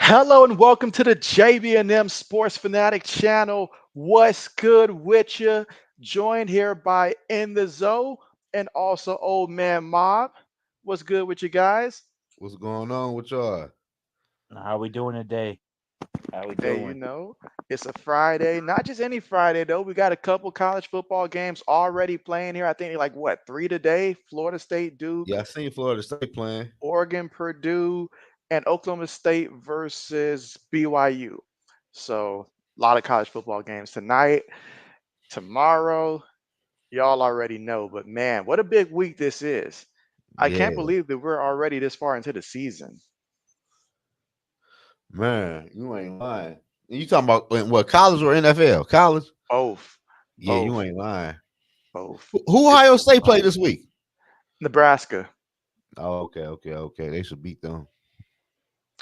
Hello and welcome to the JB&M Sports Fanatic channel. What's good with you? Joined here by In the Zoe and also Old Man Mob. What's good with you guys? What's going on with y'all? How we doing today? How we Hey, doing? it's a Friday. Not just any Friday though. We got a couple college football games already playing here. I think like what, three today? Florida State, Duke, Yeah, I seen Florida State playing. Oregon, Purdue, and Oklahoma State versus BYU. So a lot of college football games tonight, tomorrow. Y'all already know, but man, what a big week this is. I can't Yeah, believe that we're already this far into the season. man, you ain't lying. And you talking about what, college or NFL? College? Both, Yeah, you both, ain't lying. both. Who It's Ohio been State fun. played this week? Nebraska. Oh, okay. They should beat them.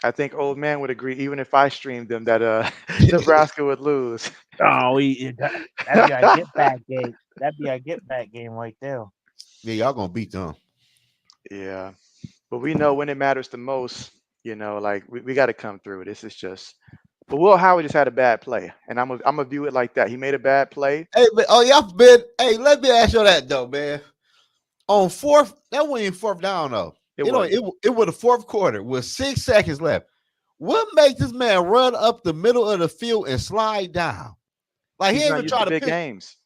I think old man would agree, even if I streamed them, that Nebraska would lose. Oh, that'd be our get back game. That'd be our get back game right there. Yeah, y'all gonna beat them. Yeah. But we know when it matters the most, like we got to come through. This is just, but Will Howard just had a bad play, and I'm gonna view it like that. He made a bad play. Hey, but y'all been. Hey, let me ask you that though, man. On fourth, that wasn't even fourth down though. It It wasn't. it was the fourth quarter with 6 seconds left. What makes this man run up the middle of the field and slide down? Like he He's ain't not even used try to to big pitch. games.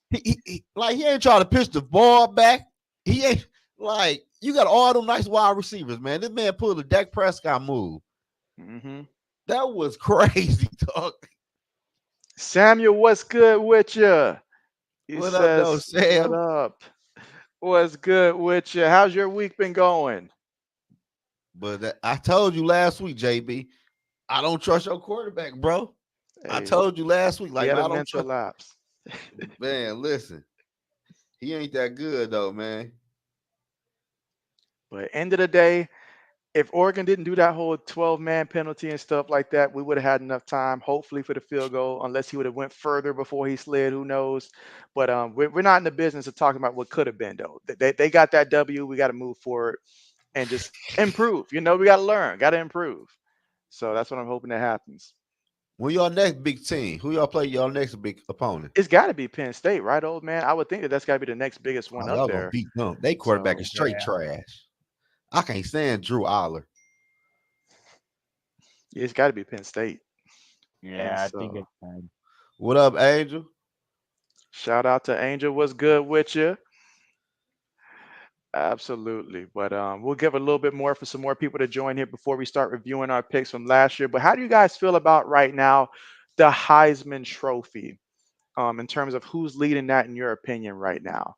Like he ain't trying to pitch the ball back. He ain't like you got all them nice wide receivers, man. This man pulled a Dak Prescott move. hmm That was crazy, dog. Samuel, what's good with you? He What up, though, says, "What Sam? up? What's good with you? How's your week been going?" But I told you last week, JB, I don't trust your quarterback, bro. I Hey, told you last week, he like, had man, a I don't mental trust. lapse. Man, listen, he ain't that good though, man. But end of the day, if Oregon didn't do that whole 12-man penalty and stuff like that, we would have had enough time, hopefully, for the field goal. Unless he would have went further before he slid, who knows? But we're not in the business of talking about what could have been, though. They got that W. We got to move forward and just improve. We got to learn, got to improve. So that's what I'm hoping that happens. When y'all next big team, who y'all play y'all next big opponent? It's got to be Penn State, right, old man? I would think that that's got to be the next biggest one Oh, up y'all gonna there. beat them. They quarterback So is straight Yeah, trash. I can't stand Drew Aller. yeah, it's got to be Penn State. And yeah, I think so it's time. What up, Angel? shout out to Angel. What's good with you? Absolutely. But we'll give a little bit more for some more people to join here before we start reviewing our picks from last year. But how do you guys feel about right now the Heisman Trophy in terms of who's leading that in your opinion right now?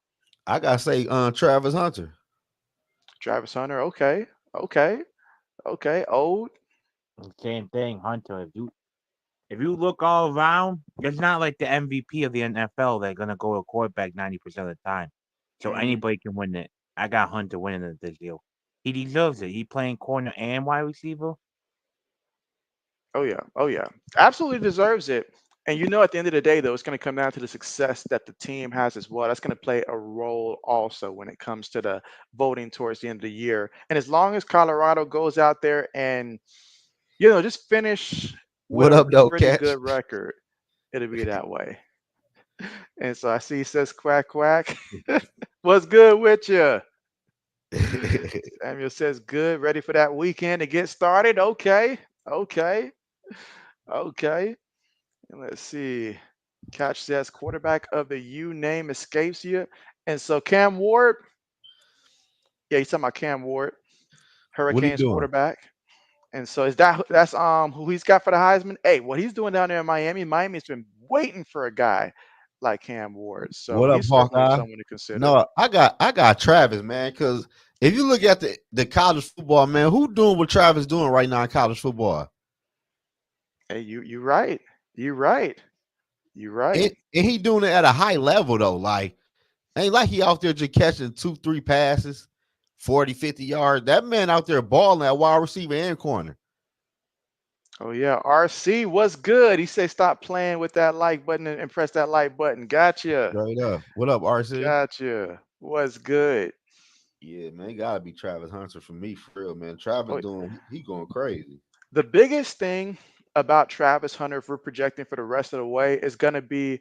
I gotta say, Travis Hunter. Travis Hunter, okay, okay, okay. Old, Same thing, Hunter. If you look all around, it's not like the MVP of the NFL that's gonna go to quarterback 90% of the time. So hmm anybody can win it. I got Hunter winning it this year. He deserves it. He playing corner and wide receiver. oh yeah, absolutely deserves it. And at the end of the day, though, it's going to come down to the success that the team has as well. That's going to play a role also when it comes to the voting towards the end of the year. And as long as Colorado goes out there and just finish with What a up, though, pretty catch? good record, it'll be that way. And so I see he says quack quack. What's good with you? Samuel says good, ready for that weekend to get started. Okay, okay, okay. And let's see. Catch says quarterback of the U name escapes you. And so Cam Ward, yeah, he's talking about Cam Ward, What he Hurricanes doing? quarterback. And so that's who he's got for the Heisman? Hey, what he's doing down there in Miami, Miami's been waiting for a guy like Cam Ward. So What up, he's certainly Hawkeye? someone to consider. No, I got Travis, man. Because if you look at the college football, man, who doing what Travis doing right now in college football? Hey, you right. You right. You right. And he doing it at a high level though. Like ain't like he out there just catching 2, 3 passes, 40, 50 yards. That man out there balling at wide receiver and corner. Oh yeah. RC, what's good? He said stop playing with that like button and press that like button. Gotcha. Straight up. What up, RC? Gotcha. What's good? Yeah, man, it gotta be Travis Hunter for me, for real, man. Travis Oh, doing he going crazy. The biggest thing about Travis Hunter, if we're projecting for the rest of the way, is going to be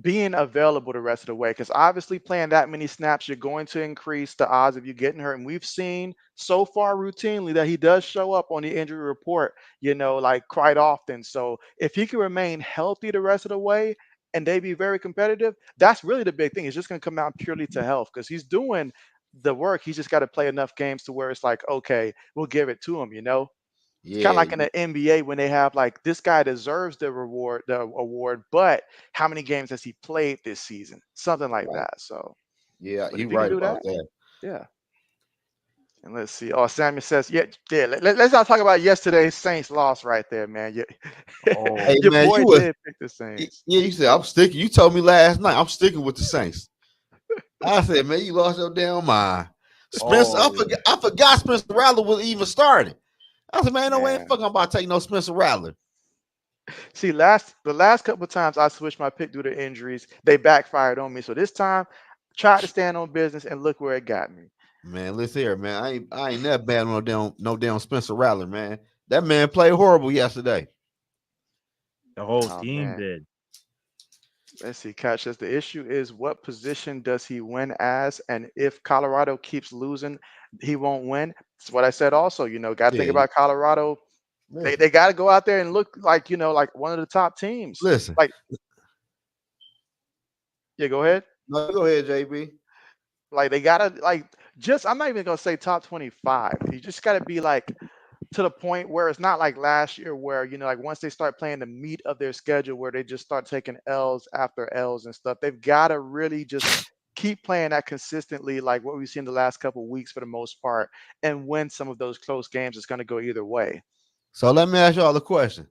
being available the rest of the way. Because obviously, playing that many snaps, you're going to increase the odds of you getting hurt. And we've seen so far routinely that he does show up on the injury report, like quite often. So if he can remain healthy the rest of the way and they be very competitive, that's really the big thing. It's just going to come down purely to health because he's doing the work. He's just got to play enough games to where it's like, okay, we'll give it to him. It's kind of Yeah, like in the NBA when they have like this guy deserves the award, but how many games has he played this season? Something like right. that. So, Yeah, but you're if he can right do about that, that. yeah. And let's see. Oh, Samuel says, yeah, yeah. Let's not talk about yesterday's Saints loss right there, man. Hey Oh, Your man, boy you was did pick the Saints. yeah. You said I'm sticking. You told me last night I'm sticking with the Saints. I said, man, you lost your damn mind. Spencer, I oh, forgot. I forgot Spencer Rattler was even started. I said, man, no way, Man, fuck, I'm about to take no Spencer Rattler. see, the last couple of times I switched my pick due to injuries, they backfired on me. So this time, tried to stand on business, and look where it got me. Man, listen here, man. I ain't that bad on no damn Spencer Rattler, man. That man played horrible yesterday. the whole Oh team man. did. Let's see. Catch says the issue is what position does he win as, and if Colorado keeps losing, he won't win. That's what I said. Also, got to think Yeah, about Colorado. They listen, they got to go out there and look like like one of the top teams. listen. Like, yeah, go ahead. No, go ahead, JB. Like they gotta like just. I'm not even gonna say top 25. You just got to be like to the point where it's not like last year where like once they start playing the meat of their schedule where they just start taking L's after L's and stuff, they've got to really just keep playing that consistently like what we've seen the last couple of weeks for the most part and win some of those close games. It's going to go either way. So let me ask y'all a question.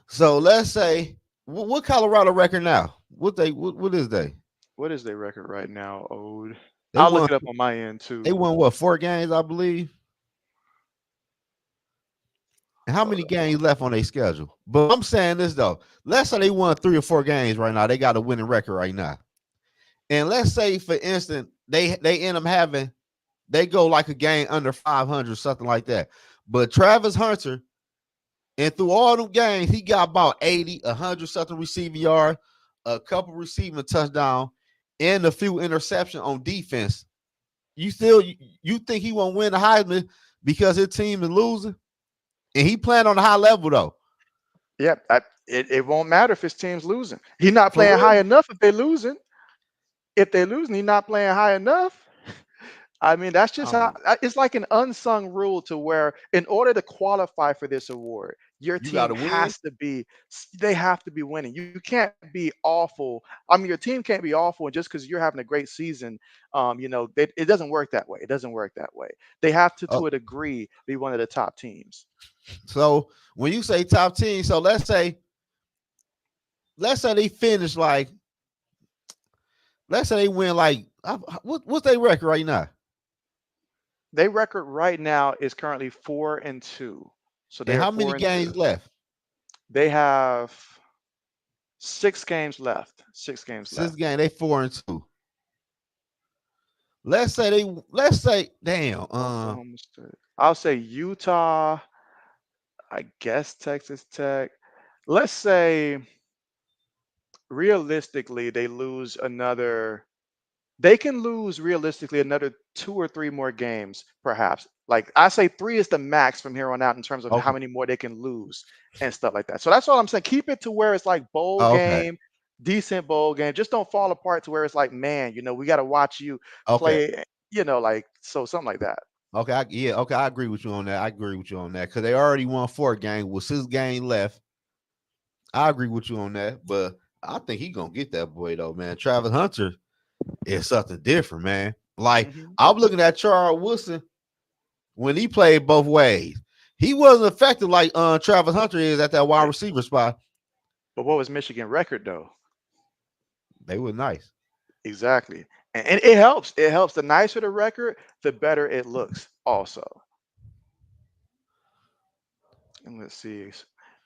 So let's say what Colorado record now? What is they? What is their record right now, Ode? They I'll look won it up on my end they too. won what, 4 games, I believe. And how Hold many up. games left on their schedule? But I'm saying this though. Let's say they won 3 or 4 games right now. They got a winning record right now. And let's say, for instance, they end up having they go like a game under 500, something like that. But Travis Hunter, and through all them games, he got about 80, 100 something receiving yard, a couple receiving touchdown, and a few interception on defense. You think he won't win the Heisman because his team is losing? And he playing on a high level though. Yep. It won't matter if his team's losing. He's not For playing high real? enough if they're losing. If they're losing, he's not playing high enough. I mean, that's just how Um, it's like an unsung rule to where, in order to qualify for this award, your you team gotta win. has to be, they have to be winning. You can't be awful. I mean, your team can't be awful, and just because you're having a great season, it doesn't work that way. It doesn't work that way. They have to Oh, a degree, be one of the top teams. so when you say top team, so let's say they finish like, let's say they win like what's their record right now? Their record right now is currently 4-2, so they And are how many 4-2. games left? They have 6 games left. 6 games Since left. game they 4-2. Let's say damn Oklahoma State. I'll say Utah, I guess Texas Tech. Let's say realistically they can lose realistically another 2 or 3 more games, perhaps. Like I say 3 is the max from here on out in terms of how okay. many more they can lose and stuff like that. So that's all I'm saying. Keep it to where it's like bowl Okay. game, decent bowl game. Just don't fall apart to where it's like, man, we got to watch you Okay. play, like so something like that. Okay. Yeah, okay. I agree with you on that. I agree with you on that. Because they already won 4 games with 6 games left. I agree with you on that. But I think he gonna get that boy though, man. Travis Hunter is something different, man. Like Mhm. I'm looking at Charles Wilson when he played both ways. He wasn't effective like Travis Hunter is at that wide receiver spot. But what was Michigan record though? They were nice. Exactly. And it helps. It helps. The nicer the record, the better it looks also. And let's see.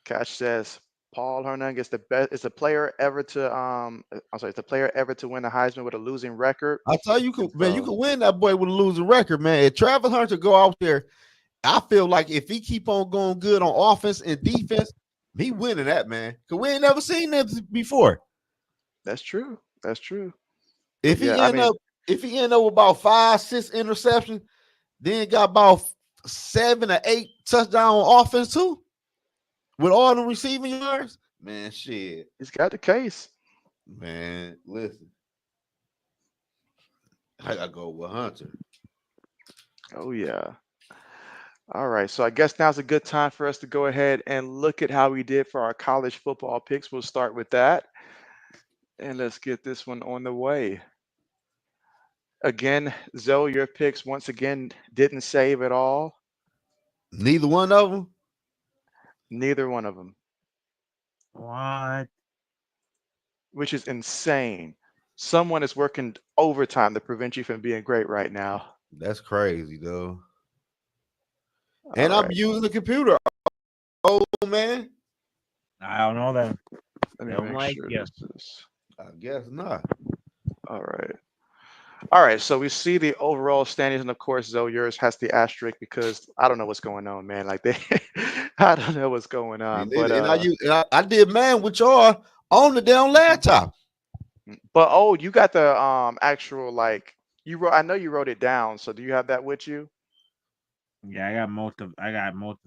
Cash says Paul Hernandez is the best is the player ever to I'm sorry, it's the player ever to win the Heisman with a losing record. I tell you, And man, you so can win that boy with a losing record, man. If Travis Hunter go out there, I feel like if he keep on going good on offense and defense, he winning that, man. Cause we ain't never seen that before. That's true. That's true. But If yeah, he I end mean, up, if he end up with about 5-6 interceptions, then got about 7 or 8 touchdown on offense too, with all the receiving yards, man. Shit, he's got the case. man. Listen, I gotta go with Hunter. Oh yeah. All right. So I guess now's a good time for us to go ahead and look at how we did for our college football picks. We'll start with that. And let's get this one on the way. Again, Zoe, your picks once again didn't save at all. Neither one of them. Neither one of them, What? which is insane. Someone is working overtime to prevent you from being great right now. That's crazy, though. All And I'm right. using the computer. Oh man, I don't know them. Let They me don't make like sure you. this is I guess not. all right. All right. So we see the overall standings, and of course, Zoe, yours has the asterisk because I don't know what's going on, man. Like they, I don't know what's going Me on. neither. And I did man with y'all on the damn laptop. But oh, you got the actual like you wrote. I know you wrote it down. So do you have that with you? Yeah, I got most of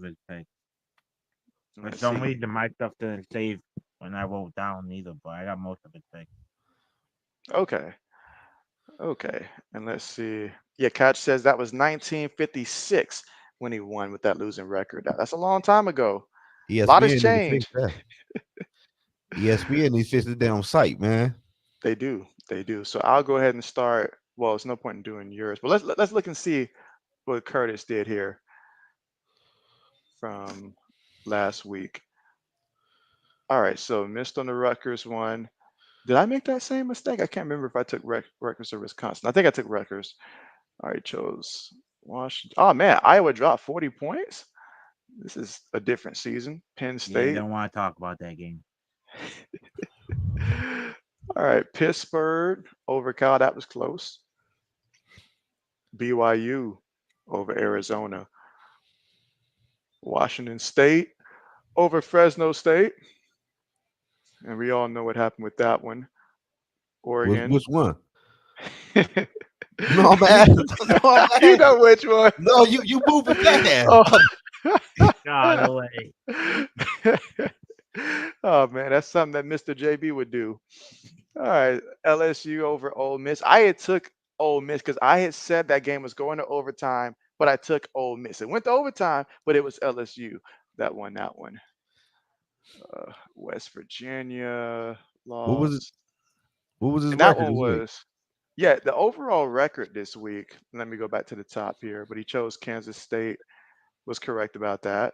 it picked. For Let's some see. reason, my stuff didn't save when I wrote down either, but I got most of it picked. Okay. Okay. And let's see. Yeah, Catch says that was 1956 when he won with that losing record. That's a long time ago. A lot has ESPN need to fix changed. that. ESPN needs to fix the damn site, man. They do. They do. So I'll go ahead and start. Well, it's no point in doing yours, but let's look and see what Curtis did here from last week. All right. So missed on the Rutgers one. Did I make that same mistake? I can't remember if I took Rutgers or Wisconsin. I think I took Rutgers. All right, chose Washington. Oh man, Iowa dropped 40 points. This is a different season. Penn Yeah, State. don't want to talk about that game. All right, Pittsburgh over Cal. That was close. BYU over Arizona. Washington State over Fresno State. And we all know what happened with that one. Oregon. Which one? No, I'm asking. No, I'm You know asking. which one. No, you moving fast. Oh. God away. Oh man, that's something that Mr. JB would do. All right, LSU over Ole Miss. I had took Ole Miss because I had said that game was going to overtime, but I took Ole Miss. It went to overtime, but it was LSU that won that one. West Virginia What was it? lost, What was his and that record one this week? was the overall record this week. Let me go back to the top here, but he chose Kansas State. Was correct about that.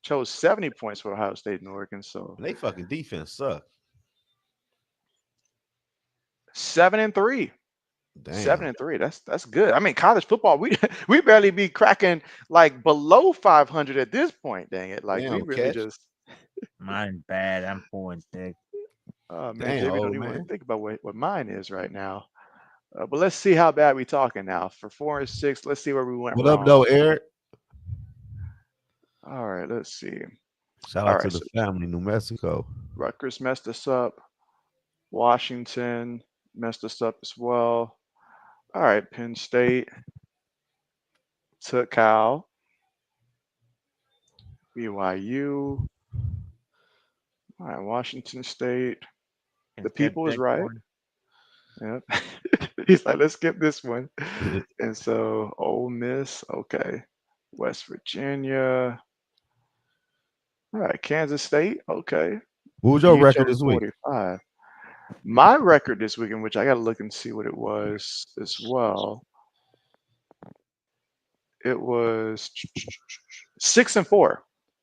Chose 70 points for Ohio State and Oregon, so They fucking defense suck. 7-3. Seven Damn. and three. That's good. I mean, college football, we we barely be cracking like below 500 at this point. Dang it! Like we Damn, really catch. just. Mine's bad. I'm 4-6. Oh man, Damn, JB don't old even want to man. think about what mine is right now. But let's see how bad we talking now. For 4-6, let's see where we went What up, wrong. though, Eric? All right, let's see. Shout All out to right, the so family, New Mexico. Rutgers messed us up. Washington messed us up as well. All right, Penn State took Cal. BYU. All right, Washington State. Can The skip people is this right. one. Yep. He's like, let's skip this one. And so Ole Miss, okay. West Virginia. All right, Kansas State, okay. What was And your you record chose this week? 45. My record this weekend, which I gotta look and see what it was as well. It was 6-4.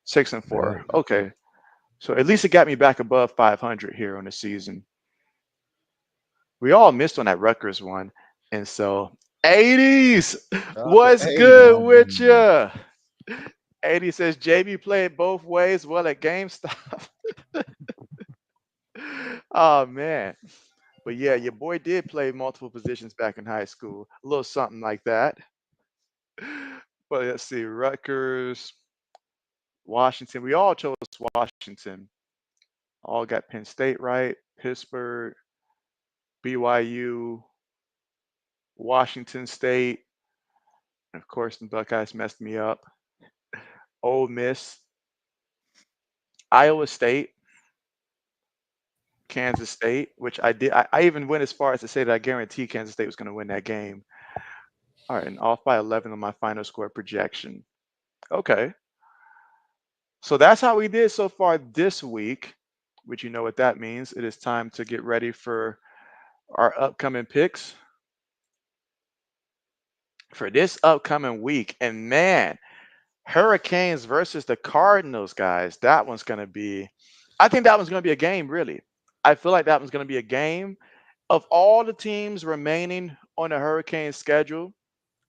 6-4. Damn. Okay. So at least it got me back above 500 here on the season. We all missed on that Rutgers one. And so 80s, Shout out to what's 80. good with you? 80 says JB played both ways well at GameStop. Oh man. But yeah, your boy did play multiple positions back in high school. A little something like that. Well, let's see. Rutgers, Washington. We all chose Washington. All got Penn State right. Pittsburgh, BYU, Washington State. And of course, the Buckeyes messed me up. Ole Miss, Iowa State, Kansas State, which I did. I even went as far as to say that I guarantee Kansas State was going to win that game. All right, and off by 11 on my final score projection. Okay. So that's how we did so far this week, which you know what that means. It is time to get ready for our upcoming picks for this upcoming week. And man, Hurricanes versus the Cardinals, guys. That one's going to be, I think that one's going to be a game, really. I feel like that one's going to be a game. Of all the teams remaining on the Hurricanes schedule,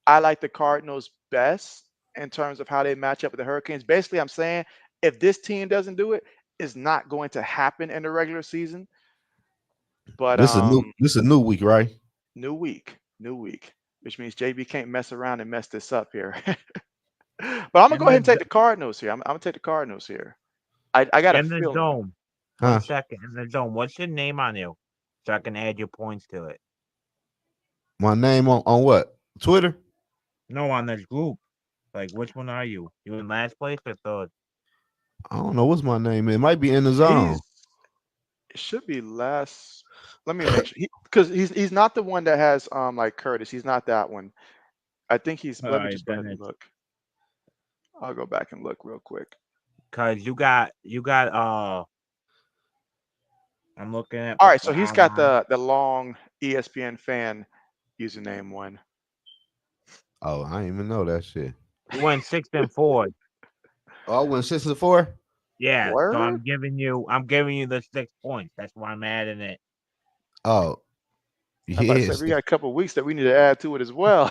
I like the Cardinals best in terms of how they match up with the Hurricanes. Basically, I'm saying if this team doesn't do it, it's not going to happen in the regular season. But This is a new week, right? new week, which means JB can't mess around and mess this up here. But I'm gonna In go ahead and take the the Cardinals here. I'm gonna take the Cardinals here. I got a in the feeling. dome. Huh? 1 second. In the dome. What's your name on you? So I can add your points to it. My name on what? Twitter? No, on this group. Like, which one are you? You in last place or third? I don't know what's my name. It might be in the zone. It should be last. Let me make sure because he's not the one that has like Curtis. He's not that one. I think he's. All Let me right, just go ahead then and it's look. I'll go back and look real quick. because you got I'm looking at All right, so he's got online. the long ESPN fan username one. Oh, I didn't even know that shit. You went 6-4. Oh, I went 6-4. Yeah, so Word. I'm giving you the 6 points. That's why I'm adding it. Oh, I'm about to say yes. we got a couple of weeks that we need to add to it as well.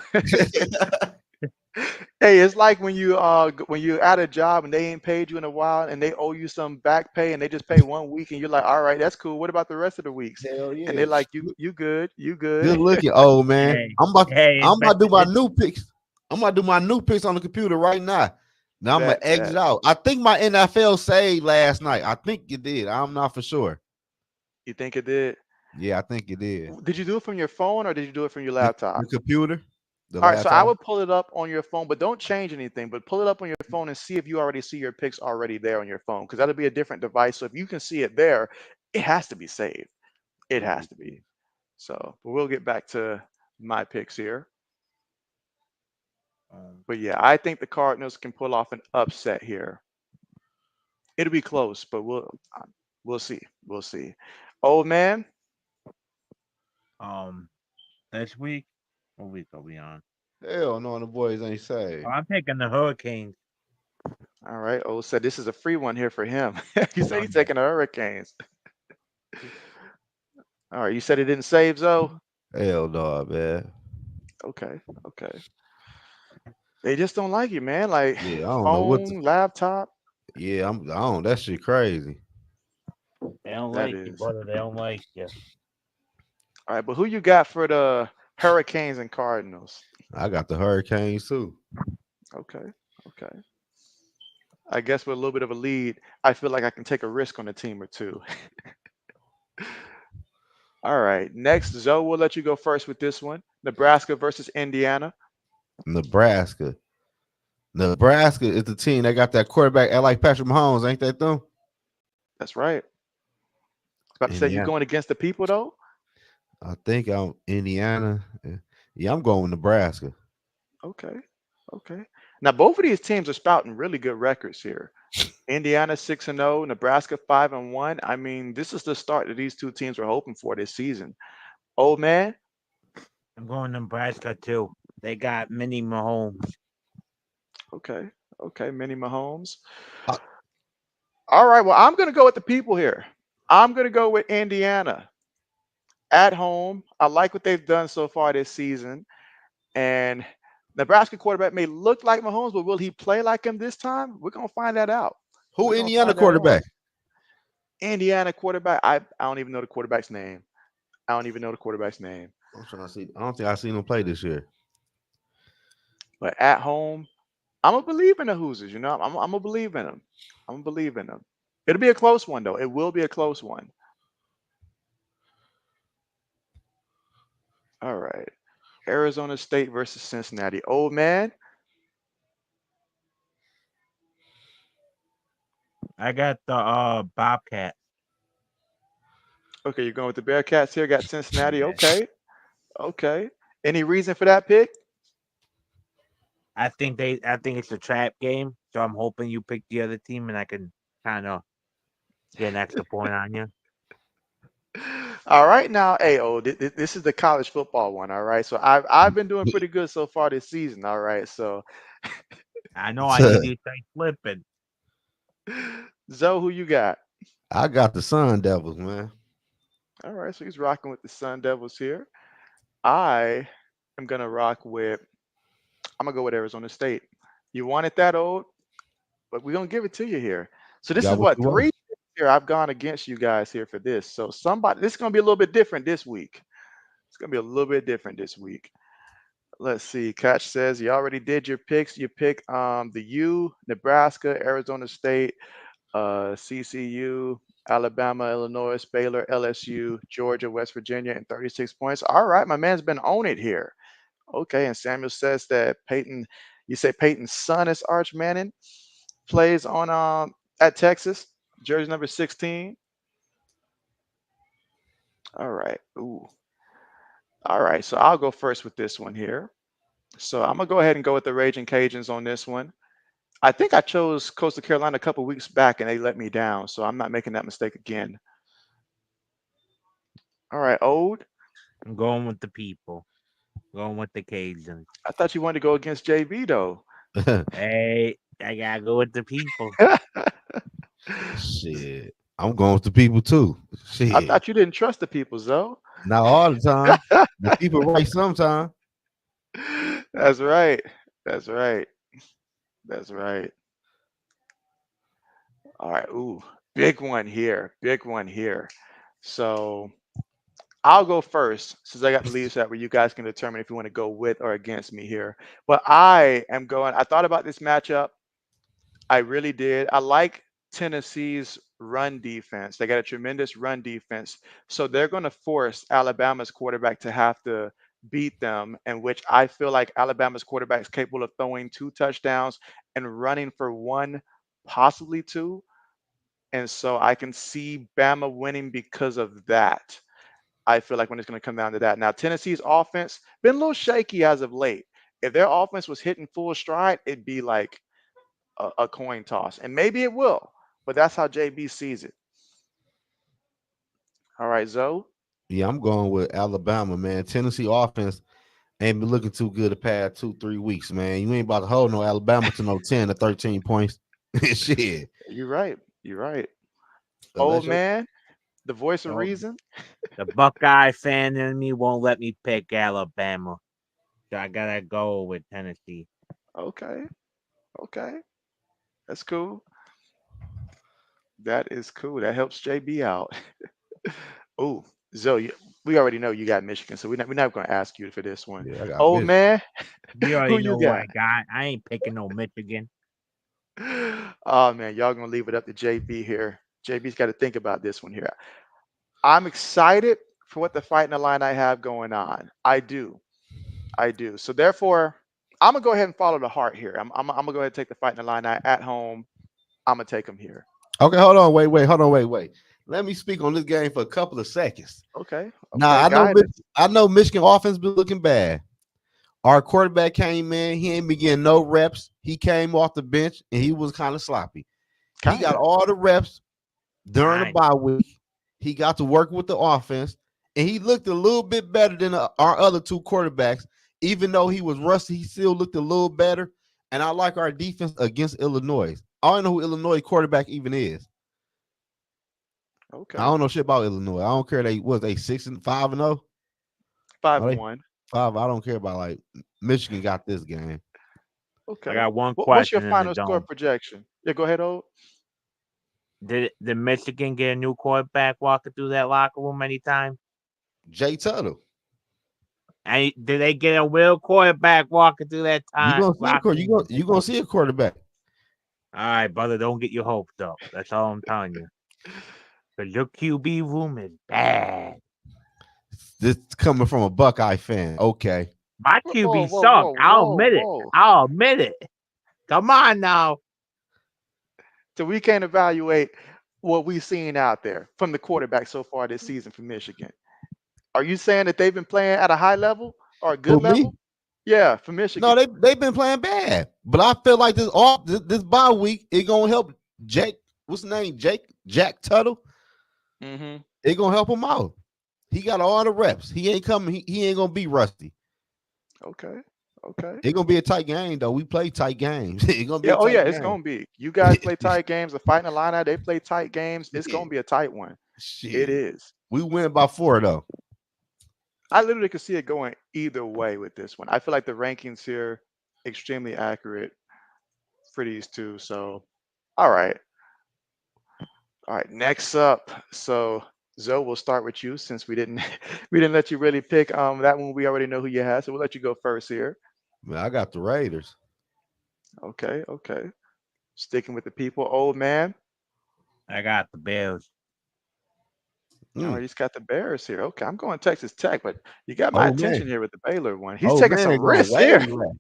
Hey, it's like when you at a job and they ain't paid you in a while and they owe you some back pay and they just pay 1 week and you're like, all right, that's cool. What about the rest of the weeks? Hell And yeah. they're like, you good, you Good good. looking, old man. Hey, I'm about hey, I'm about to do my it's new picks. I'm about to do my new picks on the computer right now. Now I'm gonna Bet, exit bet. out. I think my NFL saved last night. I think it did. I'm not for sure. You think it did? Yeah, I think it did. Did you do it from your phone or did you do it from your The laptop? computer, the All right, so I laptop. would pull it up on your phone, but don't change anything. But pull it up on your phone and see if you already see your picks already there on your phone, because that'll be a different device. So if you can see it there, it has to be saved. It Let has me to be. see. So, but we'll get back to my picks here. um, But yeah, I think the Cardinals can pull off an upset here. It'll be close, but we'll see. We'll see. Old man. um this week. What week are we on? Hell no, the boys ain't Oh, saved. I'm taking the Hurricanes. All right. Old said this is a free one here for him. He said he's Under. taking the Hurricanes. All right. You said it didn't save, Zoe? Hell no, man. Okay. Okay. They just don't like you, man. Like Yeah, I don't know what the. phone, laptop. Yeah, I don't. That shit crazy. They don't That like you, is. brother. They don't like you. All right. But who you got for the Hurricanes and Cardinals? I got the Hurricanes too. Okay. Okay. I guess with a little bit of a lead, I feel like I can take a risk on a team or two. All right. Next, Zoe, we'll let you go first with this one. Nebraska versus Indiana. Nebraska. Nebraska is the team that got that quarterback like Patrick Mahomes, ain't that them? That's right. About to say you Indiana. going against the people though. I think I'm Indiana. Yeah, I'm going with Nebraska. Okay. Okay. Now both of these teams are spouting really good records here. Indiana 6-0, Nebraska 5-1. I mean, this is the start that these two teams were hoping for this season. Old man. I'm going to Nebraska too. They got mini Mahomes. Okay. Okay. Minnie Mahomes. Uh, All right. Well, I'm going to go with the people here. I'm going to go with Indiana at home. I like what they've done so far this season. And Nebraska quarterback may look like Mahomes, but will he play like him this time? We're going to find that out. Who We're going to Indiana find that out. quarterback? Indiana quarterback. I don't even know the quarterback's name. I don't even know the quarterback's name. I'm trying to see. I don't think I've seen him play this year. But at home, I'm gonna believe in the Hoosiers. I'm gonna believe in them. I'm gonna believe in them. It'll be a close one though. It will be a close one. All right. Arizona State versus Cincinnati. Old man. I got the Bobcat. Okay, you're going with the Bearcats here. Got Cincinnati. Yeah. Okay. Okay. Any reason for that pick? I think it's a trap game, so I'm hoping you pick the other team and I can kind of get an extra point on you. All right, now, hey, this is the college football one. All right, so I've been doing pretty good so far this season. All right, so I know I need you to start flipping. Zoe, who you got? I got the Sun Devils, man. All right, so he's rocking with the Sun Devils here. I am gonna rock with. I'm gonna go with Arizona State. You wanted that old, but we're gonna give it to you here. So You this is got what what you want. three here I've gone against you guys here for this. So this is gonna be a little bit different this week. It's gonna be a little bit different this week. Let's see. Catch says you already did your picks. You pick the U, Nebraska, Arizona State, CCU, Alabama, Illinois, Baylor, LSU, Georgia, West Virginia, and 36 points. All right, my man's been on it here. Okay, and Samuel says that Peyton, you say Peyton's son is Arch Manning, plays on at Texas, jersey number 16. All right. Ooh. All right. So I'll go first with this one here. So I'm gonna go ahead and go with the Raging Cajuns on this one. I think I chose Coastal Carolina a couple weeks back and they let me down, so I'm not making that mistake again. All right, Ode. I'm going with the people. Going with the Cajuns. I thought you wanted to go against JB though. Hey, I gotta go with the people. Shit. I'm going with the people too. I Shit. thought you didn't trust the people, Zoe. Not all the time. The people right sometimes. That's right. That's right. That's right. All right. Ooh, big one here. Big one here. So I'll go first since I got the lead set where you guys can determine if you want to go with or against me here. But I am going, I thought about this matchup. I really did. I like Tennessee's run defense. They got a tremendous run defense. So they're going to force Alabama's quarterback to have to beat them, in which I feel like Alabama's quarterback is capable of throwing 2 touchdowns and running for one, possibly two. And so I can see Bama winning because of that. I feel like when it's going to come down to that. Now, Tennessee's offense been a little shaky as of late. If their offense was hitting full stride, it'd be like a coin toss, and maybe it will, but that's how JB sees it. All right, Zoe. Yeah, I'm going with Alabama, man. Tennessee offense ain't been looking too good the past 2-3 weeks, man. You ain't about to hold no Alabama to no 10 or 13 points. Shit. You're right. You're right. Old Unless you man, the voice of So reason. the Buckeye fan in me won't let me pick Alabama. So I gotta go with Tennessee. Okay. Okay. That's cool. That is cool. That helps JB out. Oh, Zoe, we already know you got Michigan, so we're not going to ask you for this one. yeah, I got Old Michigan. man, You who already you know what got? I got. I ain't picking no Michigan. Oh man, y'all gonna leave it up to JB here. JB's got to think about this one here. I'm excited for what the fight in the line I have going on. I do. I do. So therefore, I'm gonna go ahead and follow the heart here. I'm gonna go ahead and take the fight in the line at home. I'm gonna take them here. Okay, hold on, wait, hold on, wait. Let me speak on this game for a couple of seconds. Okay. Now Okay. Guidance. I know Michigan offense been looking bad. Our quarterback came in, he ain't been getting no reps. He came off the bench and he was kind of sloppy. He got Kinda. all the reps during the Fine. bye week. He got to work with the offense, and he looked a little bit better than our other two quarterbacks. Even though he was rusty, he still looked a little better. And I like our defense against Illinois. I don't know who Illinois quarterback even is. I Okay. don't know shit about Illinois. I don't care. They 6-5-0. Five Are and they one. 5? I don't care about like Michigan got this game. I Okay. got one What's your question in the final score dome. projection? Yeah. Go ahead, old. Did Michigan get a new quarterback walking through that locker room anytime? Jay Tuttle. And did they get a real quarterback walking through that You time? gonna see you gonna see a quarterback. All right, brother, don't get your hopes up. That's all I'm telling you. Because your QB room is bad. This coming from a Buckeye fan. Okay. My Whoa, QB whoa, whoa, sucked. I'll whoa, admit it. whoa. I'll admit it. Come on now. So we can't evaluate what we've seen out there from the quarterback so far this season for Michigan. Are you saying that they've been playing at a high level or a good Who me? level? Yeah, for No, Michigan. they've been playing bad. But I feel like this bye week, it gonna help Jake. What's his name? Jack Tuttle. Hmm. It gonna help him out. He got all the reps. He ain't coming. He ain't gonna be rusty. Okay. Okay. It's gonna be a tight game though. We play tight games. It's gonna be Yeah. a Oh, yeah. tight It's game. gonna be. You guys play tight games. The Fighting Illini, they play tight games. It's gonna be a tight one. It Shit. is. We win by 4 though. I literally could see it going either way with this one. I feel like the rankings here extremely accurate for these two. So, all right. All right, next up. So Zoe, we'll start with you since we didn't we didn't let you really pick that one. We already know who you had, so we'll let you go first here. Man, I got the Raiders. Okay, okay. Sticking with the people, old man. I got the Bears. All Mm. right, he's got the Bears here. Okay, I'm going Texas Tech, but you got my Oh attention man. here with the Baylor one. He's Oh taking man, some going risks way here. left.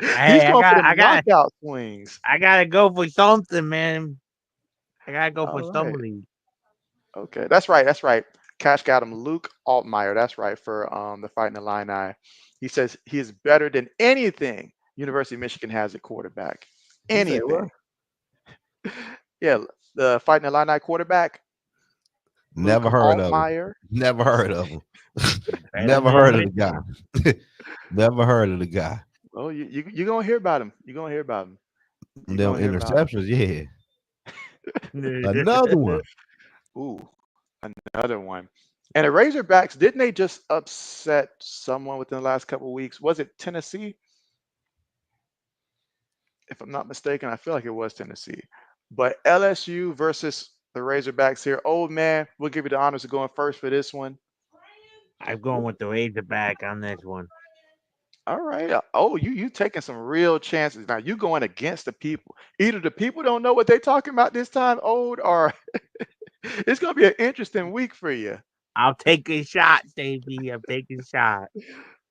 He's Hey, going for them I got knockout swings. I gotta go for something, man. I gotta go All for some right. of these. Okay, that's right. That's right. Cash got him. Luke Altmaier. That's right for the Fighting Illini. He says he is better than anything University of Michigan has at quarterback. You say what? Anything. Yeah, the Fighting Illini quarterback, Luke Never heard of him. Altmaier. Never heard of him. Better Never than heard of the Michigan. guy. Never heard of the guy. Oh, you gonna hear about him. You're gonna hear about him. You're Them gonna hear about him. interceptions, yeah. Another one. Ooh, another one. And the Razorbacks, didn't they just upset someone within the last couple of weeks? Was it Tennessee? If I'm not mistaken, I feel like it was Tennessee. But LSU versus the Razorbacks here. Old man, we'll give you the honors of going first for this one. I'm going with the Razorback on this one. All right. Oh, you taking some real chances now. You going against the people. Either the people don't know what they're talking about this time, old, or it's gonna be an interesting week for you. I'll take a shot, Davey. I'm taking a shot.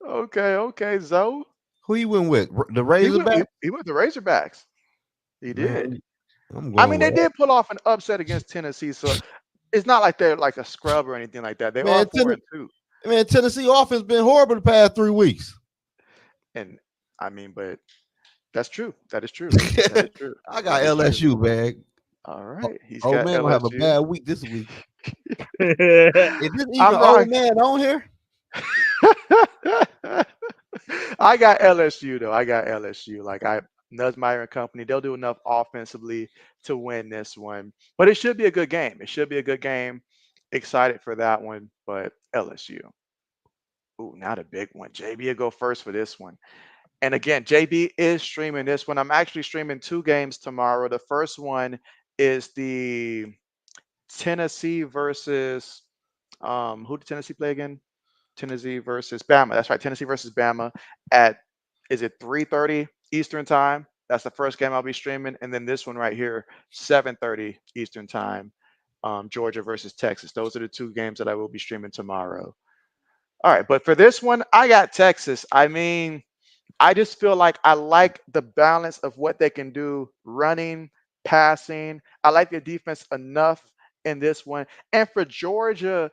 Okay, okay, Zoe. Who you went with? The He went Razorback? he went the Razorbacks. He did. Man, I'm I going mean, they with did pull off an upset against Tennessee, so it's not like they're like a scrub or anything like that. They are man. 4-2. Tennessee offense been horrible the past 3 weeks. And I mean, but that's true. That is true. That is true. I got That is true. LSU, man. All right. He's Old got man gonna have a LSU. bad week this week. I Is this even I'm old not. man on here? I got LSU though. I got LSU. Like Nussmeier and company, they'll do enough offensively to win this one. But it should be a good game. It should be a good game. Excited for that one. But LSU. Ooh, now the big one. JB will go first for this one. And again, JB is streaming this one. I'm actually streaming 2 games tomorrow. The first one is the Tennessee versus who did Tennessee play again? Tennessee versus Bama. That's right. Tennessee versus Bama at is it 3:30 Eastern time? That's the first game I'll be streaming, and then this one right here, 7:30 Eastern time, Georgia versus Texas. Those are the 2 games that I will be streaming tomorrow. All right, but for this one, I got Texas. I mean, I just feel like I like the balance of what they can do running, passing. I like their defense enough in this one. And for Georgia,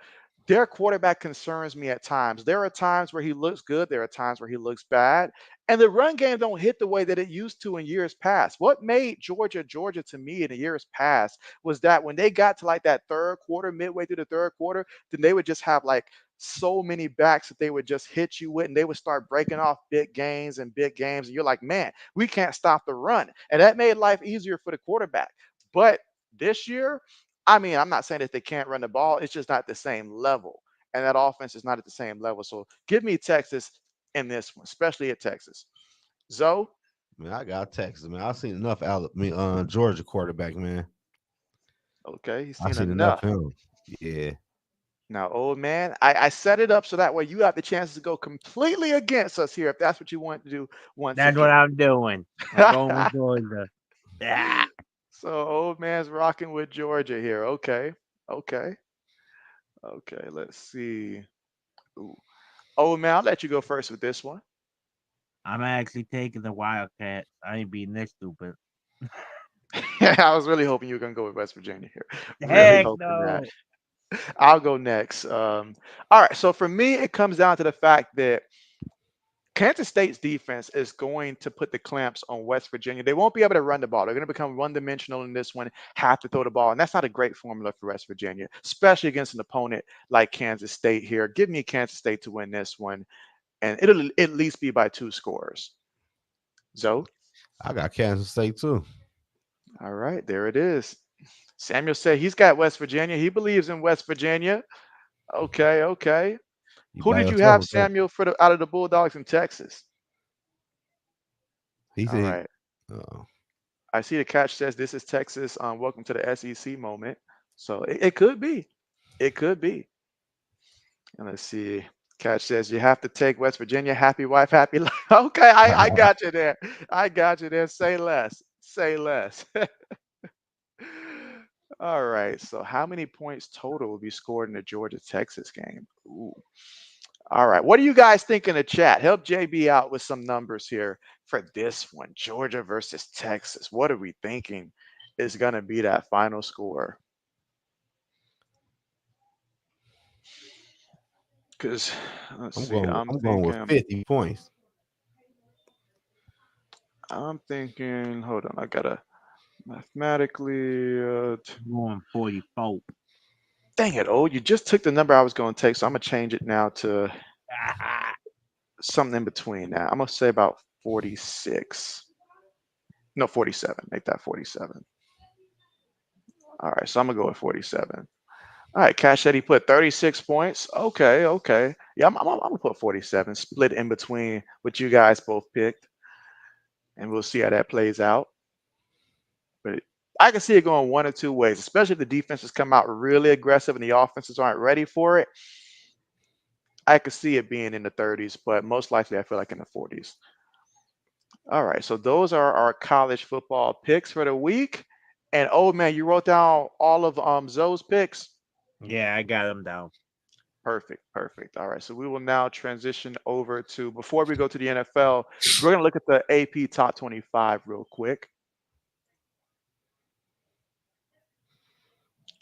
their quarterback concerns me at times. There are times where he looks good, there are times where he looks bad. And the run game don't hit the way that it used to in years past. What made Georgia to me in the years past was that when they got to like that third quarter, midway through the third quarter, then they would just have like so many backs that they would just hit you with, and they would start breaking off big gains and big games. And you're like, man, we can't stop the run. And that made life easier for the quarterback. But this year, I mean, I'm not saying that they can't run the ball, it's just not the same level. And that offense is not at the same level. So give me Texas in this one, especially at Texas. Zoe, Man, I got Texas, man. I've seen enough Georgia quarterback, man. okay, he's I've seen seen enough enough. of him. Yeah. Now, old man, I set it up so that way you have the chance to go completely against us here if that's what you want to do once That's what again. I'm doing. I'm going with Georgia. Yeah. So old man's rocking with Georgia here. Okay. Okay. Okay. Let's see. Ooh. Old man, I'll let you go first with this one. I'm actually taking the Wildcats. I ain't being this stupid. I was really hoping you were gonna go with West Virginia here. Really Heck hoping that. no. I'll go next. All right. So for me, it comes down to the fact that Kansas State's defense is going to put the clamps on West Virginia. They won't be able to run the ball. They're going to become one-dimensional in this one, have to throw the ball, and that's not a great formula for West Virginia, especially against an opponent like Kansas State here. Give me Kansas State to win this one, and it'll at least be by 2 scores. Zoe? I got Kansas State too. All right, there it is. Samuel said he's got West Virginia. He believes in West Virginia. Okay, okay. You Who by did you yourself have, with that. Samuel, for the out of the Bulldogs in Texas? He All said, right. uh, I see the catch says this is Texas. Welcome to the SEC moment. So it could be. It could be. And let's see. Catch says you have to take West Virginia. Happy wife, happy life. Okay, I got you there. I got you there. Say less. Say less. All right. So how many points total will be scored in the Georgia Texas game? Ooh. All right. What do you guys think in the chat? Help JB out with some numbers here for this one. Georgia versus Texas. What are we thinking is going to be that final score? Because let's see. I'm going with 50 points. I'm thinking. Hold on. I gotta mathematically. I'm going 44. Dang it! Oh, you just took the number I was going to take, so I'm gonna change it now to something in between. Now I'm gonna say about 46. No, 47. Make that 47. All right. So I'm gonna go with 47. All right, Cash said he put 36 points. Okay, okay. Yeah, I'm gonna put 47, split in between what you guys both picked, and we'll see how that plays out. But I can see it going one or two ways, especially if the defenses come out really aggressive and the offenses aren't ready for it. I could see it being in the 30s, but most likely I feel like in the 40s. All right, so those are our college football picks for the week. And oh man, you wrote down all of Zoe's picks. Yeah, I got them down. Perfect, perfect. All right, so we will now transition over to, before we go to the NFL, we're going to look at the AP Top 25 real quick.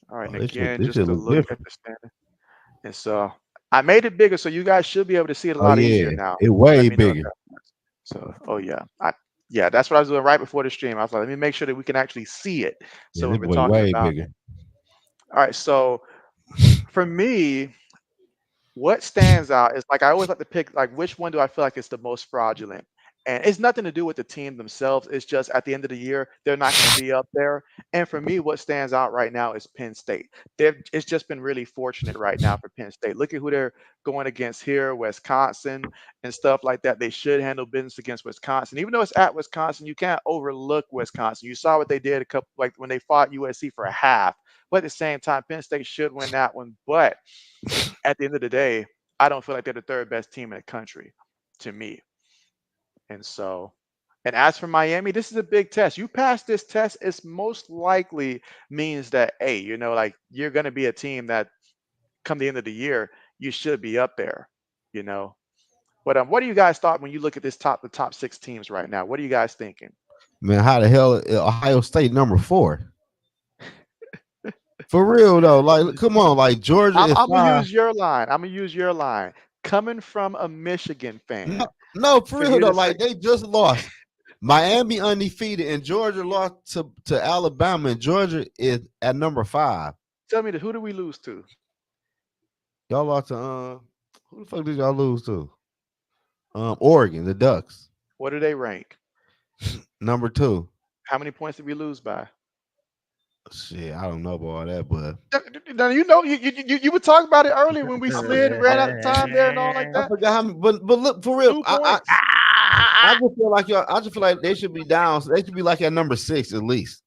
All right, and again, This just should to look look at different. the standing. And so I made it bigger, so you guys should be able to see it a Oh lot easier yeah, now. it Let way me know if bigger. that works. So, oh yeah, yeah, that's what I was doing right before the stream. I was like, let me make sure that we can actually see it. Yeah, So this when we're boy talking way about bigger. it. All right, so for me, what stands out is like I always like to pick like which one do I feel like is the most fraudulent. And it's nothing to do with the team themselves. It's just at the end of the year, they're not going to be up there. And for me, what stands out right now is Penn State. It's just been really fortunate right now for Penn State. Look at who they're going against here, Wisconsin and stuff like that. They should handle business against Wisconsin. Even though it's at Wisconsin, you can't overlook Wisconsin. You saw what they did a couple like when they fought USC for a half. But at the same time, Penn State should win that one. But at the end of the day, I don't feel like they're the third best team in the country to me. And so, and as for Miami, this is a big test. You pass this test, it's most likely means that, hey, like you're going to be a team that come the end of the year, you should be up there, you know. But what do you guys thought when you look at the top 6 teams right now? What are you guys thinking? Man, how the hell Ohio State number 4? For real though, like come on, like Georgia I'm, is I'm gonna 5. use your line. I'm gonna use your line. Coming from a Michigan No, fan, no, for for real you though, to say, like they just lost. Miami undefeated and Georgia lost to Alabama, and Georgia is at number 5. tell me who do we lose to? Y'all lost to who the fuck did y'all lose to? Oregon, the Ducks, What do they rank? number 2. How many points did we lose by? Shit, I don't know about all that, but Now, you were talking about it earlier when we slid and ran out of time there and all like I that. forgot how many, but look for real. 2 points I just feel like y'all. I just feel like they should be down. So they should be like at number 6 at least.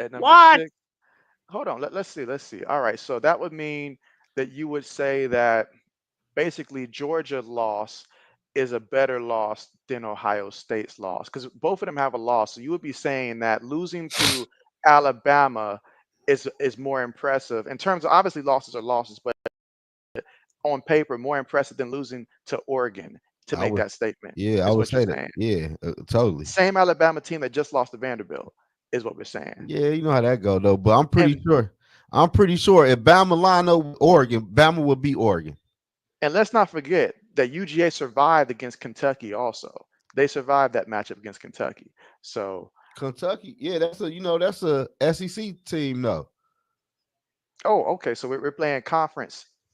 at number What? 6. Hold on, let's see. All right, so that would mean that you would say that basically Georgia loss is a better loss than Ohio State's loss? Because both of them have a loss. So you would be saying that losing to Alabama is more impressive in terms of obviously losses are losses, but on paper more impressive than losing to Oregon to I make would, that statement yeah, I is would what you're say that. saying. Yeah, totally. Same Alabama team that just lost to Vanderbilt is what we're saying. Yeah, you know how that go though. But I'm pretty And sure. I'm pretty sure if Bama line up with Oregon, Bama will beat Oregon. and let's not forget that UGA survived against Kentucky also. They survived that matchup against Kentucky. So, Kentucky, yeah, that's a SEC team though. oh, okay. So we're playing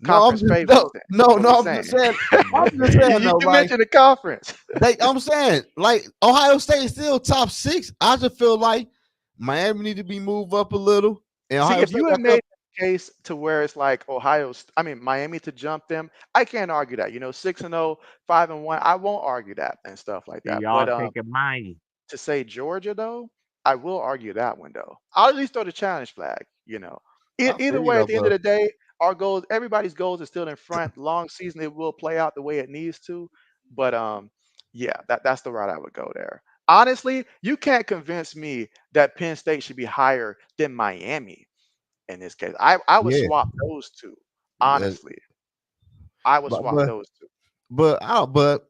No, I'm conference just favorites then. Is what we're no, I'm just saying. saying. I'm just Yeah. saying though, You like mentioned the conference. I'm saying, like Ohio State is still top 6. I just feel like Miami need to be moved up a little, and See, Ohio if State you had got them. made a case to where it's like I mean Miami to jump them, I can't argue that. 6-0, 5-1, I won't argue that and stuff like See, that. y'all But taking mighty. to say Georgia though, I will argue that one though. I'll at least throw the challenge flag. I Either feel you way, though, at the end of but the day, our goals, everybody's goals are still in front. Long season, it will play out the way it needs to. But yeah, that's the route I would go there. Honestly, you can't convince me that Penn State should be higher than Miami in this case. I would yeah, swap those two. uh, Honestly, I would but swap but those two. but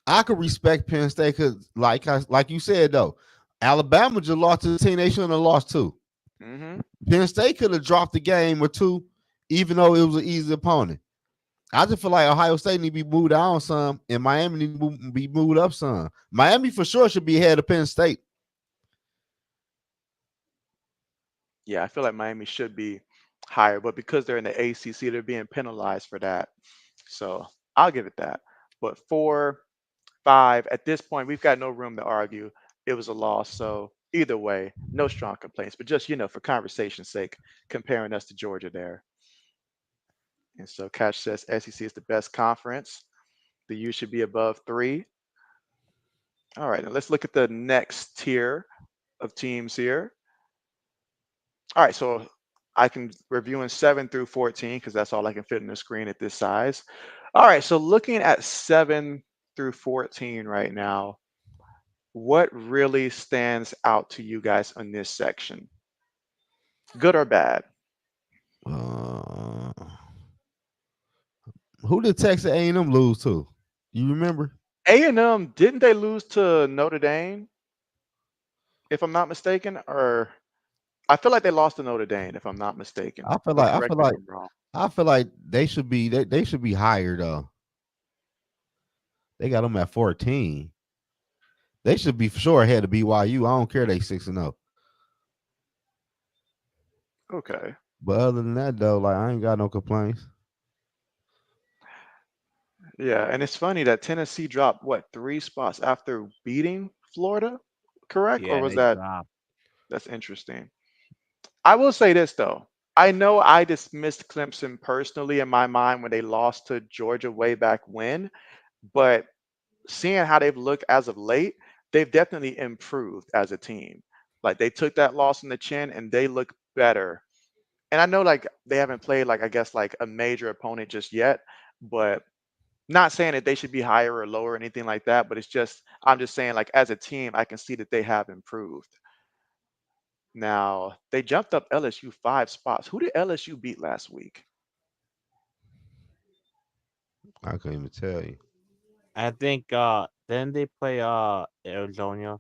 I could respect Penn State because, like you said though, Alabama just lost to the team they shouldn't have lost to. Hmm. Penn State could have dropped the game or two, even though it was an easy opponent. I just feel like Ohio State need to be moved down some, and Miami need to be moved up some. Miami for sure should be ahead of Penn State. Yeah, I feel like Miami should be higher, but because they're in the ACC, they're being penalized for that. So I'll give it that. But 4, 5, at this point, we've got no room to argue. It was a loss. So either way, no strong complaints. But just, for conversation's sake, comparing us to Georgia there. And so Cash says SEC is the best conference. The U should be above 3. All right, now let's look at the next tier of teams here. All right, so I can review in 7 through 14 because that's all I can fit in the screen at this size. All right, so looking at 7 through 14 right now, what really stands out to you guys in this section? Good or bad? Uh, who did Texas A&M lose to? You remember? A&M, didn't they lose to Notre Dame, if I'm not mistaken? Or I feel like they lost to Notre Dame, if I'm not mistaken. I feel But like I correct feel me if like I'm wrong. I feel like they should be higher though. They got them at 14. They should be for sure ahead of BYU. I don't care they 6-0. Okay. But other than that though, like I ain't got no complaints. Yeah, and it's funny that Tennessee dropped what 3 spots after beating Florida, correct? Or Yeah, was they that dropped. that's interesting. I will say this though. I know I dismissed Clemson personally in my mind when they lost to Georgia way back when, but seeing how they've looked as of late, they've definitely improved as a team. Like they took that loss in the chin and they look better. And I know like they haven't played like I guess like a major opponent just yet, but not saying that they should be higher or lower or anything like that, but it's just I'm just saying like as a team, I can see that they have improved. Now they jumped up LSU 5 spots. Who did LSU beat last week? I couldn't even tell you. I think then they play Arizona.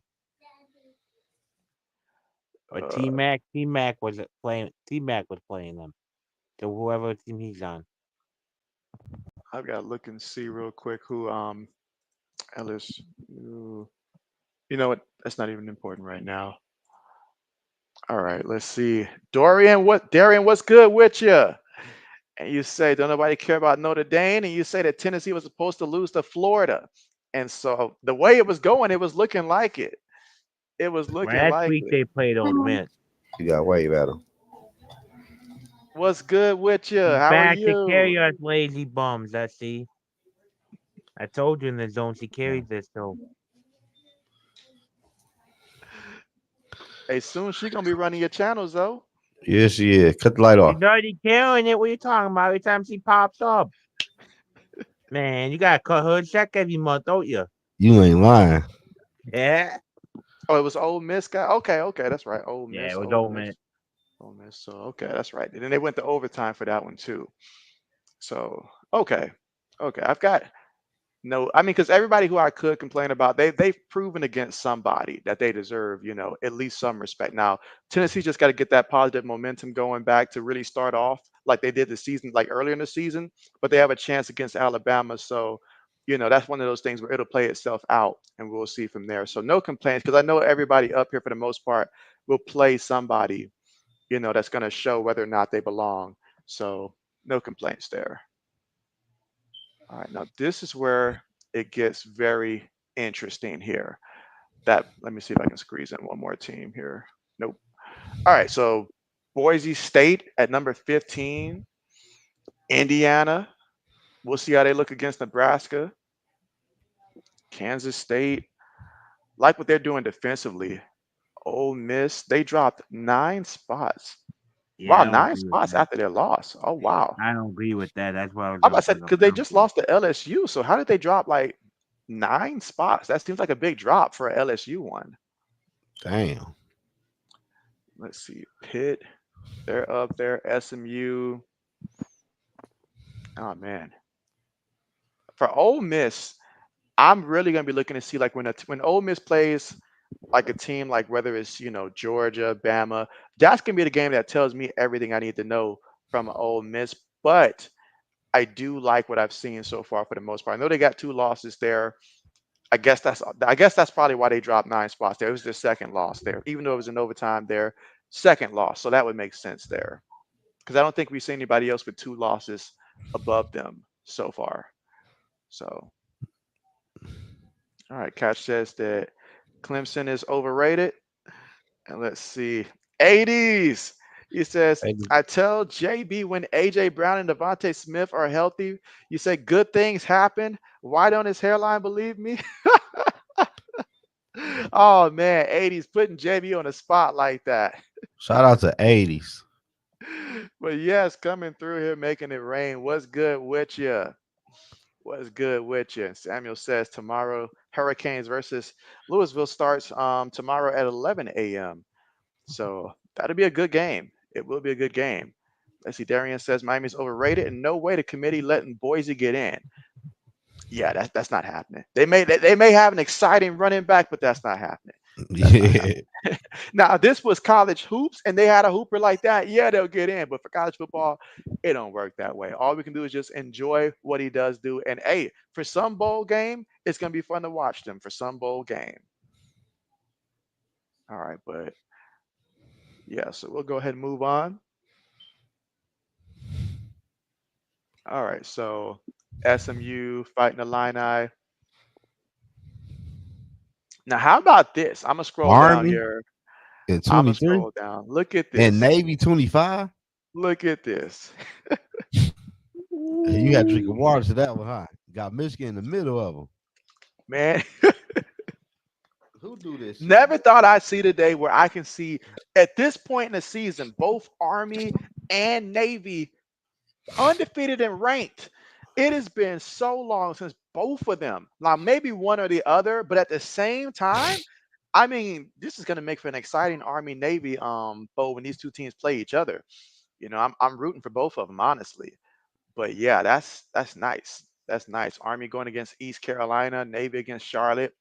But Uh, T Mac was playing them. So whoever team he's on. I've got to look and see real quick who LSU. You know what? That's not even important right now. All right, let's see. Darian, what's good with you? And you say, don't nobody care about Notre Dame, and you say that Tennessee was supposed to lose to Florida. And so the way it was going, it was looking like it. It was looking Last like week it. they played Ole Miss. You got way better. What's good with you? He's How are back to you? carry us lazy bums. Let's see. I told you in the zone she carries this so Hey, soon she gonna be running your channels though. Yes, she is. Cut the light off. She's already killing it. What are you talking about? Every time she pops up, man, you gotta cut her a check every month, don't you? You ain't lying. Yeah. Oh, it was Ole Miss guy. Okay, that's right. Yeah, it was old man. Ole Miss. So okay, that's right. And then they went to overtime for that one too. So okay, I've got no. I mean, because everybody who I could complain about, they've proven against somebody that they deserve, at least some respect. Now Tennessee just got to get that positive momentum going back to really start off like they did the season, like earlier in the season. But they have a chance against Alabama, so that's one of those things where it'll play itself out, and we'll see from there. So no complaints, because I know everybody up here for the most part will play somebody, that's going to show whether or not they belong. So no complaints there. All right, now this is where it gets very interesting here. Let me see if I can squeeze in one more team here. Nope. All right, so Boise State at number 15, Indiana. We'll see how they look against Nebraska. Kansas State, like what they're doing defensively. Ole Miss, they dropped 9 spots. Yeah, Wow, I don't nine agree with spots that. after their loss. Oh wow. I don't agree with that. That's why I was I'm about to looking say for the because they round just team. lost to LSU. So how did they drop like 9 spots? That seems like a big drop for a LSU one. Damn. Let's see. Pitt, they're up there. SMU. Oh man. For Ole Miss, I'm really gonna be looking to see like when Ole Miss plays like a team like whether it's Georgia, Bama, that's gonna be the game that tells me everything I need to know from Ole Miss. But I do like what I've seen so far for the most part. I know they got 2 losses there. I guess that's probably why they dropped 9 spots there. It was their second loss there, even though it was in overtime. Their second loss, so that would make sense there because I don't think we've seen anybody else with 2 losses above them so far. So, all right, Catch says that Clemson is overrated, and let's see, 80s. He says, I tell JB when AJ Brown and Devontae Smith are healthy, you say good things happen. Why don't his hairline believe me? Oh man, 80s putting JB on a spot like that. Shout out to 80s. But yes, coming through here making it rain. What's good with you? What's good with you? Samuel says tomorrow Hurricanes versus Louisville starts tomorrow at 11 a.m. So that'll be a good game. It will be a good game. Let's see. Darian says Miami's overrated and no way the committee letting Boise get in. Yeah, that's not happening. They may have an exciting running back, but that's not happening. That's not happening. Yeah. Now, if this was college hoops and they had a hooper like that, yeah, they'll get in. But for college football, it don't work that way. All we can do is just enjoy what he does do. And hey, for some bowl game, it's gonna be fun to watch them for some bowl game. All right, but yeah, so we'll go ahead and move on. All right, so SMU fighting the Illini. Now, how about this? I'm gonna scroll down Army here. at I'm gonna 23 scroll down. Look at and this. Navy 25. Look at this. You got to drink water Ooh, to that one, huh? Got Michigan in the middle of them. man. Who do this shit, man? Never thought I'd see the day where I can see at this point in the season both Army and Navy undefeated and ranked. It has been so long since both of them. Now maybe one or the other, but at the same time, I mean, this is going to make for an exciting Army Navy bowl when these two teams play each other. I'm rooting for both of them honestly. But yeah, that's nice. That's nice. Army going against East Carolina, Navy against Charlotte.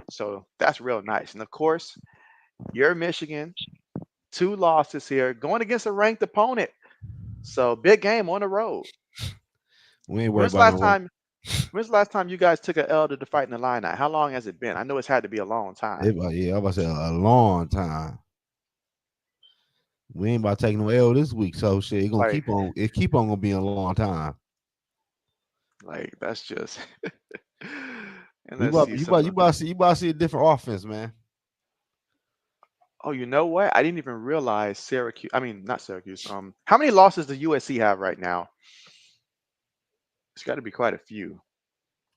So that's real nice. And of course, you're Michigan, 2 losses here, going against a ranked opponent. So big game on the road. We ain't worried When's the about last no run. time? When's the last time you guys took an L to the fighting the line out? How long has it been? I know it's had to be a long time. Yeah, I was about to say a long time. We ain't about taking no L this week, so shit, it gonna Like, keep on. It keep on gonna be a long time. like that's just. And You let's about see you some. about you about to see you about to see a different offense, man. Oh, you know what? I didn't even realize Syracuse. I mean, not Syracuse. How many losses does USC have right now? It's got to be quite a few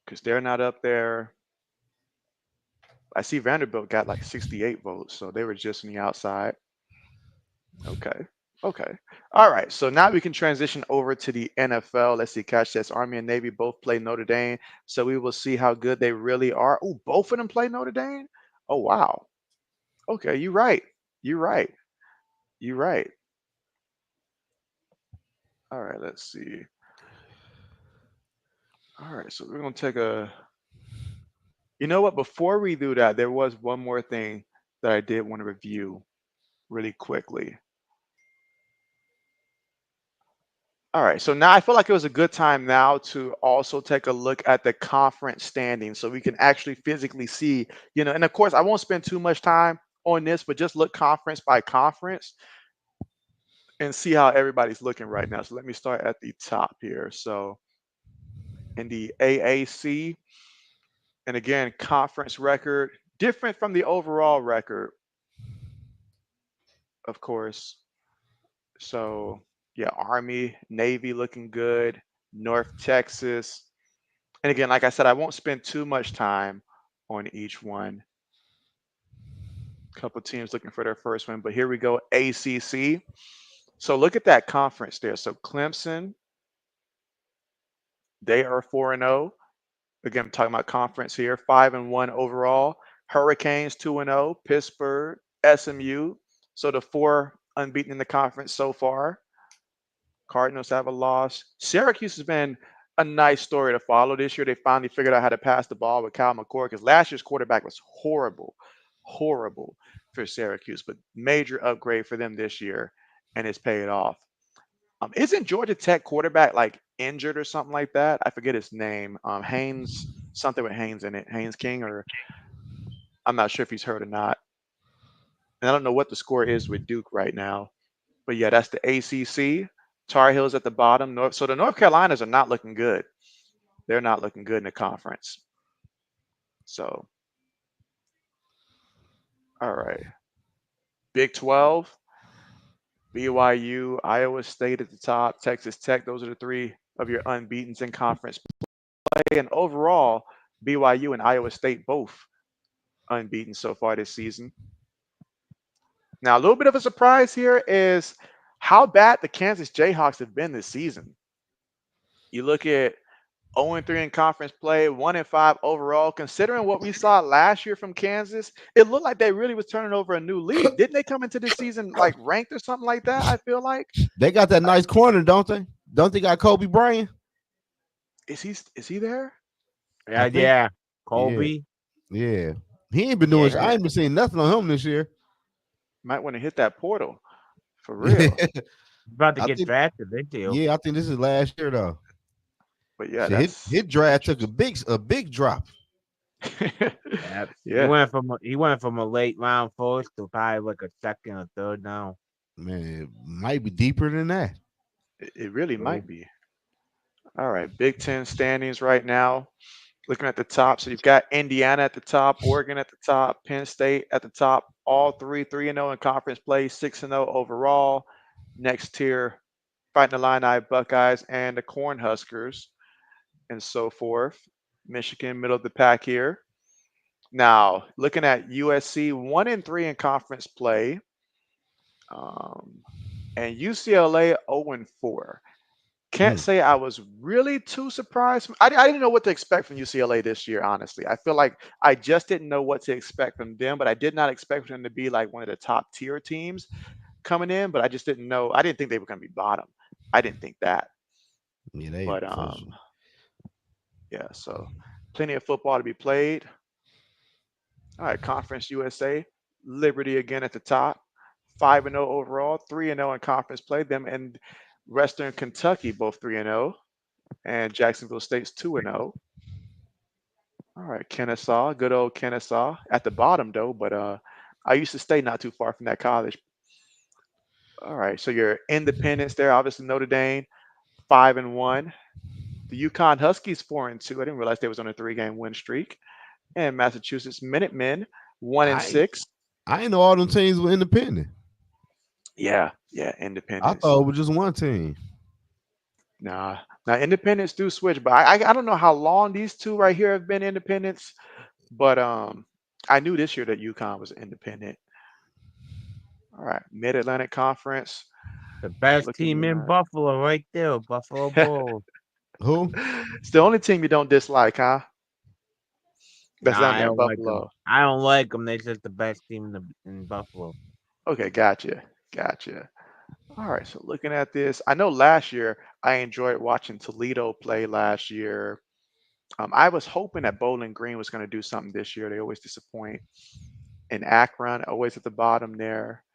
because they're not up there. I see Vanderbilt got like 68 votes, so they were just on the outside. Okay. Okay. All right. So now we can transition over to the NFL. Let's see. Cash says Army and Navy both play Notre Dame. So we will see how good they really are. Oh, both of them play Notre Dame? Oh, wow. Okay. You're right. You're right. You're right. All right. Let's see. All right. So we're going to take a. You know what? Before we do that, there was one more thing that I did want to review really quickly. All right, so now I feel like it was a good time now to also take a look at the conference standings so we can actually physically see, and of course, I won't spend too much time on this, but just look conference by conference and see how everybody's looking right now. So let me start at the top here. So in the AAC, and again, conference record, different from the overall record, of course. So yeah, Army, Navy looking good, North Texas. And again, like I said, I won't spend too much time on each one. Couple teams looking for their first win, but here we go, ACC. So look at that conference there. So Clemson, they are 4-0. Again, I'm talking about conference here, 5-1 overall. Hurricanes 2-0. Pittsburgh, SMU. So the four unbeaten in the conference so far. Cardinals have a loss. Syracuse has been a nice story to follow this year. They finally figured out how to pass the ball with Kyle McCord because last year's quarterback was horrible, horrible for Syracuse, but major upgrade for them this year, and it's paid off. Isn't Georgia Tech quarterback like injured or something like that? I forget his name. Haynes, something with Haynes in it. Haynes King, or I'm not sure if he's hurt or not. And I don't know what the score is with Duke right now. But yeah, that's the ACC. Tar Heels at the bottom. So the North Carolinas are not looking good. They're not looking good in the conference. So, all right. Big 12, BYU, Iowa State at the top, Texas Tech. Those are the three of your unbeatens in conference play. And overall, BYU and Iowa State both unbeaten so far this season. Now, a little bit of a surprise here is how bad the Kansas Jayhawks have been this season. You look at 0-3 in conference play, 1-5 overall. Considering what we saw last year from Kansas, it looked like they really was turning over a new leaf. Didn't they come into this season like ranked or something like that? I feel like They got that nice corner, don't they? Don't they got Kobe Bryant? is he there? I Yeah, think. yeah. Yeah, Colby. yeah. He ain't been Yeah, doing. I yeah. ain't been seeing nothing on him this year. Might want to hit that portal for real. I He's about to get think. drafted, they do. Yeah, I think this is last year though. But yeah, Shit, that's his draft took interesting. a big drop. Yeah. He Yeah, went from a late round first to probably like a second or third now. Man, it might be deeper than that. it really So might be. All right, Big Ten standings right now. Looking at the top, so you've got Indiana at the top, Oregon at the top, Penn State at the top, all three 3-0 in conference play, 6-0 overall. Next tier, fighting the Illini Buckeyes and the Cornhuskers, and so forth. Michigan, middle of the pack here. Now, looking at USC, 1-3 in conference play, um, and UCLA 0-4. Can't Mm. say I was really too surprised. I didn't know what to expect from UCLA this year, honestly. I feel like I just didn't know what to expect from them, but I did not expect them to be like one of the top tier teams coming in, but I just didn't know. I didn't think they were going to be bottom. I didn't think that. Yeah, they But for sure. yeah, so plenty of football to be played. All right, Conference USA, Liberty again at the top, 5-0 overall, 3-0 in conference play. Them and Western Kentucky both 3-0, and Jacksonville State's 2-0. All right, Kennesaw, good old Kennesaw at the bottom though, but I used to stay not too far from that college. All right, so your independents there, obviously Notre Dame, 5-1. The Yukon Huskies 4-2. I didn't realize they was on a 3-game win streak. And Massachusetts Minutemen, one and I six. I didn't know all them teams were independent. Yeah, I Independence. thought it was just one team. Nah, now Independence do switch, but I don't know how long these two right here have been Independents, but I knew this year that UConn was independent. All right, Mid Atlantic Conference. The best Looking team in like Buffalo right there, Buffalo Bulls. Who? it's the only team you don't dislike, huh? That's Nah, down I there in don't like them. Buffalo. I don't like them. They're just the best team in Buffalo. Okay, gotcha. All right, so looking at this, I know last year I enjoyed watching Toledo play last year. I was hoping that Bowling Green was going to do something this year. They always disappoint. And Akron, always at the bottom there.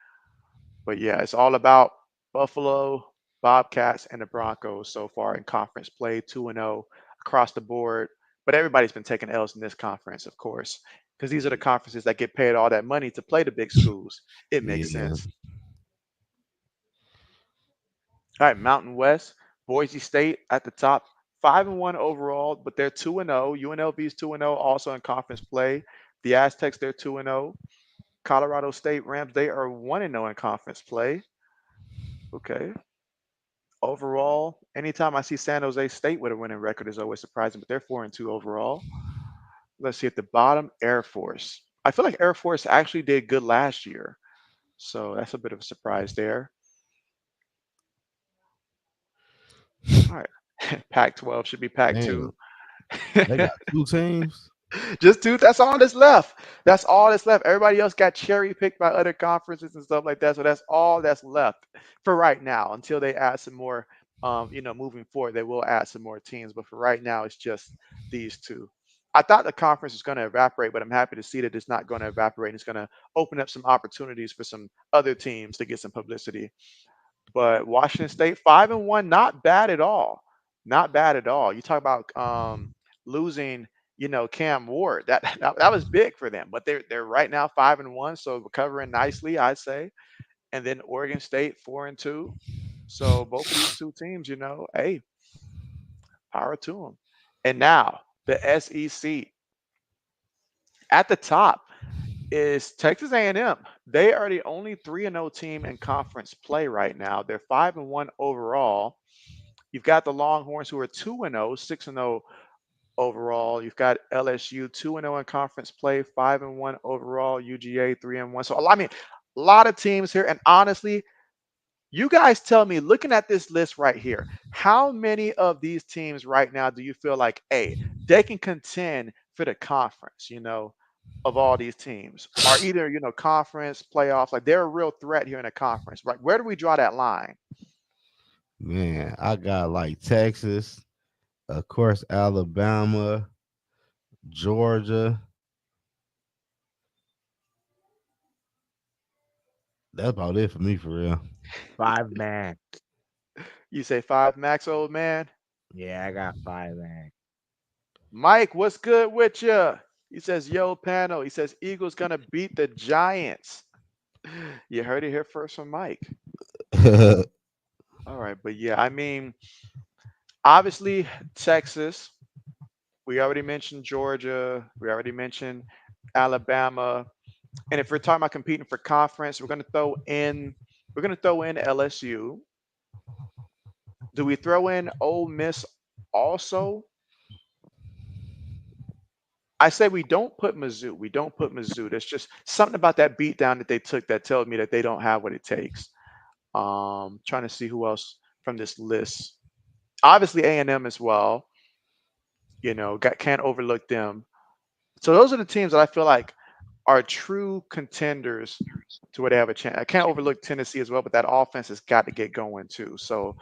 But yeah, it's all about Buffalo, Bobcats, and the Broncos so far in conference play, 2-0 across the board. But everybody's been taking L's in this conference, of course, because these are the conferences that get paid all that money to play the big schools. It makes Yeah. sense. All right, Mountain West, Boise State at the top, 5-1 overall, but they're 2-0. UNLV's 2-0 also in conference play. The Aztecs, they're 2-0. Colorado State Rams, they are 1-0 in conference play. Okay. Overall, anytime I see San Jose State with a winning record is always surprising, but they're 4-2 overall. Let's see at the bottom, Air Force. I feel like Air Force actually did good last year. So that's a bit of a surprise there. All right. Pac-12 should be Damn. Pac-2. They got 2 teams. Just two. That's all that's left. That's all that's left. Everybody else got cherry picked by other conferences and stuff like that. So that's all that's left for right now until they add some more. Moving forward, they will add some more teams. But for right now, it's just these two. I thought the conference was going to evaporate, but I'm happy to see that it's not going to evaporate. It's going to open up some opportunities for some other teams to get some publicity. But Washington State 5-1, not bad at all. Not bad at all. You talk about losing, Cam Ward. That was big for them. But they're right now 5-1, so recovering nicely, I'd say. And then Oregon State 4-2. So both of these two teams, hey, power to them. And now the SEC at the top is Texas A&M. They are the only 3-0 team in conference play right now. They're 5-1 overall. You've got the Longhorns who are 2-0, 6-0 overall. You've got LSU 2-0 in conference play, 5-1 overall. UGA 3-1. So I mean, a lot of teams here. And honestly, you guys tell me, looking at this list right here, how many of these teams right now do you feel like, hey, they can contend for the conference, of all these teams? Are either, conference, playoffs, like they're a real threat here in a conference, right? Where do we draw that line? Man, I got like Texas, of course, Alabama, Georgia. That's about it for me, for real. 5 man. You say five max, old man? Yeah, I got 5 man. Mike, what's good with you? He says, yo, panel. He says, Eagles going to beat the Giants. You heard it here first from Mike. All right. But yeah, I mean, obviously, Texas. We already mentioned Georgia. We already mentioned Alabama. And if we're talking about competing for conference, we're going to throw in LSU. Do we throw in Ole Miss also? I say we don't put Mizzou. We don't put Mizzou. There's just something about that beatdown that they took that tells me that they don't have what it takes. Trying to see who else from this list. Obviously A&M as well. Can't overlook them. So those are the teams that I feel like are true contenders to where they have a chance. I can't overlook Tennessee as well, but that offense has got to get going too. So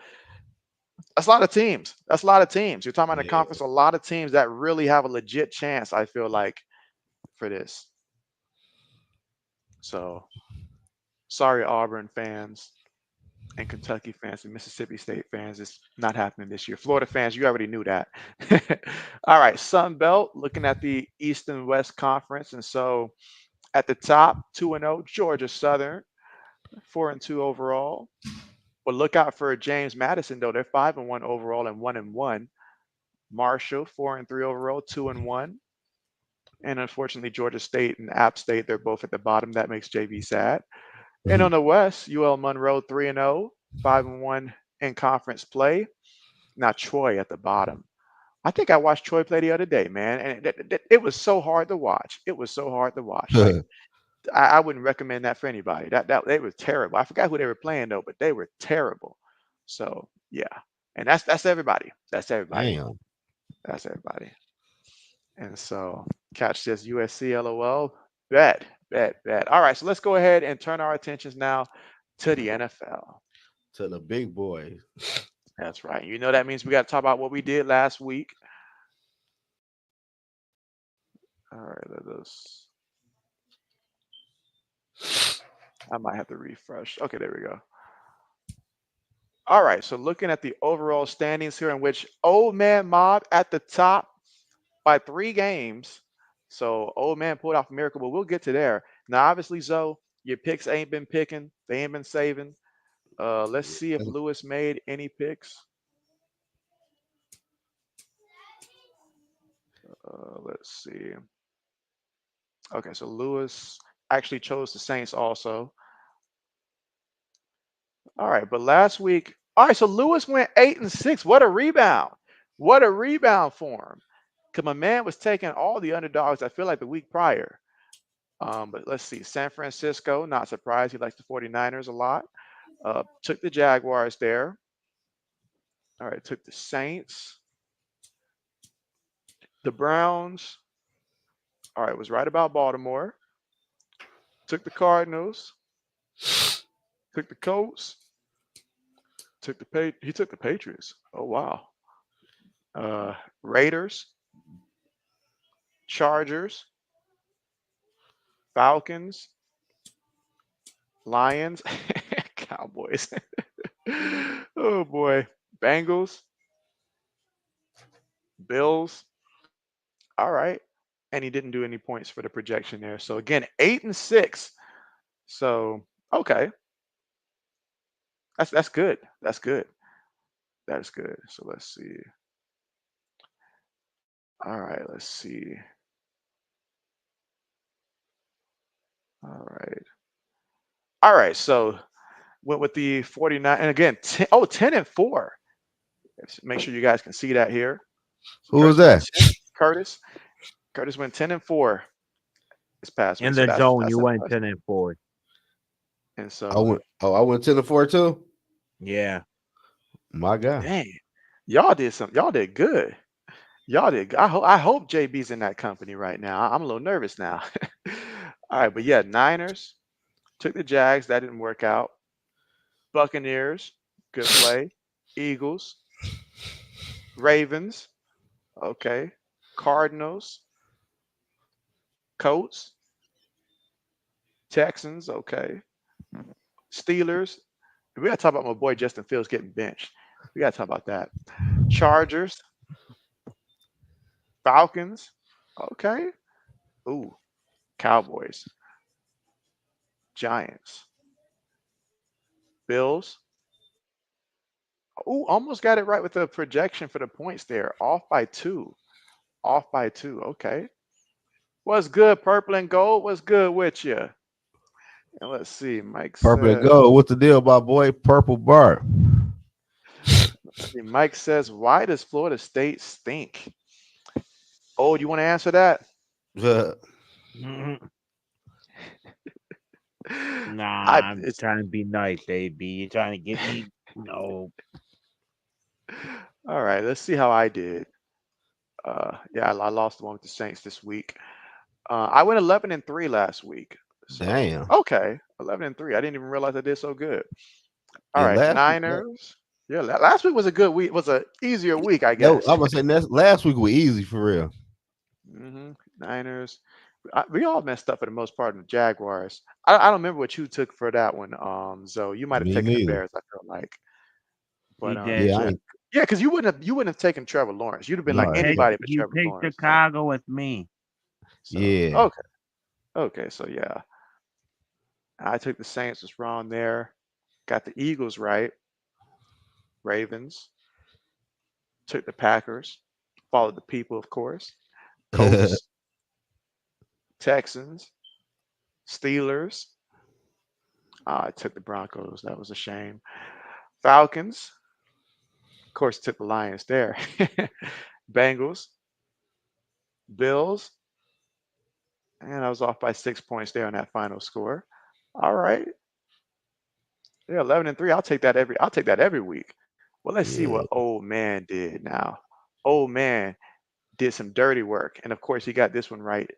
that's a lot of teams. That's a lot of teams. You're talking about in the Yeah. conference, a lot of teams that really have a legit chance, I feel like, for this. So sorry, Auburn fans and Kentucky fans and Mississippi State fans. It's not happening this year. Florida fans, you already knew that. All right, Sun Belt, looking at the East and West Conference. And so at the top, 2-0, Georgia Southern, 4-2 overall. But look out for James Madison, though. They're 5-1 overall and 1-1. Marshall, 4-3 overall, 2-1. And unfortunately, Georgia State and App State, they're both at the bottom. That makes JV sad. And on the West, UL Monroe 3-0, 5-1 in conference play. Now Troy at the bottom. I think I watched Troy play the other day, man, and it was so hard to watch. It was so hard to watch. Like I wouldn't recommend that for anybody. That they were terrible. I forgot who they were playing though, but they were terrible. So yeah, and that's everybody. That's everybody. Damn. That's everybody. And so catch this USC LOL. Bet, bet, bet. All right, so let's go ahead and turn our attentions now to the NFL. To the big boys. That's right. You know that means we got to talk about what we did last week. All right, let us. I might have to refresh. Okay, there we go. All right, so looking at the overall standings here, in which Old Man Mob at the top by 3 games. So Old Man pulled off a miracle, but we'll get to there. Now, obviously, Zoe, your picks ain't been picking. They ain't been saving. Let's see if Lewis made any picks. Let's see. Okay, so Lewis actually chose the Saints also. All right, but last week, all right, so Lewis went 8-6. What a rebound. What a rebound for him. Because my man was taking all the underdogs, I feel like the week prior. But let's see. San Francisco, not surprised. He likes the 49ers a lot. Took the Jaguars there. All right, took the Saints. The Browns. All right, was right about Baltimore. Took the Cardinals. Took the Colts. He took the Patriots. Oh wow. Raiders, Chargers, Falcons, Lions, Cowboys. Oh boy. Bengals, Bills. All right. And he didn't do any points for the projection there. So again, 8-6. So okay. That's good. That's good. That's good. So let's see. All right, let's see. All right. All right. So went with the 49 and again 10-4. Make sure you guys can see that here. So Who was that? Curtis. Curtis went 10-4 this past week. In So the zone, that's you went impressive. 10-4. And I so went 10-4 too. Yeah. My God. dang, y'all did good. Y'all did. I hope JB's in that company right now. I'm a little nervous now. All right, but yeah, Niners took the Jags. That didn't work out. Buccaneers, good play. Eagles, Ravens, okay. Cardinals, Colts, Texans, okay. Steelers. We gotta talk about my boy Justin Fields getting benched. We gotta talk about that. Chargers, Falcons, okay. Ooh, Cowboys, Giants, Bills. Ooh, almost got it right with the projection for the points there. Off by 2. Off by 2. Okay. What's good, purple and gold? What's good with you? And let's see. Mike Purple and says. gold. What's the deal, my boy? Purple bar. Mike says, why does Florida State stink? Oh, do you want to answer that? Nah, I I'm it's trying to be nice, AB. You're trying to get me. No. all right. Let's see how I did. Yeah, I lost the one with the Saints this week. I went 11-3 last week. So Damn. okay, 11-3. I didn't even realize I did so good. All Yeah, right, last week. Niners. Yeah, last week was a good week. Was a easier week, I No, guess. I'm gonna say last week was easy for real. Niners. We all messed up for the most part in the Jaguars. I don't remember what you took for that one. Zoe, you might have Me taken the neither. Bears. I feel like, He but did. Yeah, I yeah, ain't yeah, because you wouldn't have taken Trevor Lawrence. You'd have been no. like anybody but He Trevor picked Lawrence. So, Chicago with me. so Yeah. okay, okay, so yeah, I took the Saints. Was wrong there. Got the Eagles right. Ravens. Took the Packers. Followed the people, of course. Colts. Texans. Steelers. I took the Broncos. That was a shame. Falcons. Of course, took the Lions there. Bengals. Bills. And I was off by 6 points there on that final score. All right. Yeah, 11-3. I'll take that every week. Well, let's see what Yeah. old man did now. Old man did some dirty work. And of course he got this one right.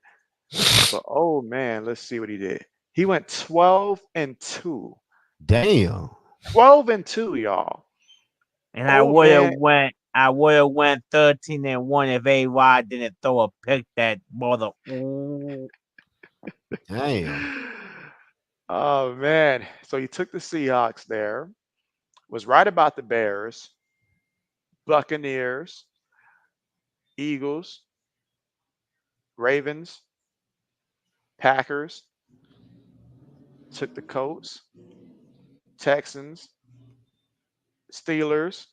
But old man, let's see what he did. He went 12-2. Damn. 12-2, y'all. And I Old would have man, went. I would have went 13-1 if A didn't throw a pick that mother. Ooh. Damn. oh man. So he took the Seahawks there, was right about the Bears, Buccaneers, Eagles, Ravens, Packers, took the Colts, Texans, Steelers,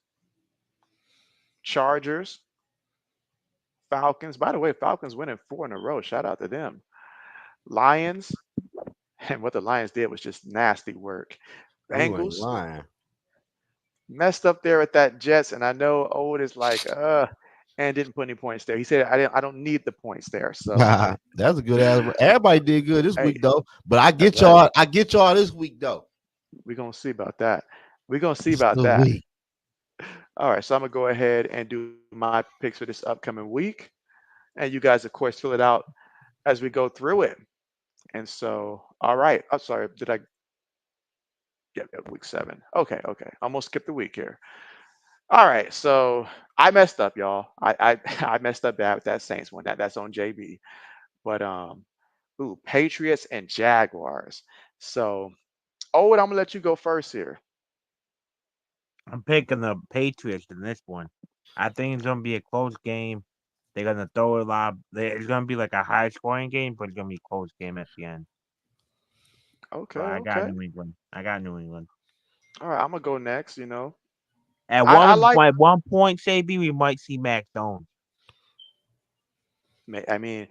Chargers, Falcons. By the way, Falcons winning 4 in a row. Shout out to them. Lions, and what the Lions did was just nasty work. You ain't Bengals lying. messed up there with that Jets, and I know Old is like, and didn't put any points there. He said, I don't need the points there. So, That's a good ass. Everybody did good this hey, week though. But I that's get right. y'all. I get y'all this week though. We're gonna see about that. We're gonna see It's about the that. week. All right, so I'm gonna go ahead and do my picks for this upcoming week, and you guys, of course, fill it out as we go through it. And so, all right. I'm sorry, did I? Yeah, week 7. Okay, okay. Almost skipped the week here. All right, so I messed up, y'all. I I messed up bad with that Saints one. That's on JB. But ooh, Patriots and Jaguars. So, Owen, I'm gonna let you go first here. I'm picking the Patriots in this one. I think it's gonna be a close game. They're gonna throw a lot. It's gonna be like a high scoring game, but it's gonna be a close game at the end. Okay, But I got okay. New England. I got New England. All right, I'm gonna go next. At I one like. at one point, JB, we might see Mac Jones. I mean,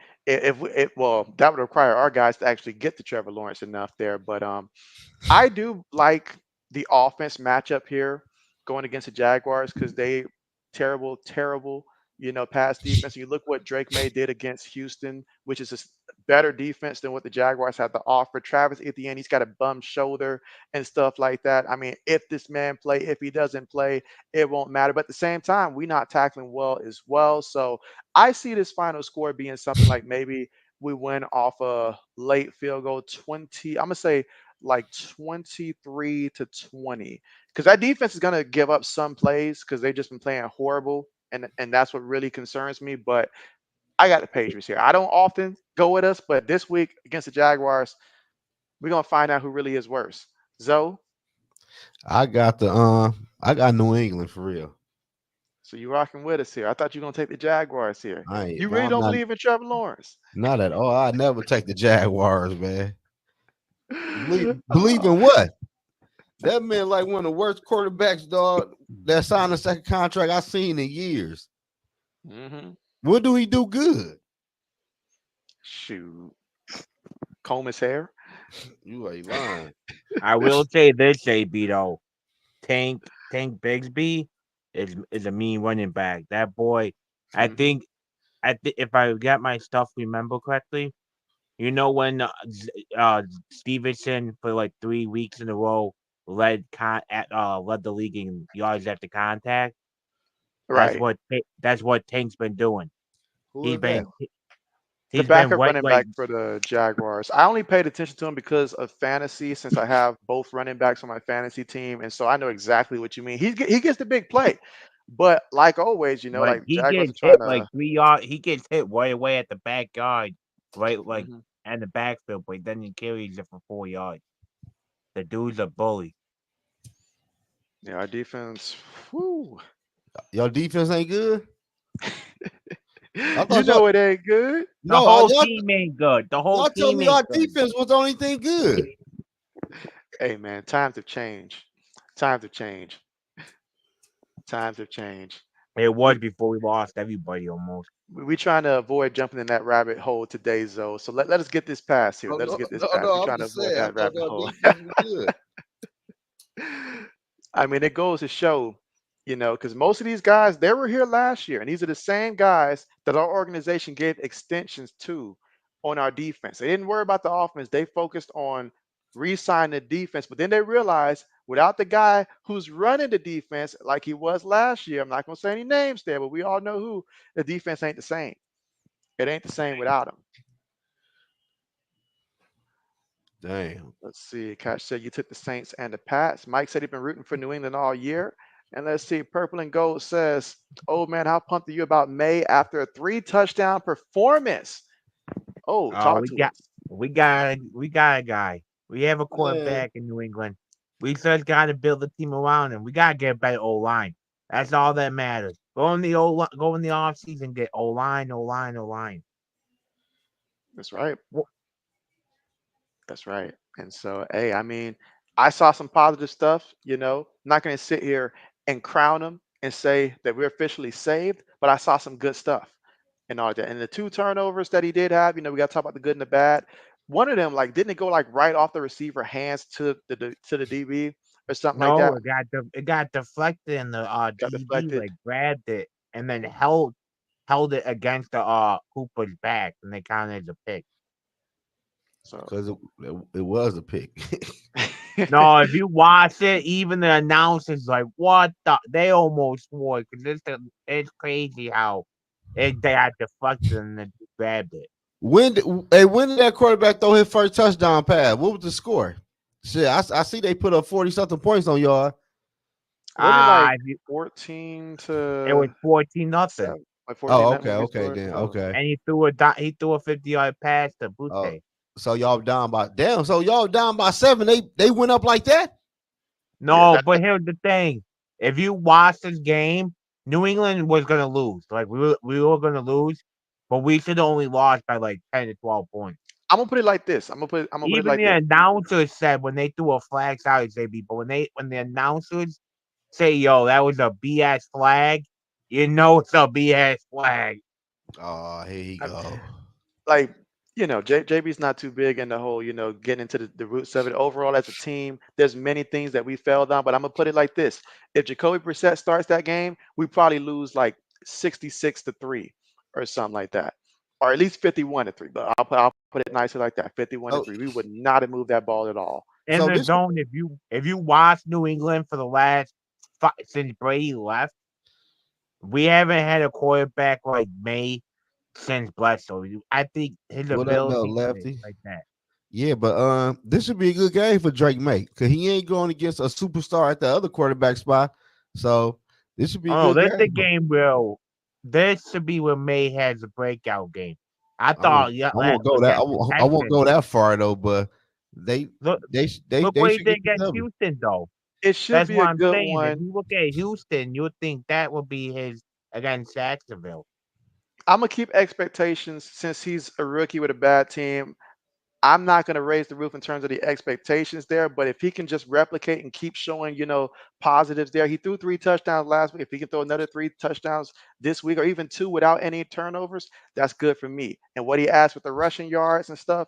well, that would require our guys to actually get to Trevor Lawrence enough there. But I do like the offense matchup here going against the Jaguars because they terrible, terrible, pass defense. You look what Drake May did against Houston, which is a better defense than what the Jaguars have to offer. Travis Etienne, he's got a bum shoulder and stuff like that. I mean, if this man play, if he doesn't play, it won't matter. But at the same time, we're not tackling well as well. So I see this final score being something like maybe we win off a late field goal 20. I'm gonna say like 23-20 because that defense is going to give up some plays because they've just been playing horrible and that's what really concerns me. But I got the Patriots here. I don't often go with us, but this week against the Jaguars, we're going to find out who really is worse. Zoe, I got New England for real. so you rocking with us here. I thought you were going to take the Jaguars here. I ain't You really I'm don't believe in Trevor Lawrence? not at all. I never take the Jaguars, man. Believe in what? That man like one of the worst quarterbacks, dog, that signed a second contract I've seen in years. hmm What do he do good? Shoot. Comb his hair. You ain't lying. I will say this, JB though. Tank Bigsby is a mean running back. That boy, I hmm think if I get my stuff remember correctly, when Stevenson for like 3 weeks in a row led the league in yards after contact. Right. That's what Tank's been doing. Who He's is that? been The he's been backup right running like back for the Jaguars. I only paid attention to him because of fantasy, since I have both running backs on my fantasy team, and so I know exactly what you mean. He gets the big play, but like always, but like he Jaguars gets are trying hit like to. 3 yards. He gets hit right away at the backyard, right like Mhm. and the backfield, but then he carries it for 4 yards. The dude's a bully. Yeah, our defense. Whew. Your defense ain't good. I You thought y'all know it ain't good. The no, whole y'all team ain't good. The whole y'all told team me ain't our good. defense was the only thing good. Hey man, times have changed. Times have changed. Times have changed. It was We before we lost everybody almost. we trying to avoid jumping in that rabbit hole today, Zoe. So let us get this pass here. Oh, Let us no, get this no, pass. We're no. I'm trying to just avoid saying. I that thought rabbit our hole. defense was good. I mean, it goes to show, because most of these guys, they were here last year, and these are the same guys that our organization gave extensions to on our defense. They didn't worry about the offense. They focused on re-signing the defense. But then they realized without the guy who's running the defense like he was last year, I'm not going to say any names there, but we all know who, the defense ain't the same. It ain't the same without him. Damn. Let's see. Cash said you took the Saints and the Pats. Mike said he'd been rooting for New England all year. And let's see. Purple and Gold says, "Oh man, how pumped are you about May after a 3 touchdown performance?" Oh, Oh, talk we to got us. we got a guy. We have a Man. quarterback in New England. We just got to build a team around him. We gotta get a better O line. That's all that matters. Go in the off season, get O line, O line, O line. That's right. That's right. And so, hey, I mean, I saw some positive stuff. Not going to sit here and crown him and say that we're officially saved, but I saw some good stuff and all that. And the 2 turnovers that he did have, we got to talk about the good and the bad. One of them, like, didn't it go like right off the receiver hands to the DB or something like No, that? it got deflected, and the Got DB deflected. like grabbed it and then held it against the Hooper's back, and they counted as a pick. So Because it was a pick. No, if you watch it, even the announcers like, what the? They almost swore because it's crazy how they had deflected and then grabbed it. When did that quarterback throw his first touchdown pass? What was the score? Shit, I see they put up 40 something points on y'all. wasn't it like If you, 14 it was to 14-0, 7, like 14 Oh, nothing okay, when we okay, scored? then So okay. and he threw a 50-yard pass to Uh, Butte. so y'all down by damn. So y'all down by 7. They went up like that. yeah, No, but here's the thing: if you watch this game, New England was gonna lose. Like we were gonna lose, but we should have only lost by like 10 to 12 points. I'm gonna put it like this. I'm gonna put it Even like the this. announcers said when they threw a flag, sorry, JB, but when the announcers say, "Yo, that was a BS flag," you know it's a BS flag. Oh, here you go. Like JB's not too big in the whole getting into the roots of it. Overall, as a team, there's many things that we failed on, but I'm gonna put it like this: if Jacoby Brissett starts that game, we probably lose like 66-3 or something like that, or at least 51-3. But I'll put it nicely like that: 51 to So three. We would not have moved that ball at all. In so the this zone, if you watch New England for the last since Brady left, we haven't had a quarterback like May since Bledsoe. I think his what up though, ability is Lefty? like that. Yeah, but this should be a good game for Drake May because he ain't going against a superstar at the other quarterback spot. So this should be a Oh, good that's the game. game where this should be where May has a breakout game. I I won't. thought, yeah, I won't go that. against the I won't Texans. go that far though. But they Look, look they what he should did get the against W. Houston, though. It should That's be what a I'm good saying. If one. you look at Houston, you would think that would be his against Jacksonville. I'm gonna keep expectations since he's a rookie with a bad team. I'm not going to raise the roof in terms of the expectations there, but if he can just replicate and keep showing, positives there. He threw 3 touchdowns last week. If he can throw another 3 touchdowns this week or even 2 without any turnovers, that's good for me. And what he asked with the rushing yards and stuff,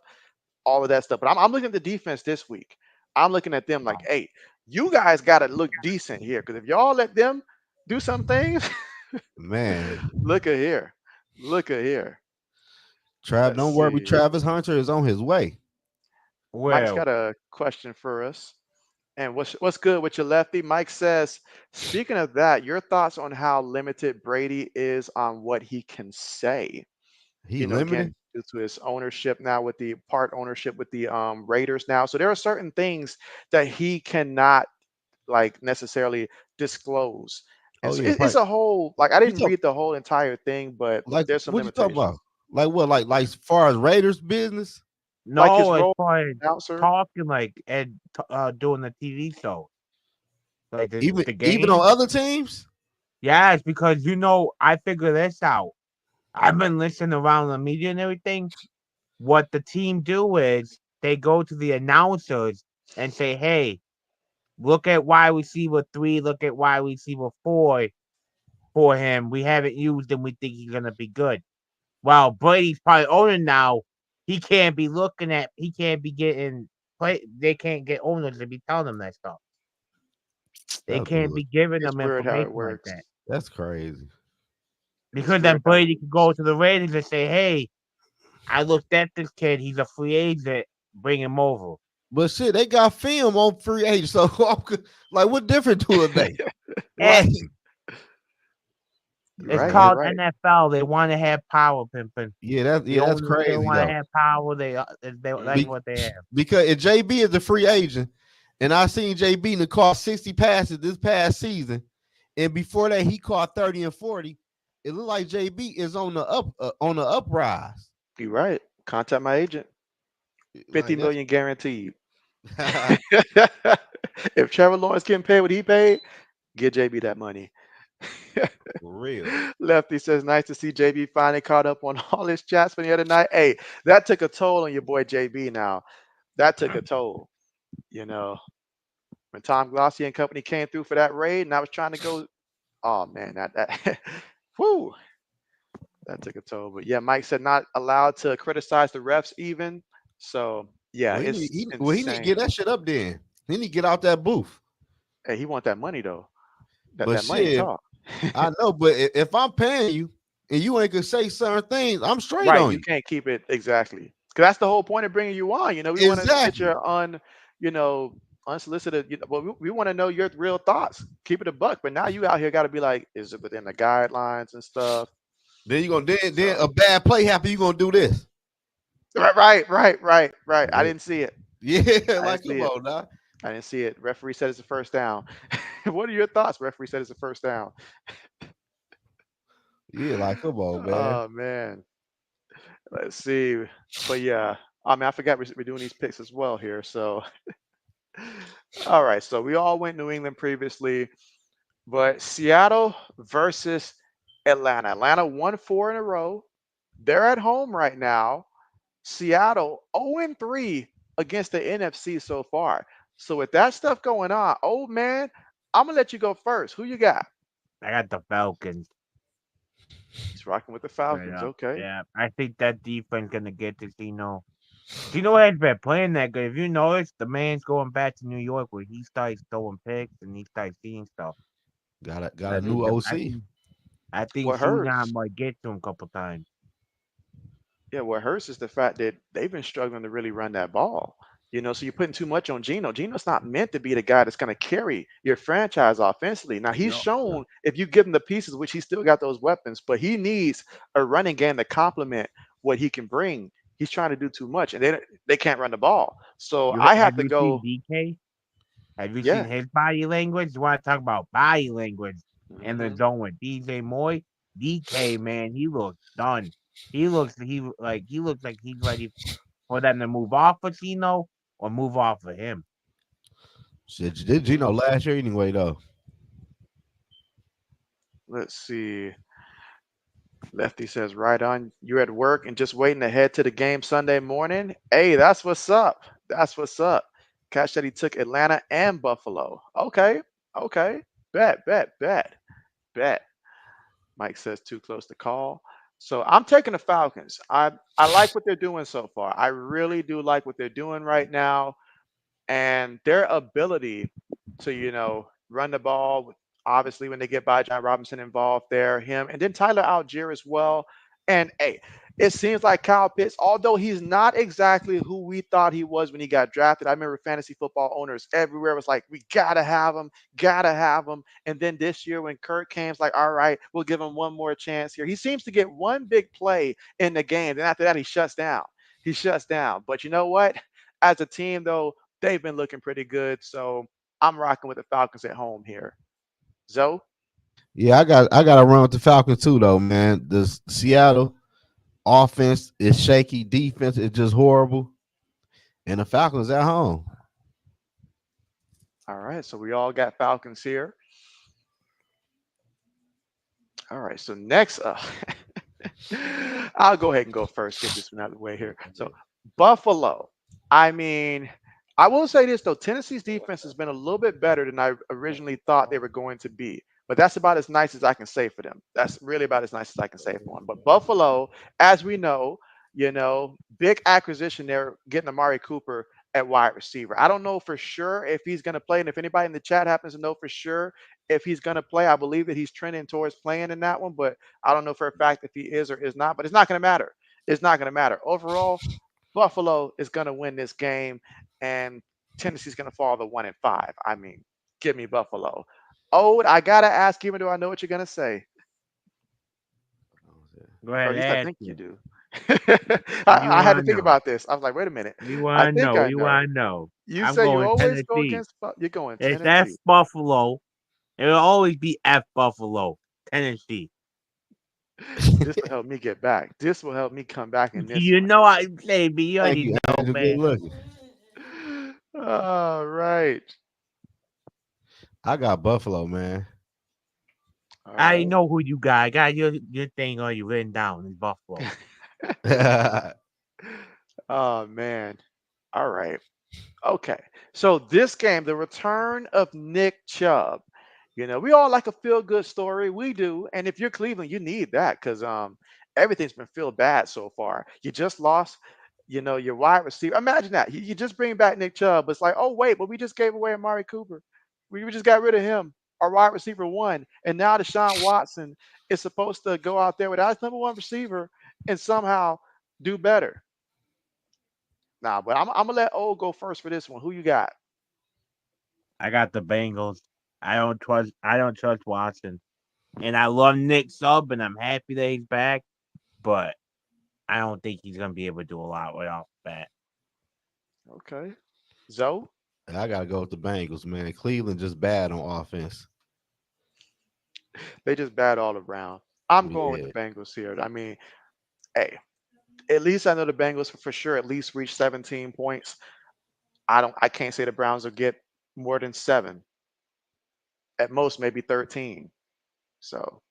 all of that stuff. But I'm looking at the defense this week. I'm looking at them like, hey, you guys got to look decent here because if y'all let them do some things, Man, look at here. Look at here. Let's Don't worry. see. Travis Hunter is on his way. Mike's Well, got a question for us. And what's good with your lefty? Mike says, speaking of that, your thoughts on how limited Brady is on what he can say. He limited. Again, due to his ownership now with the part ownership with the Raiders now. So there are certain things that he cannot like necessarily disclose. And Oh so yeah, it's probably. a whole like I You didn't talk read the whole entire thing, but like there's some what you talking about? limitations. Like what? Like as far as Raiders business? Like his no, as role far as as announcer. talking like Ed doing the TV show, like the Even on game. other teams? Yes, because I figured this out. I've been listening around the media and everything. What the team do is they go to the announcers and say, "Hey, look at wide receiver 3, look at wide receiver 4 for him. We haven't used him. We think he's gonna be good." Well, Brady's probably owner now. He can't be getting play. They can't get owners to be telling them that stuff. They That's can't bull- be giving It's them weird how it information like works. that that's crazy. It's because then weird how it Brady could works. go to the Raiders and say, "Hey, I looked at this kid. He's a free agent. Bring him over. But shit, they got film on free agent. So like, what difference do it make? Like, Hey, You're it's right. You're called right. NFL. They want to have power, pimping. The that's owners they crazy want to though. have power. That's Mhm. Be- what they have. because if JB is a free agent, and I seen JB to caught 60 passes this past season, and before that he caught 30 and 40. It looked like JB is on the uprise. You're right. Contact my agent. Like 50 that's million guaranteed. If Trevor Lawrence getting paid what he paid, get JB that money. for real. Lefty says, nice to see JB finally caught up on all his chats from the other night. Hey, that took a toll on your boy JB now. That took a toll. You know, when Tom Glossier and company came through for that raid and I was trying to go, oh man, that whoo, that took a toll. But yeah, Mike said not allowed to criticize the refs even. So yeah, Well, it's he need to get insane. that shit up then. He need to get out that booth. Hey, he want that money though. But That money shit, talk. I know. But if I'm paying you and you ain't gonna say certain things, I'm straight Right, on you you. can't keep it exactly. 'Cause that's the whole point of bringing you on. We want to get Exactly. your you know, unsolicited. Well, we want to know your real thoughts. Keep it a buck. But now you out here got to be like, is it within the guidelines and stuff? Then you gonna then So a bad play happen. You gonna do this? right. I Yeah, didn't see it. yeah. I didn't Like see come it. on now. I didn't see it. Referee said it's a first down. What are your thoughts? Referee said it's a first down. Yeah, like come on, man. Oh man. Let's see. But yeah, I mean, I forgot we're doing these picks as well here. So all right, so we all went New England previously, but Seattle versus Atlanta. Atlanta won 4 in a row. They're at home right now. Seattle 0-3 against the NFC so far. So with that stuff going on, old man, I'm gonna let you go first. Who you got? I got the Falcons He's rocking with the straight Falcons. up. Okay. Yeah, I think that defense gonna get to Gino. Gino has been playing that good. If you notice, the man's going back to New York where he starts throwing picks and he starts seeing stuff. Got I a new think OC. I think What Shunon hurts? might get to him a couple times. Yeah, what hurts is the fact that they've been struggling to really run that ball. So you're putting too much on Geno. Geno's not meant to be the guy that's going to carry your franchise offensively. Now he's No, shown if you give him the pieces, which he's still got those weapons, but he needs a running game to complement what he can bring. He's trying to do too much, and they can't run the ball. So I have have to you seen go. DK? Have you seen Yeah. his body language? You want to talk about body language in the Hmm. zone with DJ Moy? DK, man, he looks done. He looks like he's ready for them to move off of Gino or move off of him. Shit, did Hmm. Gino last year anyway though? Let's see. Lefty says, right on. You're at work and just waiting to head to the game Sunday morning. Hey, that's what's up. That's what's up. Cash said he took Atlanta and Buffalo. Okay. Okay. Bet. Mike says too close to call. So I'm taking the Falcons. I like what they're doing so far. I really do like what they're doing right now and their ability to run the ball. Obviously, when they get by John Robinson involved there, him and then Tyler Algier as well. And hey, it seems like Kyle Pitts, although he's not exactly who we thought he was when he got drafted. I remember fantasy football owners everywhere was like, "We gotta have him." And then this year, when Kirk came's like, "All right, we'll give him one more chance here." He seems to get one big play in the game, then after that, he shuts down. He shuts down. But you know what? As a team, though, they've been looking pretty good. So I'm rocking with the Falcons at home here. Zoe? Yeah, I got to run with the Falcons too though, man. The Seattle offense is shaky, defense is just horrible, and the Falcons at home. All right. So we all got Falcons here. All right. So next up, I'll go ahead and go first, get this one out of the way here. So Buffalo. I mean, I will say this though, Tennessee's defense has been a little bit better than I originally thought they were going to be. But that's about as nice as I can say for them. That's really about as nice as I can say for them. But Buffalo, as we know, big acquisition there, getting Amari Cooper at wide receiver. I don't know for sure if he's going to play. And if anybody in the chat happens to know for sure if he's going to play, I believe that he's trending towards playing in that one. But I don't know for a fact if he is or is not. But it's not going to matter. It's not going to matter. Overall, Buffalo is going to win this game, and Tennessee's going to fall to 1-5. I mean, give me Buffalo. I gotta ask, even though I know what you're gonna say, Go or ahead, at least I ask think you it. do. What do you I had want to to think know? about this. I was like, wait a minute. What do you I want to think know? What I do you know. want to know? You I'm say you going always go Tennessee. against. You're going It's F Tennessee. Buffalo. It'll always be F Buffalo, Tennessee. This will help me get back. This will help me come back in this You one. know I say, but you Thank already you, know, Andrew. Good man. looking. All right. I got Buffalo, man. All I right. know who you got. I got your thing already written down. It's Buffalo. Oh man. All right. Okay. So this game, the return of Nick Chubb. We all like a feel good story. We do. And if you're Cleveland, you need that because everything's been feel bad so far. You just lost, your wide receiver. Imagine that. You just bring back Nick Chubb. It's like, oh wait, but we just gave away Amari Cooper. We just got rid of him. Our wide receiver one. And now Deshaun Watson is supposed to go out there without his number one receiver and somehow do better. Nah, but I'm gonna let O go first for this one. Who you got? I got the Bengals. I don't trust Watson. And I love Nick Sub and I'm happy that he's back, but I don't think he's gonna be able to do a lot right off the bat. Okay. Zoe? I gotta go with the Bengals, man. Cleveland just bad on offense. They just bad all around. I'm going with the Yeah. Bengals here. I mean, hey, at least I know the Bengals for sure at least reach 17 points. I can't say the Browns will get more than 7. At most maybe 13. So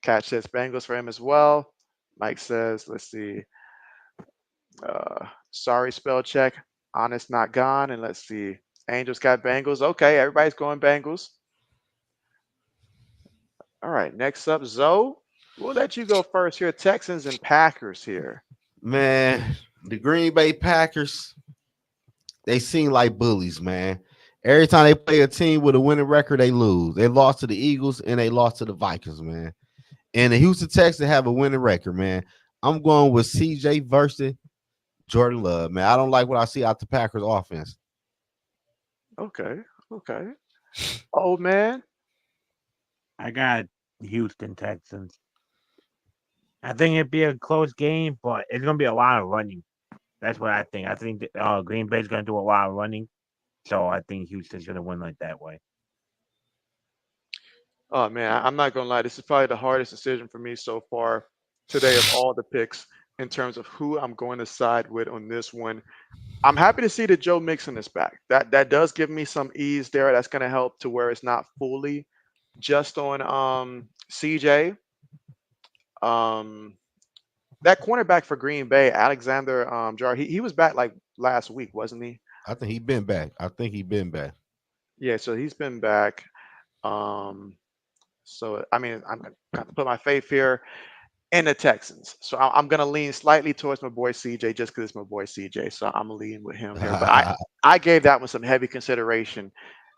Catch says Bengals for him as well. Mike says, let's see. Sorry, spell check. Honest not gone. And let's see. Angels got Bengals. Okay, everybody's going Bengals. All right, next up, Zoe. We'll let you go first here. Texans and Packers here. Man, the Green Bay Packers, they seem like bullies, man. Every time they play a team with a winning record, they lose. They lost to the Eagles and they lost to the Vikings, man. And the Houston Texans have a winning record, man. I'm going with CJ versus Jordan Love, man. I don't like what I see out the Packers offense. Okay, okay. Oh man. I got Houston Texans. I think it'd be a close game, but it's gonna be a lot of running. That's what I think. I think that, Green Bay's gonna do a lot of running, so I think Houston's gonna win like that way. Oh man, I'm not gonna lie. This is probably the hardest decision for me so far today of all the picks in terms of who I'm going to side with on this one. I'm happy to see that Joe Mixon is back. That does give me some ease there. That's gonna help to where it's not fully just on CJ. Um that cornerback for Green Bay, Alexander Jar, he was back like last week, wasn't he? I think he been back. I think he been back. Yeah, so he's been back. Um so I mean, I'm gonna have to put my faith here in the Texans. So I'm gonna lean slightly towards my boy CJ just because it's my boy CJ. So I'm leaning with him here. But I gave that one some heavy consideration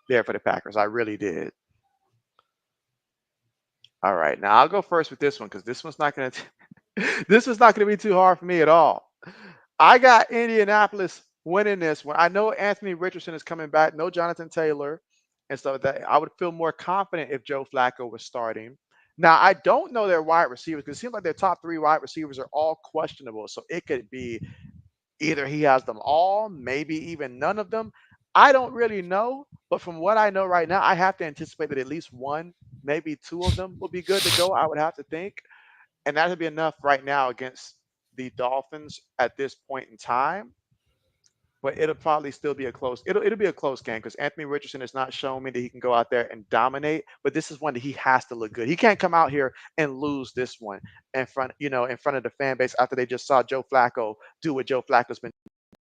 there for the Packers. I really did. All right, now I'll go first with this one because this one's not gonna this was not gonna be too hard for me at all. I got Indianapolis winning this one. I know Anthony Richardson is coming back. No Jonathan Taylor and stuff like that. I would feel more confident if Joe Flacco was starting. Now I don't know their wide receivers because it seems like their top 3 wide receivers are all questionable. So it could be either he has them all, maybe even none of them. I don't really know, but from what I know right now, I have to anticipate that at least one, maybe 2 of them will be good to go. I would have to think, and that would be enough right now against the Dolphins at this point in time. But it'll probably still be a close. It'll be a close game because Anthony Richardson has not shown me that he can go out there and dominate. But this is one that he has to look good. He can't come out here and lose this one in front of the fan base after they just saw Joe Flacco do what Joe Flacco's been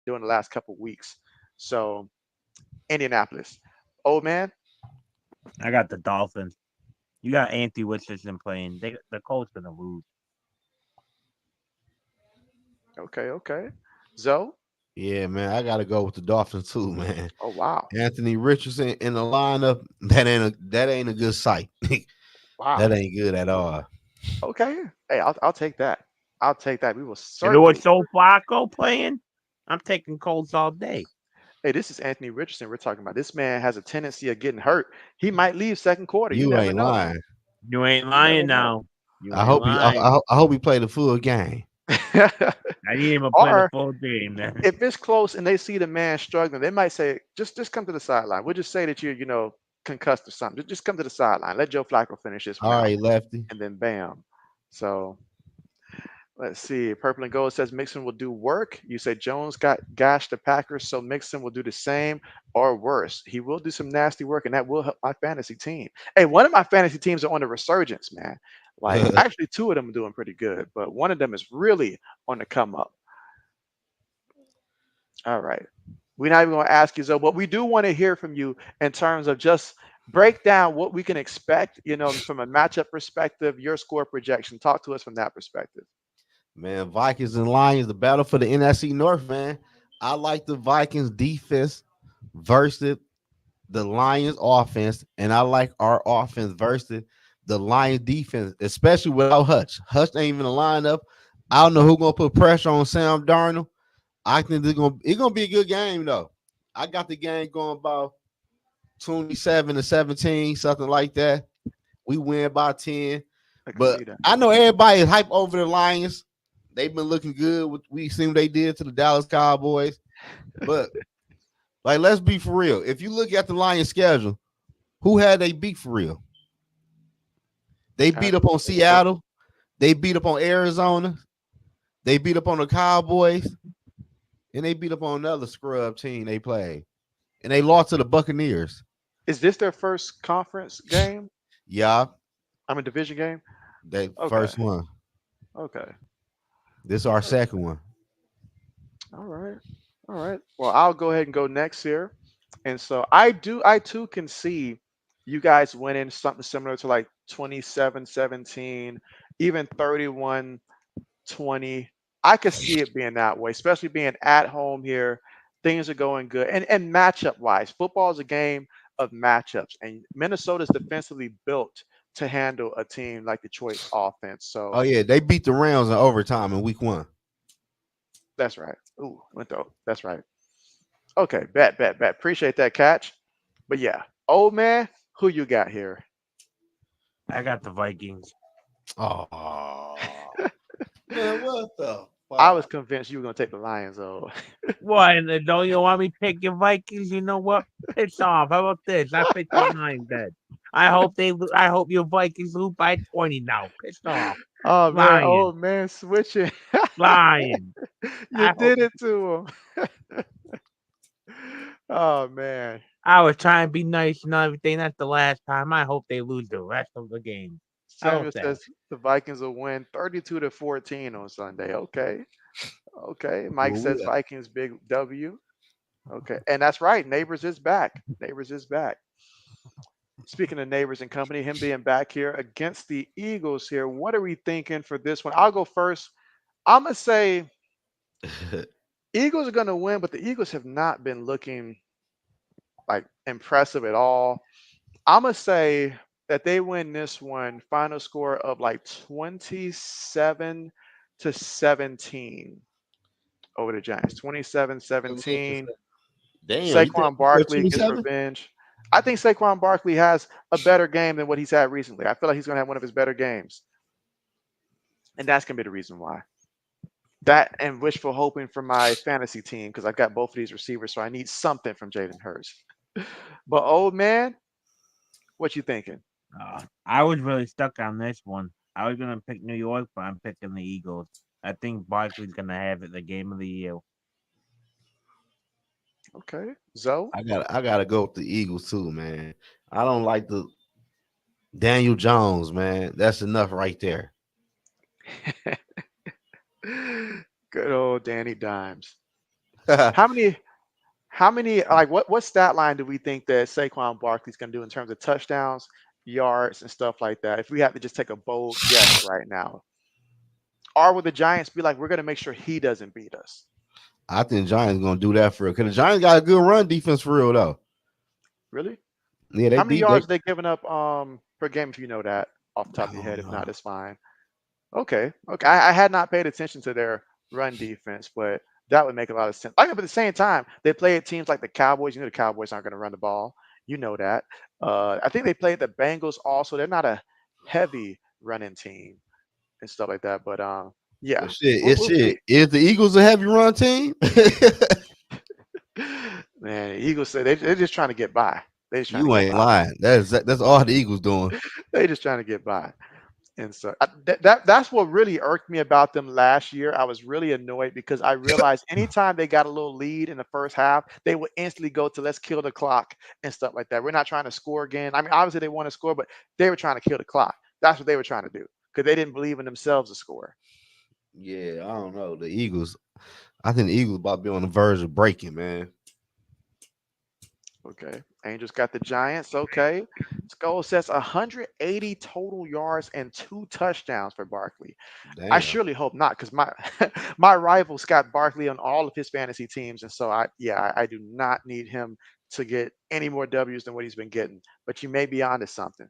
doing the last couple of weeks. So Indianapolis, old man. I got the Dolphins. You got Anthony Richardson playing. The Colts gonna lose. Okay, okay. Zoe. Yeah, man. I gotta go with the Dolphins too, man. Oh wow, Anthony Richardson in the lineup, that ain't a good sight. That wow. ain't good at all. Okay. Hey, I'll take that. I'll take that. We will If it was certainly. Jflocka playing, I'm taking Colts all day. Hey, this is Anthony Richardson we're talking about. This man has a tendency of getting hurt. He might leave second quarter. You You never ain't know. lying. You ain't You never lying know. now. You ain't lying. I hope he played the full game. I didn't even play the Or full game then. if it's close and they see the man struggling, they might say, just come to the sideline. We'll just say that you're, concussed or something. Just come to the sideline. Let Joe Flacco finish this one All out. right, Lefty. And then bam. So let's see. Purple and Gold says Mixon will do work. You say Jones got gashed the Packers, so Mixon will do the same or worse. He will do some nasty work, and that will help my fantasy team. Hey, one of my fantasy teams are on the resurgence, man. Like actually, two of them are doing pretty good, but one of them is really on the come up. All right. We're not even going to ask you, Zoe, but we do want to hear from you in terms of just break down what we can expect, from a matchup perspective, your score projection. Talk to us from that perspective. Man, Vikings and Lions, the battle for the NFC North, man. I like the Vikings defense versus the Lions offense, and I like our offense versus the Lions defense, especially without Hutch. Hutch ain't even a lineup. I don't know who's gonna put pressure on Sam Darnold. I think it's gonna be a good game though. I got the game going about 27-17, something like that. We win by 10. I can But see that. I know everybody is hype over the Lions. They've been looking good. We seen what they did to the Dallas Cowboys. But like, let's be for real. If you look at the Lions schedule, who had they beat for real? They beat up on Seattle. They beat up on Arizona. They beat up on the Cowboys. And they beat up on another scrub team they played. And they lost to the Buccaneers. Is this their first conference game? Yeah. I'm a division game? That Okay. first one. Okay. This is our second one. All right. All right. Well, I'll go ahead and go next here. And so I too can see you guys winning something similar to like 27-17, even 31-20. I could see it being that way, especially being at home here. Things are going good. And matchup wise, football is a game of matchups. And Minnesota's defensively built to handle a team like Detroit's offense. So Oh, yeah. They beat the Rams in overtime in week 1. that's right. Ooh, went though. That's right. Okay, bet. Appreciate that catch. But yeah, old man, who you got here? I got the Vikings. Oh. Man, what the I was fuck? convinced you were gonna take the Lions. Oh, What? And then don't you want me to pick your Vikings? You know what? Piss off. How about this? I picked the Lions then. I hope your Vikings lose by 20 now. Pissed off. oh man, Lions. old man, switching. Lions. You I hope did it to him. Oh man. I was trying to be nice and everything. That's the last time. I hope they lose the rest of the game. So Samuel sad. says the Vikings will win 32-14 on Sunday. Okay. Okay. Mike Well, says Vikings big W. Okay. And that's right. Neighbors is back. Neighbors is back. Speaking of neighbors and company, him being back here against the Eagles here. What are we thinking for this one? I'll go first. I'm gonna say Eagles are gonna win, but the Eagles have not been looking like impressive at all. I'm gonna say that they win this one. Final score of like 27-17 over the Giants. 27-17. Damn, you think Saquon you scored Barkley gets 27? revenge. I think Saquon Barkley has a better game than what he's had recently. I feel like he's going to have one of his better games. And that's going to be the reason why. That and wishful hoping for my fantasy team because I've got both of these receivers, so I need something from Jalen Hurts. But old man, what you thinking? I was really stuck on this one. I was gonna pick New York, but I'm picking the Eagles. I think Barkley's gonna have it the game of the year. Okay. Zoe? I gotta go with the Eagles too, man. I don't like the Daniel Jones, man. That's enough right there. Good old Danny Dimes. How many like what stat line do we think that Saquon Barkley's gonna do in terms of touchdowns, yards, and stuff like that? If we have to just take a bold guess right now. Or would the Giants be like, we're gonna make sure he doesn't beat us? I think Giants gonna do that for real. Cause the Giants got a good run defense for real though. Really? Yeah, they How many deep. They, yards are they giving up per game if you know that off the top I of your don't head? If not, know. it's fine. Okay. Okay. I had not paid attention to their run defense, but that would make a lot of sense. Like, but at the same time, they played teams like the Cowboys. You know, the Cowboys aren't going to run the ball. You know that. I think they played the Bengals also. They're not a heavy running team and stuff like that. But yeah, But shit, we'll, it's we'll shit. see. Is the Eagles a heavy run team? Man, the Eagles say they're just trying to get by. They're just trying to You get ain't by. lying. That's all the Eagles doing. They're just trying to get by. And so that's what really irked me about them last year. I was really annoyed because I realized anytime they got a little lead in the first half, they would instantly go to let's kill the clock and stuff like that. We're not trying to score again. I mean, obviously they want to score, but they were trying to kill the clock. That's what they were trying to do because they didn't believe in themselves to score. Yeah, I don't know. The Eagles, I think the Eagles about to be on the verge of breaking, man. Okay. Angels got the Giants. Okay. Skull says 180 total yards and 2 touchdowns for Barkley. I Damn. surely hope not, because my my rival's got Barkley on all of his fantasy teams, and so I do not need him to get any more W's than what he's been getting. But you may be onto something.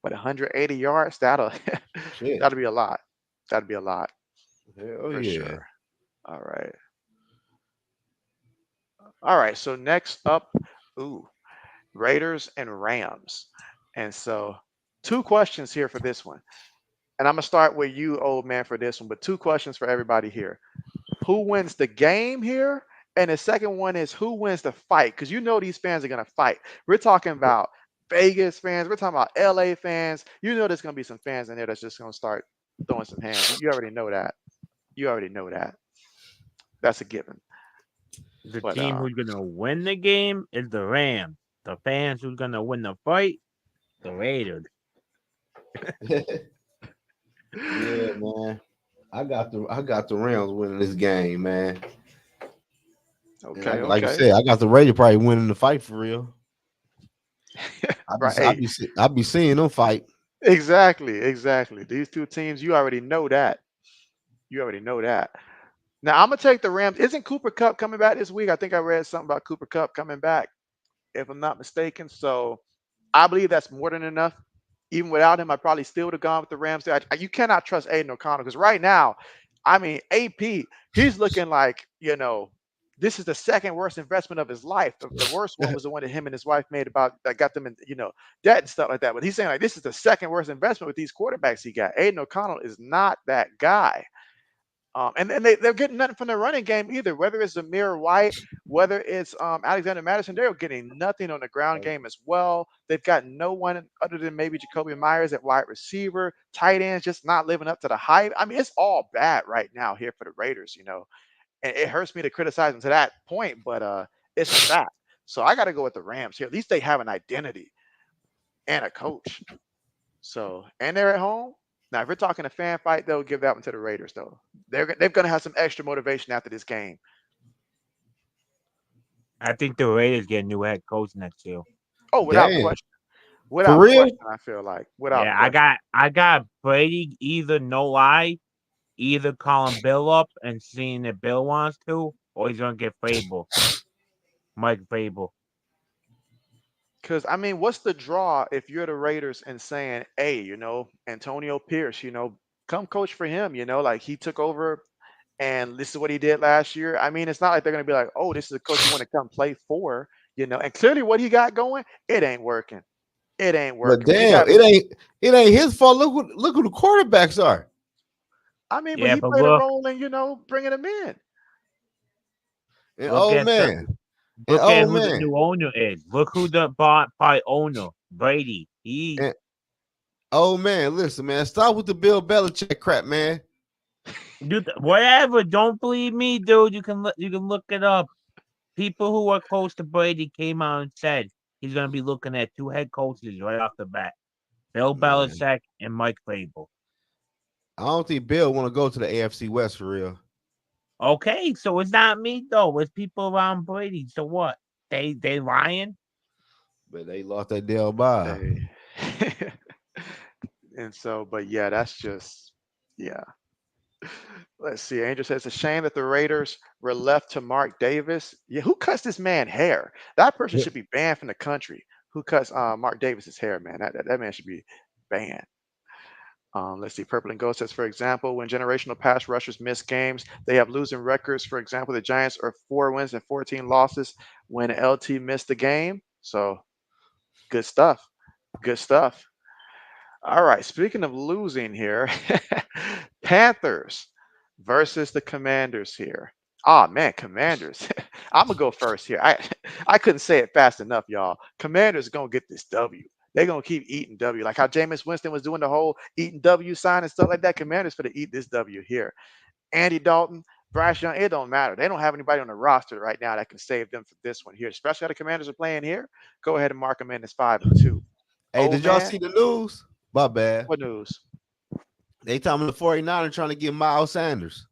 But 180 yards, that'll Shit. that'll be a lot. That'd be a lot Hell for yeah. sure. All right. All right. So next up, ooh, Raiders and Rams. And so 2 questions here for this one. And I'm gonna start with you, old man, for this one, but 2 questions for everybody here. Who wins the game here? And the second one is who wins the fight? Because you know these fans are gonna fight. We're talking about Vegas fans. We're talking about LA fans. You know there's gonna be some fans in there that's just gonna start throwing some hands. You already know that. You already know that. That's a given. The But team who's gonna win the game is the Rams. The fans who's gonna win the fight, the Raiders. Yeah, man. I got the Rams winning this game, man. And okay, like you okay. said, I got the Raiders probably winning the fight for real. I be Right. I Hey, be I be seeing them fight. exactly, exactly. These two teams, you already know that. You already know that. Now I'm gonna take the Rams. Isn't Cooper Cup coming back this week? I think I read something about Cooper Cup coming back, if I'm not mistaken. So I believe that's more than enough. Even without him, I probably still would have gone with the Rams. There. You cannot trust Aiden O'Connell because right now, I mean, AP, he's looking like, this is the second worst investment of his life. The worst one was the one that him and his wife made about that got them in, debt and stuff like that. But he's saying like this is the second worst investment with these quarterbacks he got. Aiden O'Connell is not that guy. And they're getting nothing from the running game either. Whether it's Zamir White, whether it's Alexander Madison, they're getting nothing on the ground game as well. They've got no one other than maybe Jacoby Myers at wide receiver. Tight ends just not living up to the hype. I mean, it's all bad right now here for the Raiders, and it hurts me to criticize them to that point, but it's a fact. So I got to go with the Rams here. At least they have an identity and a coach. So, and they're at home. Now, if we're talking a fan fight, they'll give that one to the Raiders, though. They're going to have some extra motivation after this game. I think the Raiders get a new head coach next year. Oh, without Damn. question. For Without real? question, I feel like. Without Yeah, question. I got Brady either no lie, either calling Bill up and seeing if Bill wants to, or he's gonna get Fable, Mike Fable. Because, I mean, what's the draw if you're the Raiders and saying, hey, Antonio Pierce, come coach for him, like he took over and this is what he did last year. I mean, it's not like they're going to be like, oh, this is a coach you want to come play for, and clearly what he got going, it ain't working. It ain't But working. When you damn, got, it ain't his fault. Look who the quarterbacks are. I mean, but Yeah, he but played a look, role in, bringing them in. And look old at the man. And look at old who the man. new owner is. Look who the bought by owner, Brady. He And old man, listen, man. Stop with the Bill Belichick crap, man. whatever. Don't believe me, dude. You can look it up. People who are close to Brady came out and said he's gonna be looking at two head coaches right off the bat. Bill Man. Belichick and Mike Vrabel. I don't think Bill want to go to the AFC West for real. Okay, so it's not me though. It's people around Brady. So what? They lying? But they lost that deal by. Hey. And so, but yeah, that's just, yeah. Let's see. Angel says it's a shame that the Raiders were left to Mark Davis. Yeah, who cuts this man hair? That person should be banned from the country. Who cuts Mark Davis's hair, man? That man should be banned. Let's see. Purple and Gold says, for example, when generational pass rushers miss games, they have losing records. For example, the Giants are 4 wins and 14 losses when LT missed the game. So good stuff. Good stuff. All right. Speaking of losing here, Panthers versus the Commanders here. Oh man, Commanders. I'm gonna go first here. I couldn't say it fast enough, y'all. Commanders gonna get this W. They're gonna keep eating W. Like how Jameis Winston was doing the whole eating W sign and stuff like that. Commanders for to eat this W here. Andy Dalton, Bryce Young, it don't matter. They don't have anybody on the roster right now that can save them for this one here. Especially how the Commanders are playing here. Go ahead and mark them in as 5-2. Hey, Oh did y'all man, see the news? My bad. what news? They telling me the 49ers trying to get Miles Sanders.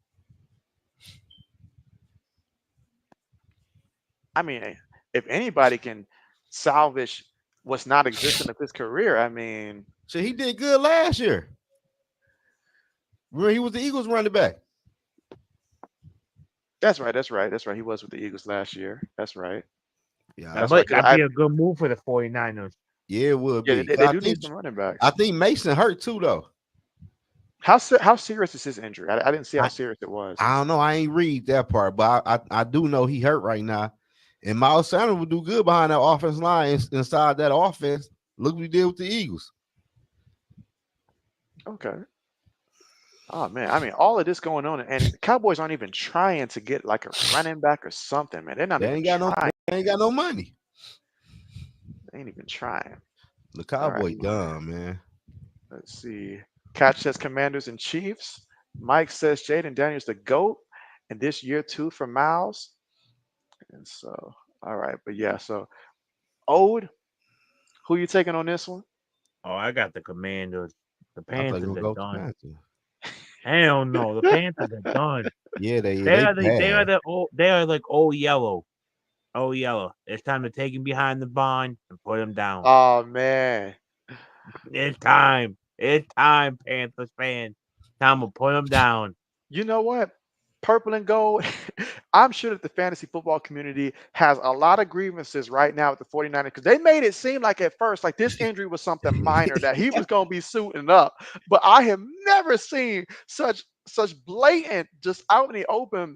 I mean, if anybody can salvage what's not existing of his career, I mean, Shit, he did good last year. Remember, he was the Eagles running back. that's right. That's right. That's right. He was with the Eagles last year. That's right. Yeah, That's right. But 'Cause that'd be a good move for the 49ers. yeah, it would yeah, be. they do need some running backs. I think Mason hurt too, though. How serious is his injury? I didn't see how serious it was. I don't know. I ain't read that part, but I do know he hurt right now. And Miles Sanders would do good behind that offense line inside that offense. Look what he did with the Eagles. Okay. Oh man, I mean, all of this going on, and the Cowboys aren't even trying to get like a running back or something, man. They're not They even ain't got trying. they ain't got no money. They ain't even trying. The All right. Cowboy dumb, man. Let's see. Catch says Commanders and Chiefs. Mike says Jaden Daniels the GOAT. And this year too for Miles. And so, all right. But yeah, so Ode, who you taking on this one? Oh, I got the Commanders. The I thought you Panthers were are gonna go done. Panthers. Hell no, the Panthers are done. Yeah, they They are bad. they are like old yellow. Oh yellow. It's time to take him behind the barn and put him down. Oh man. It's time. It's time, Panthers fan. Time to put him down. You know what? Purple and gold. I'm sure that the fantasy football community has a lot of grievances right now with the 49ers because they made it seem like at first, like this injury was something minor that he was going to be suiting up. But I have never seen such blatant, just out in the open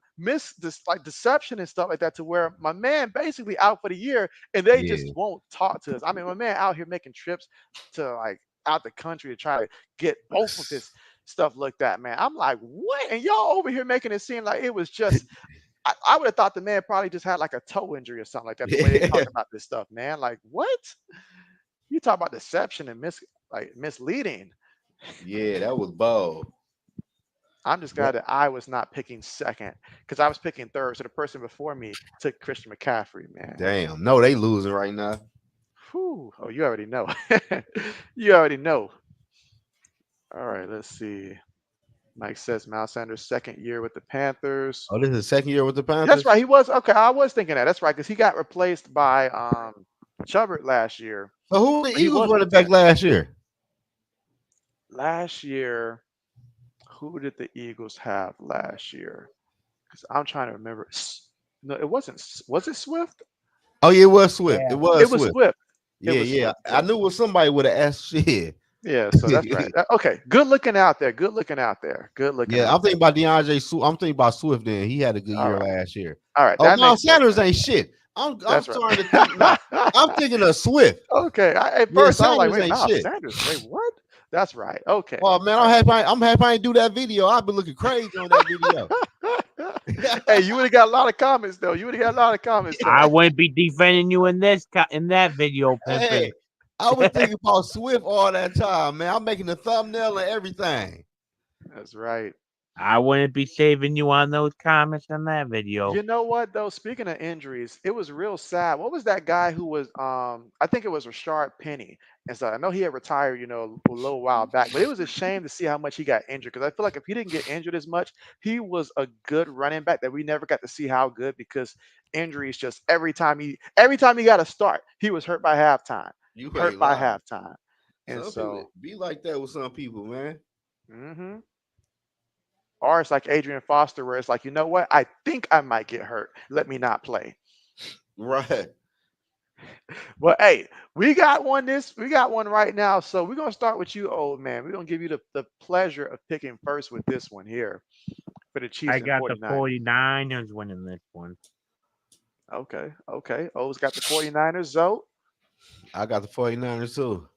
like deception and stuff like that to where my man basically out for the year and they just Yeah, won't talk to us. I mean, my man out here making trips to like out the country to try to get both of his stuff like that, man. I'm like, what? And y'all over here making it seem like it was just. I would have thought the man probably just had like a toe injury or something like that. The way they talk yeah, about this stuff, man. Like, what? You talk about deception and misleading. yeah. That was bold. I'm just glad that I was not picking second because I was picking third. So the person before me took Christian McCaffrey, man. Damn, no, they losing right now. Whew. Oh, you already know. You already know. All right, let's see. Mike says Miles Sanders' second year with the Panthers. Oh, this is the second year with the That's Panthers. right. He was okay. I was thinking that. That's right, because he got replaced by Chubbard last year. So who the But he Eagles was with the running back Panthers. last year? Last year, who did the Eagles have last year? Because I'm trying to remember. No, it wasn't. Was it Swift? Oh, yeah, it was Swift. Yeah. It was It was Swift. Swift. It Yeah, was yeah. Swift. I Yeah. knew it was somebody with an S shit. Yeah. So that's right. Okay. Good looking out there. Good looking out there. Good looking Yeah, out I'm thinking about DeAndre Swift. I'm thinking about Swift then. He had a good there. All year right. last year. All right. Oh, That makes Miles more Sanders sense. ain't shit. I'm That's starting to right. think now. I'm thinking of Swift. Okay. At Yeah, first, I was like, Sanders wait, ain't Miles shit. Sanders. Wait, what? That's right. Okay. Oh man, All right. I'm happy I ain't do that video. I've been looking crazy on that video. Hey, you would have got a lot of comments though. You would have got a lot of comments though. I wouldn't be defending you in that video, Pimpin. Hey, I was thinking about Swift all that time, man. I'm making the thumbnail and everything. That's right. I wouldn't be saving you on those comments in that video. You know what though? Speaking of injuries, it was real sad. What was that guy who was I think it was Rashard Penny. And so I know he had retired, a little while back, but it was a shame to see how much he got injured because I feel like if he didn't get injured as much, he was a good running back that we never got to see how good because injuries just every time he got a start, he was hurt by halftime. You Hurt ain't by lying. halftime. And Some people so be like that with some people, man. mhm. Or it's like Adrian Foster, where it's like, you know what? I think I might get hurt. Let me not play. Right. Well, hey, we got one right now. So we're gonna start with you, old man. We're gonna give you the pleasure of picking first with this one here for the I Chiefs and got the 49ers. 49ers winning this one. Okay, okay. O's got the 49ers. Zoe. I got the 49ers too.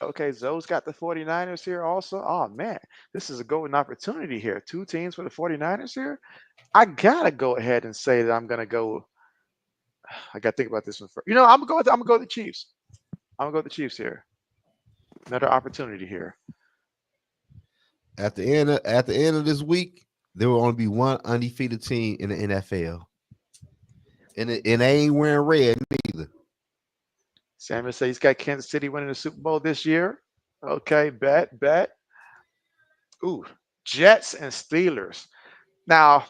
Okay, Zoe's got the 49ers here also. Oh man, this is a golden opportunity here. Two teams for the 49ers here. I gotta go ahead and say that I'm gonna go. I gotta think about this one first. I'm gonna go with the Chiefs. I'm gonna go with the Chiefs here. Another opportunity here. At the end of this week, there will only be one undefeated team in the NFL, and they ain't wearing red neither. Samuel says he's got Kansas City winning the Super Bowl this year. Okay, bet. Ooh, Jets and Steelers. Now,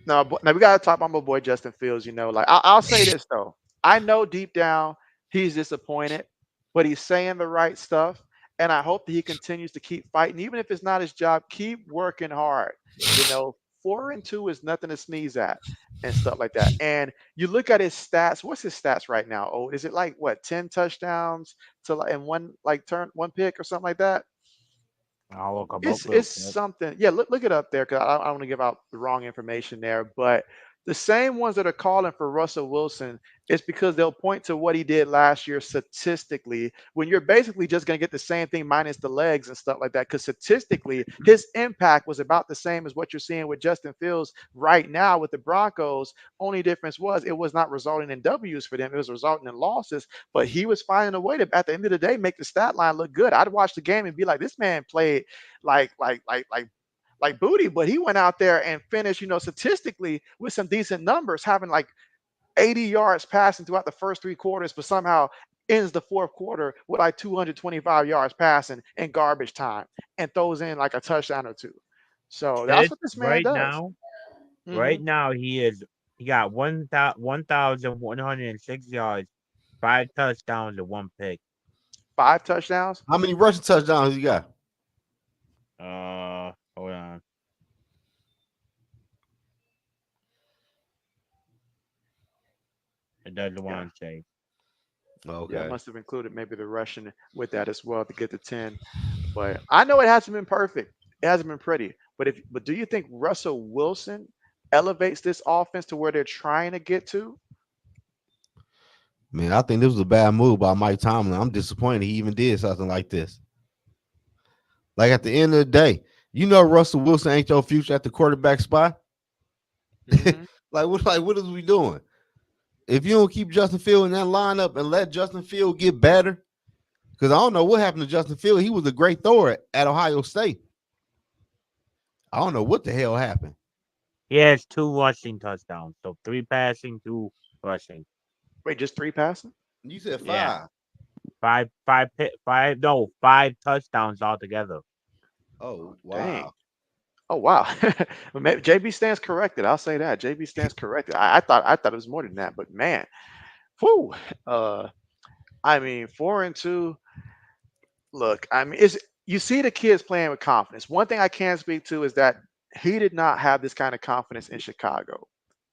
now we gotta talk about my boy Justin Fields. Like I'll say this though, I know deep down he's disappointed, but he's saying the right stuff, and I hope that he continues to keep fighting, even if it's not his job. Keep working hard. 4-2 is nothing to sneeze at, and stuff like that. And you look at his stats. What's his stats right now? Oh, is it like what 10 touchdowns to like and one pick or something like that? I'll look them up real It's quick. something. Yeah, look it up there because I don't want to give out the wrong information there. But the same ones that are calling for Russell Wilson, it's because they'll point to what he did last year statistically. When you're basically just going to get the same thing minus the legs and stuff like that. Because statistically, his impact was about the same as what you're seeing with Justin Fields right now with the Broncos. Only difference was it was not resulting in W's for them; it was resulting in losses. But he was finding a way to, at the end of the day, make the stat line look good. I'd watch the game and be like, this man played like like like like like booty, but he went out there and finished, statistically with some decent numbers, having like 80 yards passing throughout the first three quarters, but somehow ends the fourth quarter with like 225 yards passing in garbage time and throws in like a touchdown or two. So that's This what this man right does. now, hmm right now he got 1,106 yards, 5 touchdowns, and 1 pick. 5 touchdowns. How many rushing touchdowns you got? Hold on. It doesn't Yeah. want to say. Yeah, I Okay. must have included maybe the Russian with that as well to get the 10. But I know it hasn't been perfect. It hasn't been pretty. But do you think Russell Wilson elevates this offense to where they're trying to get to? Man, I think this was a bad move by Mike Tomlin. I'm disappointed he even did something like this. Like at the end of the day, Russell Wilson ain't your future at the quarterback spot. hmm What is we doing? If you don't keep Justin Field in that lineup and let Justin Field get better, because I don't know what happened to Justin Field. He was a great thrower at Ohio State. I don't know what the hell happened. He has 2 rushing touchdowns, so 3 passing, 2 rushing. Wait, just three passing? You said Yeah, 5. five. No, 5 touchdowns altogether. Oh, Dang. wow. Oh wow. Well, JB stands corrected. I'll say that. JB stands corrected. I thought it was more than that, but man, whew. Uh, I mean, 4-2. Look, I mean, it's you see the kids playing with confidence. One thing I can speak to is that he did not have this kind of confidence in Chicago.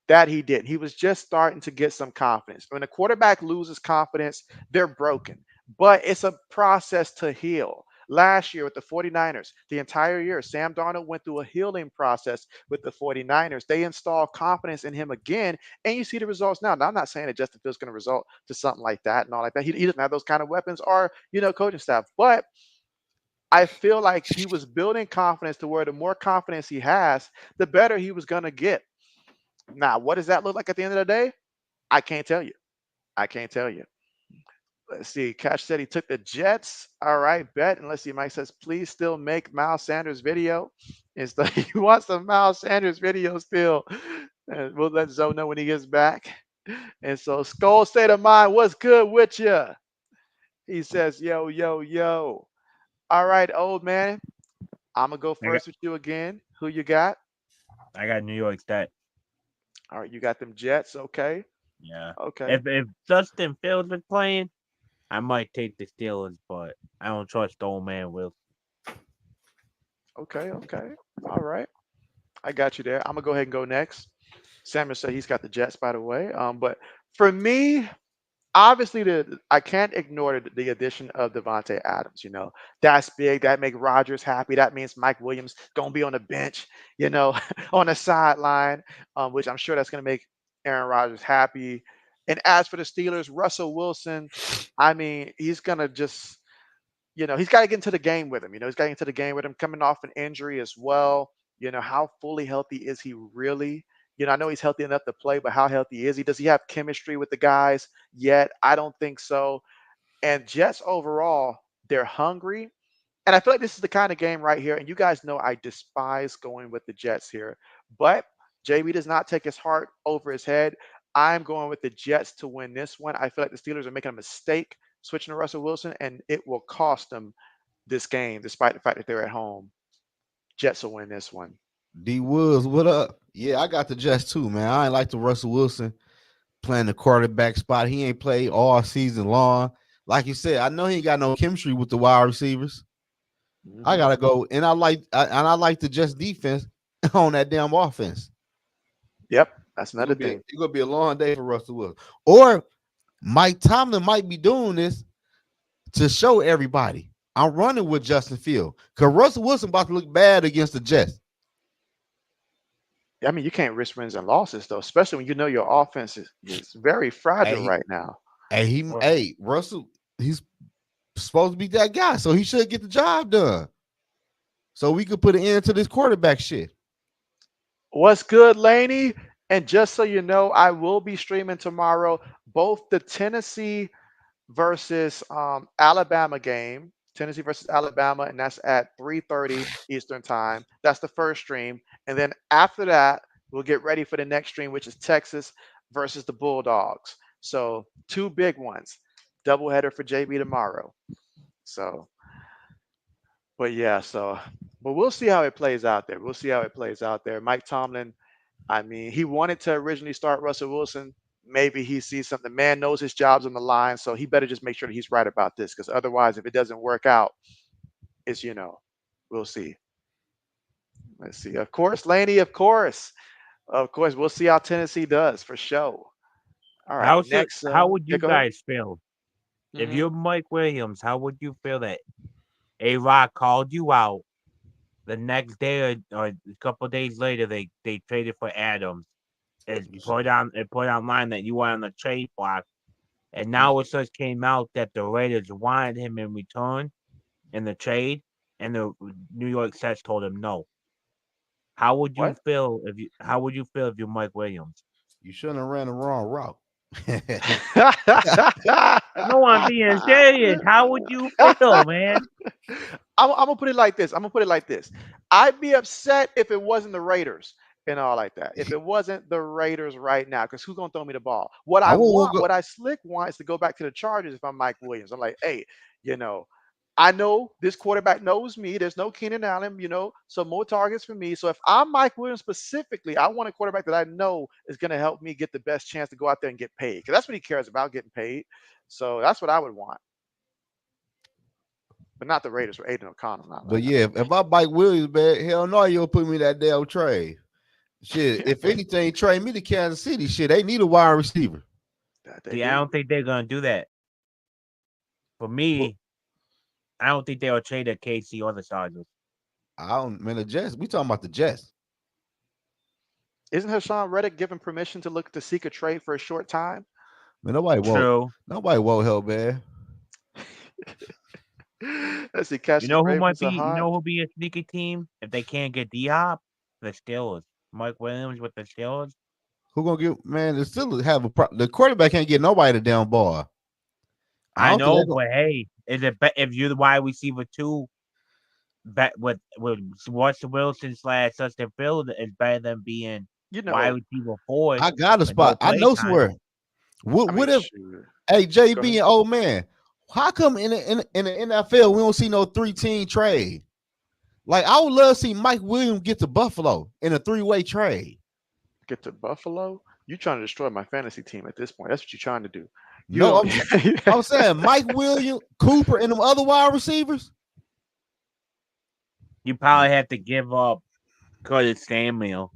That he did. He was just starting to get some confidence. When a quarterback loses confidence, they're broken. But it's a process to heal. Last year with the 49ers, the entire year, Sam Darnold went through a healing process with the 49ers. They installed confidence in him again, and you see the results now. Now, I'm not saying that Justin Fields is going to result to something like that and all like that. He doesn't have those kind of weapons or, coaching staff. But I feel like he was building confidence to where the more confidence he has, the better he was going to get. Now, what does that look like at the end of the day? I can't tell you. I can't tell you. Let's see. Cash said he took the Jets. All right, bet. And let's see. Mike says, please still make Miles Sanders video. And so he wants some Miles Sanders video still. And we'll let Zoe know when he gets back. And so Skull State of Mind, what's good with you? He says, yo, yo, yo. All right, old man. I'm gonna go I got first with you again. Who you got? I got New York State. All right, you got them Jets. Okay. Yeah. Okay. If Justin Fields was playing, I might take the Steelers, but I don't trust the old man Will. Okay. Okay. All right. I got you there. I'm gonna go ahead and go next. Samuel said he's got the Jets, by the way. But for me, obviously I can't ignore the addition of Devontae Adams. That's big. That make Rodgers happy. That means Mike Williams gonna be on the bench, on the sideline, which I'm sure that's gonna make Aaron Rodgers happy. And as for the Steelers, Russell Wilson, I mean, he's gonna just, he's got to get into the game with him. He's got to get into the game with him, coming off an injury as well. How fully healthy is he really? I know he's healthy enough to play, but how healthy is he? Does he have chemistry with the guys yet? I don't think so. And Jets overall, they're hungry. And I feel like this is the kind of game right here. And you guys know I despise going with the Jets here. But JB does not take his heart over his head. I'm going with the Jets to win this one. I feel like the Steelers are making a mistake switching to Russell Wilson, and it will cost them this game, despite the fact that they're at home. Jets will win this one. D Woods, what up? Yeah, I got the Jets too, man. I ain't like the Russell Wilson playing the quarterback spot. He ain't played all season long. Like you said, I know he ain't got no chemistry with the wide receivers. I gotta go, and I like the Jets defense on that damn offense. Yep, that's another thing. It's gonna be a long day for Russell Wilson. Or Mike Tomlin might be doing this to show everybody I'm running with Justin Field, because Russell Wilson about to look bad against the Jets. I mean, you can't risk wins and losses though, especially when you know your offense is very fragile right now. Hey, Russell, he's supposed to be that guy, so he should get the job done. So we could put an end to this quarterback shit. What's good, Laney? And just so you know, I will be streaming tomorrow both the Tennessee versus Alabama game. Tennessee versus Alabama, and that's at 3:30 Eastern time. That's the first stream. And then after that, we'll get ready for the next stream, which is Texas versus the Bulldogs. So 2 big ones. Doubleheader for JB tomorrow. So, but we'll see how it plays out there. We'll see how it plays out there. Mike Tomlin, I mean, he wanted to originally start Russell Wilson. Maybe he sees something. The man knows his job's on the line, so he better just make sure that he's right about this, because otherwise, if it doesn't work out, it's, we'll see. Let's see. Of course, Laney, of course. We'll see how Tennessee does for sure. All right, next. How would you go ahead. guys feel if you're Mike Williams? How would you feel that A-Rod called you out the next day or a couple of days later? They traded for Adams. It put online that you were on the trade block, and now it just came out that the Raiders wanted him in return in the trade, and the New York Jets told him no. How would you feel if you're Mike Williams? You shouldn't have ran the wrong route. No, I'm being serious. How would you feel, man? I'm gonna put it like this. I'd be upset if it wasn't the Raiders and all like that. If it wasn't the Raiders right now, because who's gonna throw me the ball? What I slick want is to go back to the Chargers if I'm Mike Williams. I'm like, hey, I know this quarterback knows me. There's no Keenan Allen, so more targets for me. So if I'm Mike Williams specifically, I want a quarterback that I know is going to help me get the best chance to go out there and get paid, because that's what he cares about, getting paid. So that's what I would want. But not the Raiders for Aiden O'Connell. But yeah, if I Mike Williams, man, hell no, you'll put me that damn trade. Shit, if anything, trade me to Kansas City. Shit, they need a wide receiver. See, I don't think they're going to do that. For me, I don't think they'll trade a KC or the Chargers. The Jets. We talking about the Jets. Isn't Hassan Reddick given permission to seek a trade for a short time? Man, nobody won't help, man. Let's see. Cashapp, you know who'll be a sneaky team if they can't get D-Hop? The Steelers. Mike Williams with the Steelers. Who gonna get, man? The Steelers have the quarterback can't get nobody the down ball. I know, but hey, is it if you're the wide receiver 2, with Russell Wilson / Justin Field is better than being wide receiver 4? I got a spot. I know somewhere. What if? Hey, JB and old man, how come in the NFL we don't see no 3-team trade? Like, I would love to see Mike Williams get to Buffalo in a 3-way trade. Get to Buffalo? You trying to destroy my fantasy team at this point? That's what you're trying to do. I'm saying Mike Williams, Cooper, and them other wide receivers. You probably have to give up Curtis Samuel.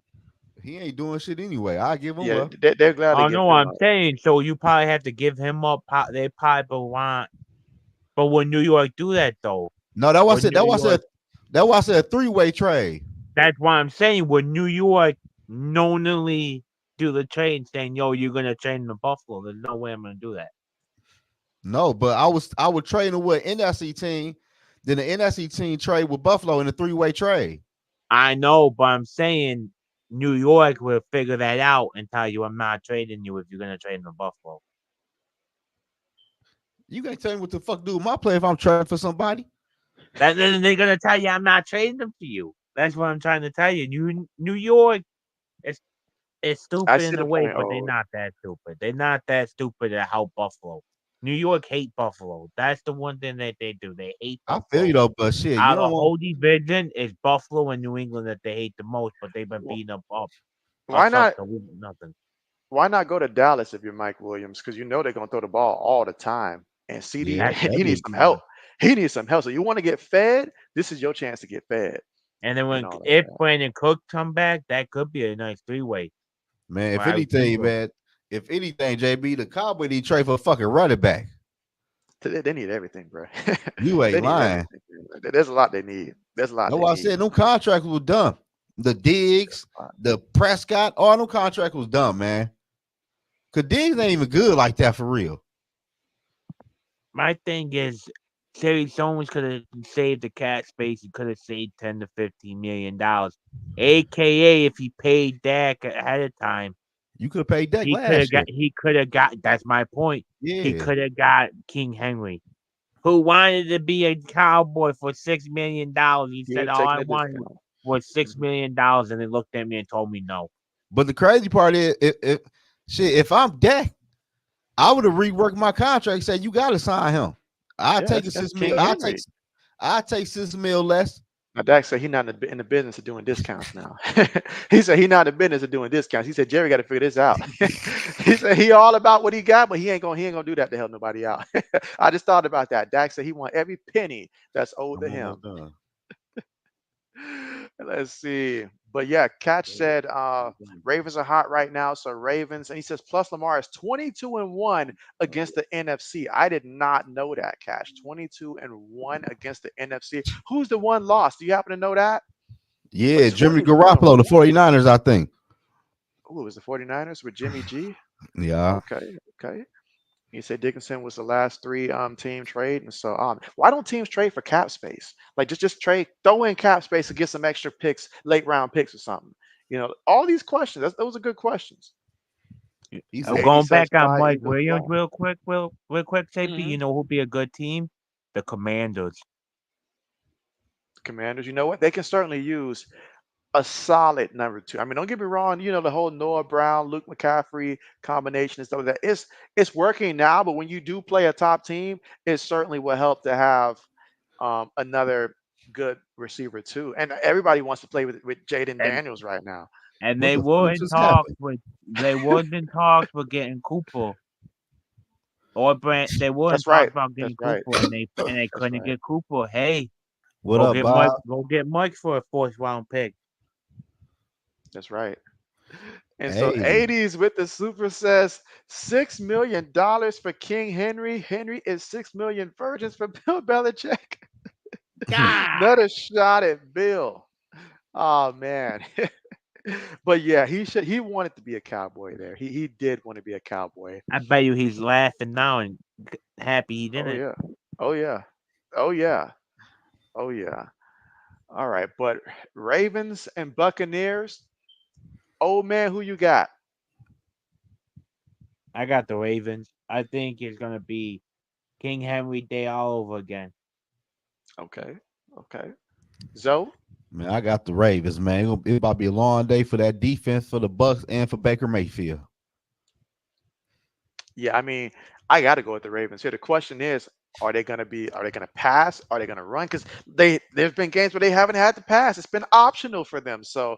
He ain't doing shit anyway. I give him Yeah, up. they're glad to I give know what him I'm up. saying. So you probably have to give him up. They probably want. But would New York do that though? No, that was Would it. New York? That was a 3-way trade. That's why I'm saying. Would New York knowingly do the trade, saying, "Yo, you're gonna trade him to Buffalo"? There's no way I'm gonna do that. No, but I would trade him with NFC team. Then the NFC team trade with Buffalo in a 3-way trade. I know, but I'm saying New York will figure that out and tell you, "I'm not trading you if you're gonna trade him to Buffalo." You can't tell me what the fuck do with my play if I'm trading for somebody. Then they're gonna tell you, "I'm not trading them to you." That's what I'm trying to tell you. New York is I stupid see in a the way, point. but they're Oh, not that stupid. They're not that stupid to help Buffalo. New York hate Buffalo. That's the one thing that they do. They hate I feel you Buffalo. though, but shit, you Out of don't the want. whole division, it's Buffalo and New England that they hate the most, but they've been wh- beating why us up not? to nothing. Why not go to Dallas if you're Mike Williams? Because you know they're gonna throw the ball all the time. And CD, Yeah, That could he that'd be be needs a some team. help. He needs some help. So you want to get fed? This is your chance to get fed. And then And when all of if that. Brandon Cook come back, that could be a nice 3-way. man. If I agree anything, with. man, if anything, JB, the Cowboy need trade for a fucking running back. They need everything, bro. You They ain't need lying. everything. There's a lot they need. There's a lot That's they why I need. said them contracts was dumb. The Diggs, the Prescott, all them contracts was dumb, man. Cause Diggs ain't even good like that for real. My thing is, Terry Jones could have saved the cap space. He could have saved $10 to $15 million, aka if he paid Dak ahead of time, You could have paid Dak he could have last got. year. He could have got. That's my point. He Yeah. could have got King Henry, who wanted to be a cowboy for $6 million. He He said, was "All I taking a wanted discount. was six Mhm. million dollars," and they looked at me and told me no. But the crazy part is, if shit, if I'm Dak, I would have reworked my contract. Said you got to sign him. I Yeah, take a that's 6 mil. King Henry. I take 6 mil less. Now Dak said he's not in the business of doing discounts now. He said he's not in the business of doing discounts. He said Jerry got to figure this out. He said he all about what he got, but he ain't gonna do that to help nobody out. I just thought about that. Dak said he want every penny that's owed to I'm almost him. done. Let's see. But yeah, Catch said Ravens are hot right now. So Ravens, and he says plus Lamar is 22-1 against the NFC. I did not know that, Cash. 22-1 against the NFC. Who's the one loss? Do you happen to know that? But Yeah, Jimmy 22 and Garoppolo, the 1. 49ers, I think. Oh, it was the 49ers with Jimmy G. Yeah. Okay, okay. You said Dickinson was the last three team trade, and so why don't teams trade for cap space? Like just trade, throw in cap space to get some extra picks, late round picks or something. All these questions. Those are good questions. He I'm said, going back on 8075 Mike Eagles Williams lost. real quick, JP. hmm You know who'll be a good team? The Commanders. Commanders, you know what? They can certainly use a solid number two. I mean, don't get me wrong. The whole Noah Brown, Luke McCaffrey combination and stuff like that. It's working now, but when you do play a top team, it certainly will help to have another good receiver too. And everybody wants to play with Jaden And Daniels right now. and what they the were fuck in just talks happened? with getting Cooper or Brand. They were in That's right. talks about That's getting right. Cooper, and they That's couldn't right. get Cooper. Hey, What up, Bob? Go get Mike for a 4th round pick. That's right. And so Hey, 80s with the super says $6 million for King Henry. Henry is 6 million virgins for Bill Belichick. God, Another shot at Bill. Oh man. But yeah, he wanted to be a cowboy there. He did want to be a cowboy. I bet you he's laughing now and happy he Oh didn't. yeah. Oh yeah. Oh yeah. Oh yeah. All right. But Ravens and Buccaneers, old man, who you got? I got the Ravens. I think it's gonna be King Henry Day all over again. Okay. Okay. Zoe? man, I got the Ravens, man. It's about to be a long day for that defense for the Bucks and for Baker Mayfield. Yeah, I mean, I got to go with the Ravens here. The question is, are they gonna pass? Are they gonna run? Because there's been games where they haven't had to pass. It's been optional for them. So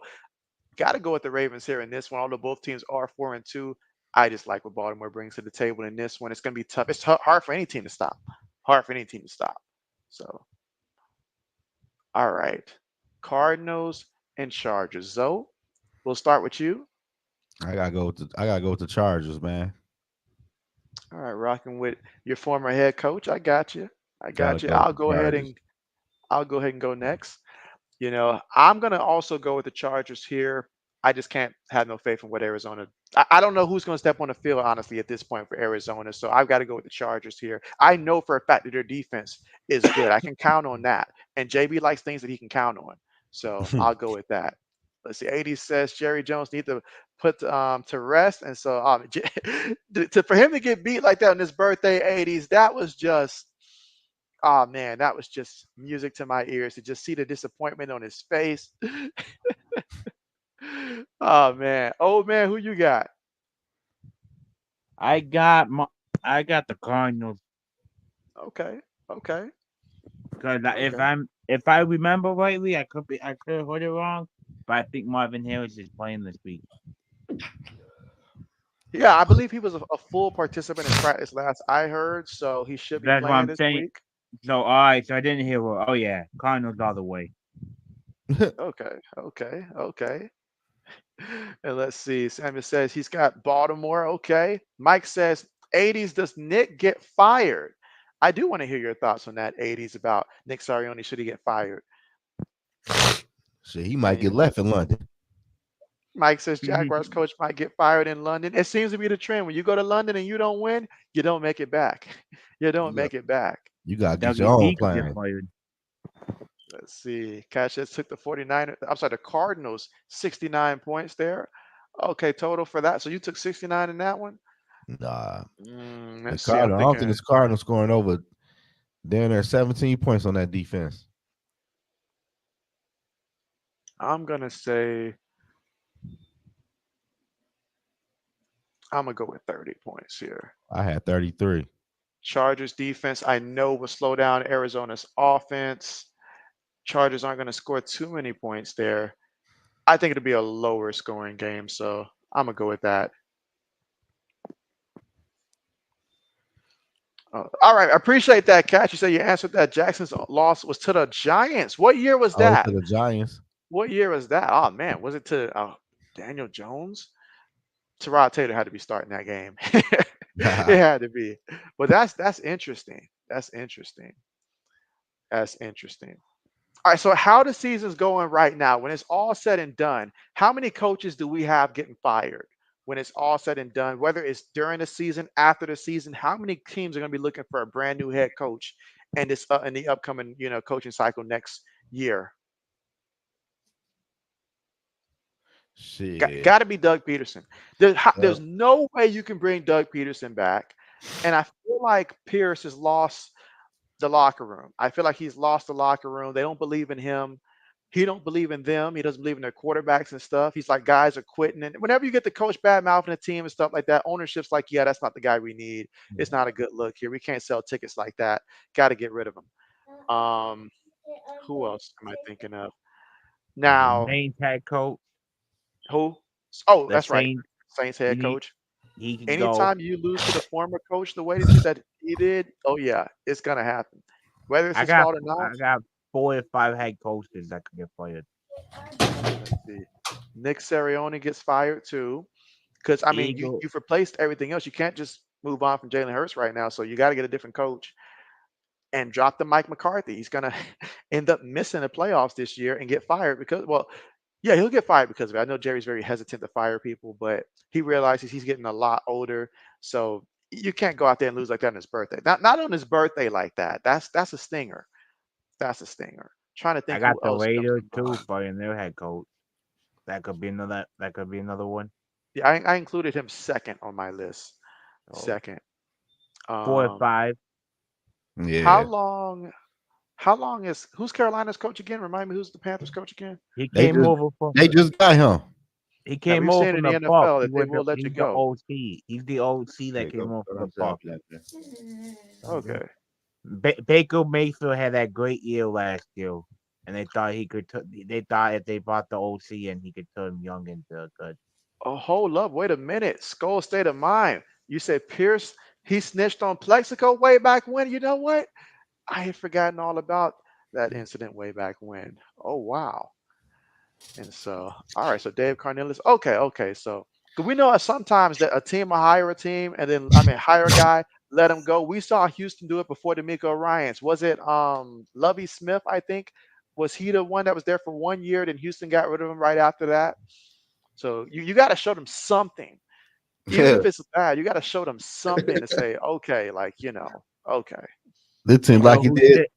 got to go with the Ravens here in this one. Although both teams are 4-2, I just like what Baltimore brings to the table in this one. It's gonna be tough. It's hard for any team to stop. Hard for any team to stop. So all right, Cardinals and Chargers. Zoe? We'll start with you. I gotta go with the Chargers, man. All right, rocking with your former head coach. I got you. I Gotta got you. go with the Chargers. I'll go ahead and go next. I'm gonna also go with the Chargers here. I just can't have no faith in what Arizona. I don't know who's gonna step on the field honestly at this point for Arizona. So I've got to go with the Chargers here. I know for a fact that their defense is good. I can count on that. And JB likes things that he can count on. So I'll go with that. Let's see. 80 says Jerry Jones need to put to rest. And so for him to get beat like that on his birthday, 80s, that was just oh man, that was just music to my ears to just see the disappointment on his face. Oh man, old man, who you got? I got I got the Cardinals Okay, okay, because okay. if I remember rightly, I could have heard it wrong, but I think Marvin Harris is playing this week. Yeah, I believe he was a full participant in practice last I heard, so he should be That's what playing I'm this saying. week. So all right, so I didn't hear. Oh yeah, Cardinals all the way. Okay, okay, okay. And let's see. Samuel says he's got Baltimore. Okay. Mike says 80s. Does Nick get fired? I do want to hear your thoughts on that 80s about Nick Sirianni. Should he get fired? Shit, he might get Anyone? left in London. Mike says Jaguars coach might get fired in London. It seems to be the trend. When you go to London and you don't win, you don't make it back. You don't You got make it back. you gotta get your Dougie own P could get plane. fired. Let's see. Cashapp took the 49ers. I'm sorry, the Cardinals 69 points there. Okay, total for that. So you took 69 in that one? Nah, the Let's see. I'm Cardinals. I don't think thinking this Cardinals scoring over down there 17 points on that defense. I'm gonna say I'm gonna go with 30 points here. I had 33. Chargers defense, I know will slow down Arizona's offense. Chargers aren't gonna score too many points there. I think it'll be a lower scoring game, so I'm gonna go with that. All right, I appreciate that, Catch. You said you answered that. Jackson's loss was to the Giants. What year was Oh, that? to the Giants. What year was that? Oh man, was it to Daniel Jones? Terod Taylor had to be starting that game. It had to be. But that's interesting. That's interesting. That's interesting. All right, so how the season's going right now, when it's all said and done, how many coaches do we have getting fired when it's all said and done? Whether it's during the season, after the season, how many teams are going to be looking for a brand new head coach and this in the upcoming coaching cycle next year? Shit. Got to be Doug Peterson. There's Yep. no way you can bring Doug Peterson back, and I feel like Pierce has lost the locker room. I feel like he's lost the locker room. They don't believe in him. He don't believe in them. He doesn't believe in their quarterbacks and stuff. He's like, guys are quitting. And whenever you get the coach bad mouthing the team and stuff like that, ownership's like, yeah, that's not the guy we need. It's not a good look here. We can't sell tickets like that. Got to get rid of him. Who else am I thinking of? The Now, main head coach, who? Oh, the that's right. Saints, Saints he head need coach. he can go. Anytime you lose to the former coach the way that he did, oh yeah, it's gonna happen. Whether it's I his got fault or not, I got 4 or 5 head coaches that could get fired. let's see. Nick Sirianni gets fired too. Because I mean, Eagle, you've replaced everything else. You can't just move on from Jalen Hurts right now. So you got to get a different coach and drop the Mike McCarthy. He's gonna end up missing the playoffs this year and get fired because, well, yeah, he'll get fired because of it. I know Jerry's very hesitant to fire people, but he realizes he's getting a lot older. So you can't go out there and lose like that on his birthday. Not on his birthday like that. That's a stinger. That's a stinger. Trying to I think got who the else comes Raiders to too mind. firing their head coach. That could be another. That could be another one. Yeah, I included him second on my list. So Second. 4 or 5. How Yeah. long? How long is who's Carolina's coach again? Remind me who's the Panthers coach again? He They came just over from they just got him. he Now came we've over seen in from the the Bucks. NFL that they will let you He's the go. OC. He's the OC that Okay, came go over turn from the up the Bucks. coffee out there. Okay. Baker Mayfield had that great year last year, and they thought he could. They thought if they bought the OC and he could turn young into good. Oh, hold up. Wait a minute. Skull state of mind. You said Pierce, he snitched on Plexico way back when. You know what? I had forgotten all about that incident way back when. Oh wow. And so, all right, so Dave Cornelius. Okay. So, because we know sometimes that a team will hire a team and then, hire a guy, let him go. We saw Houston do it before D'Amico Ryans. Was it Lovey Smith, I think? Was he the one that was there for 1 year? Then Houston got rid of him right after that. So you got to show them something. Even if it's bad, you got to show them something to say, okay, okay. This seems You like know he who's did. sit,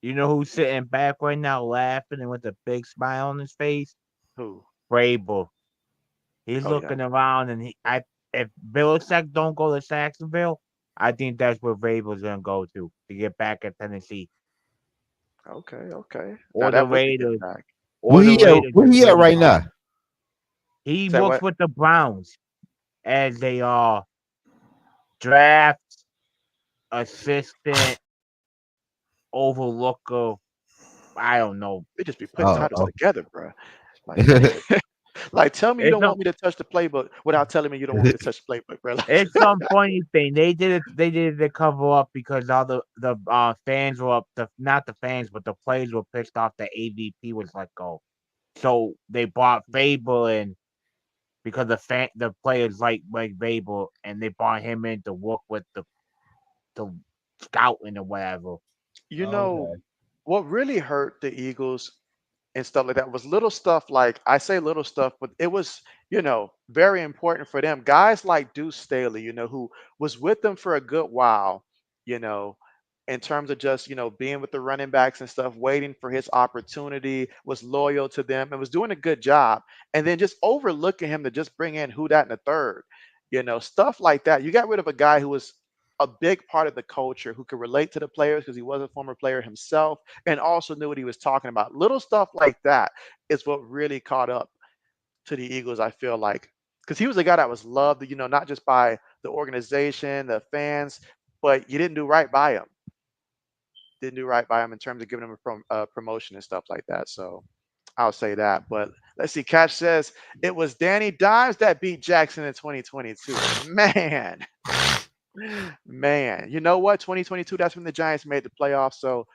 you know who's sitting back right now laughing and with a big smile on his face? Who? Vrabel. He's Oh yeah. looking around and if Belichick don't go to Jacksonville, I think that's where Vrabel's gonna go to get back at Tennessee. Okay. Now Or the that would be getting Raiders. back. Or the Raiders Where is he at ready right for now? him. He Say works what? with the Browns as a draft assistant overlooker. I don't know. They just be putting Oh, titles oh. together, bro. Like, like tell me you It's don't some want me to touch the playbook without telling me you don't want me to touch the playbook, bro. Like, it's some funny thing. They did it. They did it to cover up because all the fans were up. The not the fans, but the players were pissed off that AVP was let go. So they brought Fable in because the players like Fable, and they brought him in to work with the scouting or whatever. you know Okay. what really hurt the Eagles and stuff like that was little stuff like I say little stuff, but it was, very important for them. Guys like Deuce Staley, who was with them for a good while, you know, in terms of just, being with the running backs and stuff, waiting for his opportunity, was loyal to them and was doing a good job. And then just overlooking him to just bring in who that in the third, stuff like that. You got rid of a guy who was a big part of the culture, who could relate to the players because he was a former player himself and also knew what he was talking about. Little stuff like that is what really caught up to the Eagles, I feel like. Because he was a guy that was loved, not just by the organization, the fans, but you didn't do right by him. Didn't do right by him in terms of giving him a promotion and stuff like that. So I'll say that. But let's see. Cash says it was Danny Dimes that beat Jackson in 2022. Man, you know what? 2022, that's when the Giants made the playoffs. So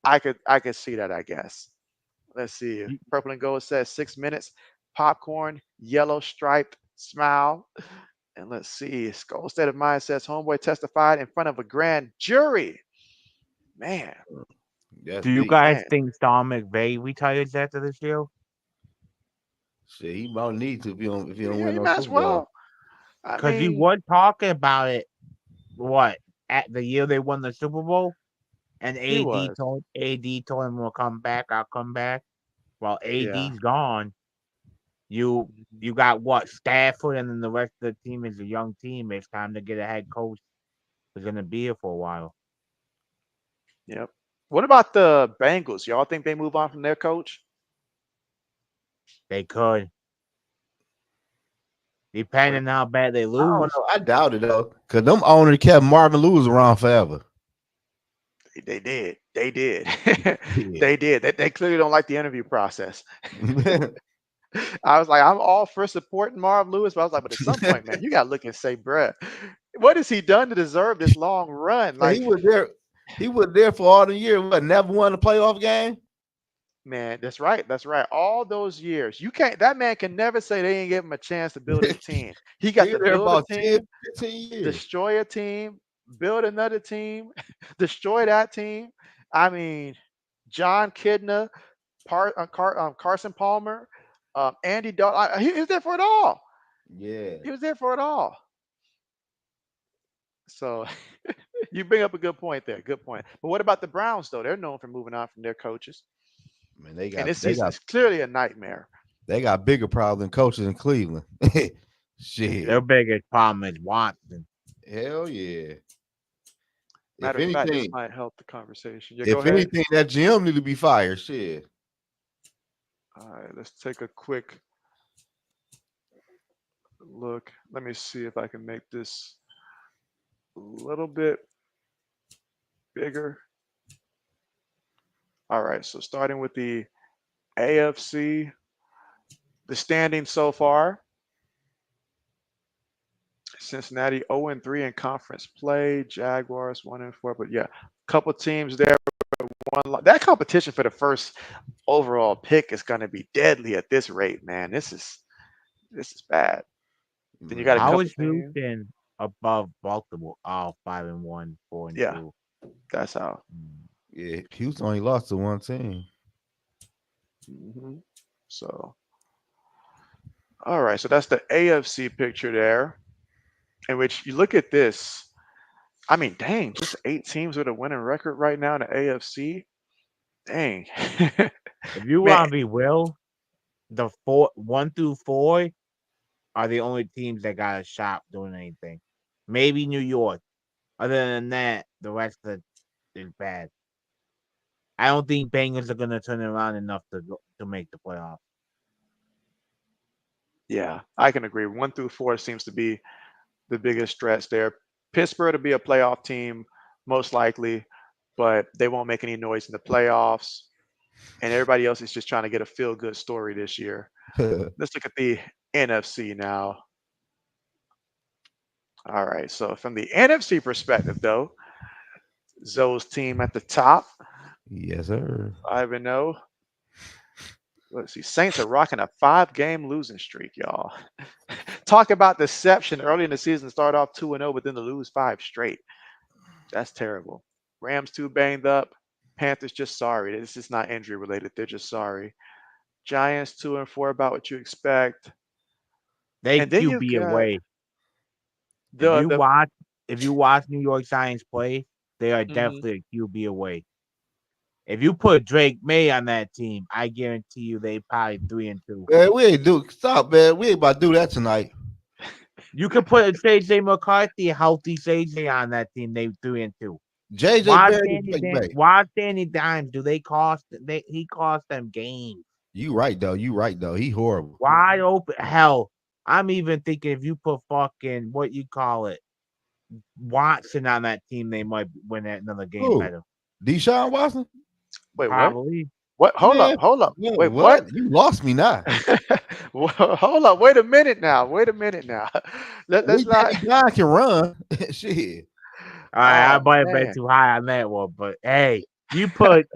I could see that, I guess. Let's see. You, Purple and gold says 6 minutes. Popcorn, yellow striped smile. And let's see. Skull State of Mind says homeboy testified in front of a grand jury. Man, That's do you deep. guys man. think Sean McVay retires after this year? Shit, he might need to if he don't Yeah, win he no might as Super Bowl. well. I Because you mean, were talking about it. What at the year they won the Super Bowl, and he AD was. told him we'll come back. I'll come back. While Yeah. AD's gone, you Mhm. you got what Stafford, and then the rest of the team is a young team. It's time to get a head coach who's gonna be here for a while. Yep. What about the Bengals? Y'all think they move on from their coach? They could, What? depending on how bad they I don't lose. know. I doubt it though, cause them owners kept Marvin Lewis around forever. They did. They did. Yeah. They did. They clearly don't like the interview process. I was like, I'm all for supporting Marv Lewis, but I was like, but at some point, man, you gotta look and say, bruh, what has he done to deserve this long run? He Like, was there. He was there for all the years. What? Never won a playoff game. man, that's right. That's right. All those years. You can't that man can never say they ain't give him a chance to build his team. He got He to was there build a about 10, team, 15 years. destroy a team, build another team, destroy that team. I mean, John Kidna, Carson Palmer, Andy Dalton. He was there for it all. Yeah. He was there for it all. So you bring up a good point there. Good point. But what about the Browns though? They're known for moving on from their coaches. Man, they And got this they season got is clearly a nightmare. they got bigger problems than coaches in Cleveland. Their Shit. biggest problem is Watson. Hell yeah. If Matter of fact, this anything, might help the conversation. Yeah, go if ahead. anything, that GM need to be fired. Shit. All right, let's take a quick look. Let me see if I can make this a little bit bigger. All right, so starting with the AFC, the standings so far. Cincinnati 0-3 in conference play. Jaguars 1-4. But yeah, a couple teams there That competition for the first overall pick is going to be deadly at this rate, man. This is bad. Then you got a I Man, couple was teams. Houston above Baltimore. Oh, 5-1, four and Yeah, two. that's how. Mm. yeah, Houston only lost to one team. So, all right. So that's the AFC picture there, in which you look at this. I mean, dang, just 8 teams with a winning record right now in the AFC. Dang, If you man. want to be real, the 1 through 4 are the only teams that got a shot doing anything. Maybe New York. Other than that, the rest of it is bad. I don't think Bengals are gonna turn it around enough to make the playoffs. Yeah, I can agree. 1 through 4 seems to be the biggest stretch there. Pittsburgh to be a playoff team, most likely, but they won't make any noise in the playoffs. And everybody else is just trying to get a feel good story this year. Let's look at the NFC now. All right. So, from the NFC perspective, though, Zoe's team at the top, Yes, sir. 5-0. Let's see. Saints are rocking a 5-game losing streak, y'all. Talk about deception. Early in the season, start off 2-0, but then to lose 5 straight. That's terrible. Rams too banged up. Panthers just sorry. This is not injury related. They're just sorry. Giants 2-4, about what you expect. They And then you've QB got away. If the you the watch, if you watch New York Giants play, they are mhm. definitely a QB away. If you put Drake May on that team, I guarantee you they probably 3-2. Man, we ain't do stop, man. We ain't about to do that tonight. You could put JJ McCarthy, healthy JJ on that team. They 3-2. JJ Watch Barrett Danny. Drake Bay. Watch Danny Dimes. Do they cost? He cost them games. You right though. You right though. He horrible. Wide open. Hell, I'm even thinking if you put fucking what you call it, Watson on that team, they might win another game Who? better. Deshaun Watson? Wait, what? Probably. What? Hold up, Man, hold up. Wait, what? what? You lost me now. Hold up. Wait a minute now. Wait a minute now. At Let's least not. Danny John can run. Shit. All right, I Oh might have been man, too high on that one, but hey, you put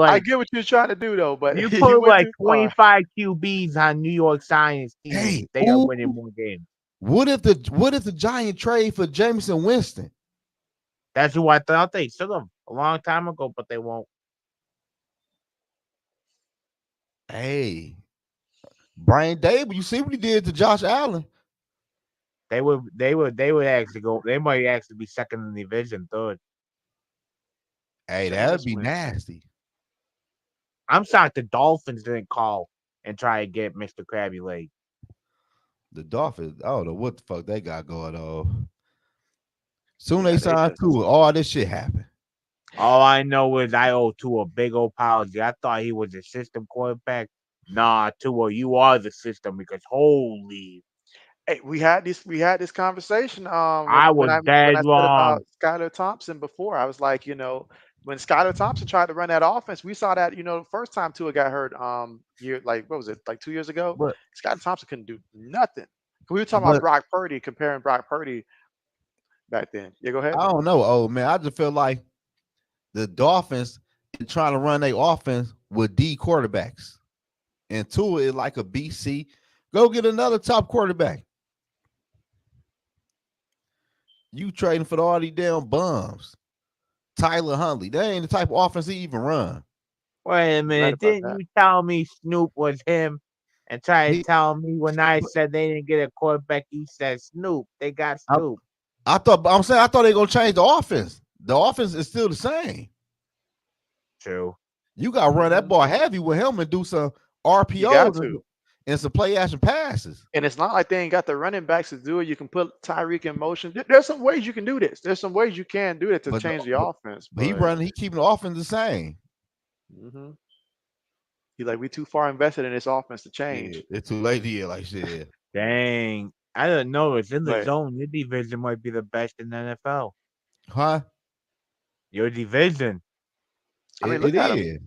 I like get what you're trying to do though, but you you put went like too far. 25 QBs on New York Science team, Hey, they are ooh, winning more games. what if the Giant trade for Jameson Winston? That's who I thought they should have a long time ago, but they won't. Hey, Brian Dable, you see what he did to Josh Allen? They would actually go. They might actually be second in the division, third. Hey, that'd Jameis be Winston. nasty. I'm shocked the Dolphins didn't call and try to get Mr. Krabby Leg. The Dolphins, I don't know what the fuck they got going on. Soon they Yeah, they signed just. to it, all this shit happened. All I know is I owe Tua a big old apology. I thought he was a system quarterback. Nah, Tua, you are the system because holy, Hey, we had this conversation I when was I dead said about wrong. Skylar Thompson before. I was like, when Skylar Thompson tried to run that offense, we saw that, first time Tua got hurt year like what was it, like 2 years ago? But Skylar Thompson couldn't do nothing. We were talking about but Brock Purdy, comparing Brock Purdy back then. Yeah, go ahead. I don't know, old man. I just feel like the Dolphins is trying to run their offense with D quarterbacks. And Tua is like a BC. Go get another top quarterback. You trading for all these damn bums. Tyler Huntley. That ain't the type of offense he even run. Wait a You're right minute, about didn't that. you tell me Snoop was him? And try to He, tell me when I said they didn't get a quarterback, you said Snoop. They got I, Snoop. I thought they gonna change the offense. The offense is still the same. True. You gotta run that hmm ball heavy with him and do some You got RPOs to. and some play action passes. And it's not like they ain't got the running backs to do it. You can put Tyreek in motion. There's some ways you can do this. There's some ways you can do it to But, the, change the but offense, he but running, he keeping the offense the same. hmm he's like, we too far invested in this offense to Yeah, change. it's too late here, like shit. Dang. I don't know. It's in the But zone. Your division might be the best in the NFL. Huh? Your division. I mean, It look at him. is.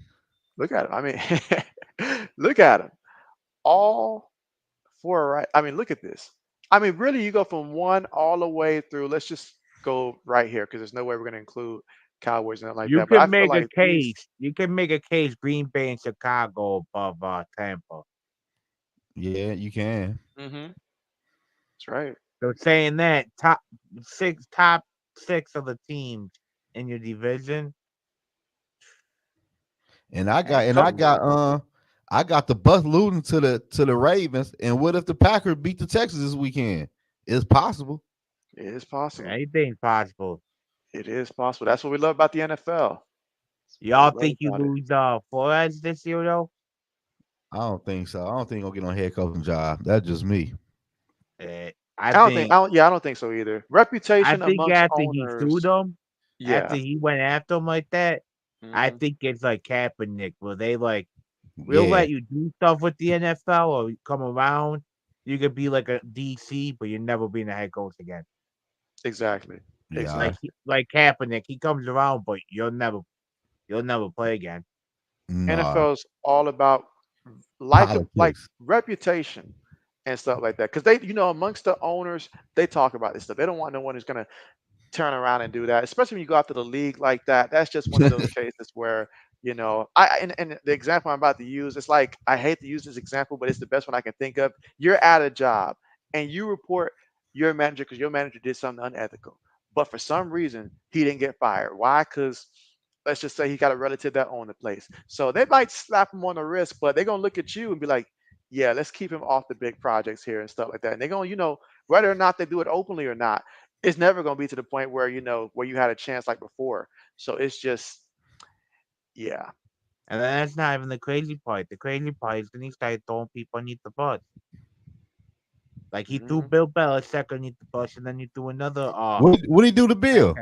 Look at him. I mean, look at him. All four right. I mean, look at this. I mean, really, you go from one all the way through. Let's just go right here because there's no way we're going to include Cowboys and nothing like You that. But I can feel make a like these, case. You can make a case. Green Bay and Chicago above Tampa. Yeah, you can. hmm that's right. So saying that top six of the teams in your division, And I got And and I tough. got I got the Bucks losing to the Ravens. And what if the Packers beat the Texans this weekend? It's possible. It is possible. anything's possible. It is possible. That's what we love about the NFL. What we Y'all love think you about it. lose Flores this year though? I don't think so. I don't think he'll get on head coaching job. That's just me. I I don't think. think I don't think so either. I Reputation think amongst after he sued owners. him, after Yeah. he went after him like that, I hmm think it's like Kaepernick, where they like we'll Yeah. let you do stuff with the NFL or come around. You could be like a DC, but you're never being a head coach again. Exactly. Yeah. Exactly. Like Kaepernick, he comes around, but you'll never play again. Nah. NFL's all about like Politics. reputation and stuff like that. Because they, amongst the owners, they talk about this stuff. They don't want no one who's gonna turn around and do that, especially when you go after the league like that. That's just one of those cases where, and the example I'm about to use, it's like I hate to use this example, but it's the best one I can think of. You're at a job and you report your manager because your manager did something unethical, but for some reason he didn't get fired. Why? Because let's just say he got a relative that owned the place. So they might slap him on the wrist, but they're gonna look at you and be like, yeah, let's keep him off the big projects here and stuff like that. And they're gonna, whether or not they do it openly or not, it's never going to be to the point where where you had a chance like before. So it's just yeah. And that's not even the crazy part. The crazy part is then he started throwing people underneath the bus. Like he threw hmm Bill Belichick underneath the bus, and then you threw another What he do to Bill?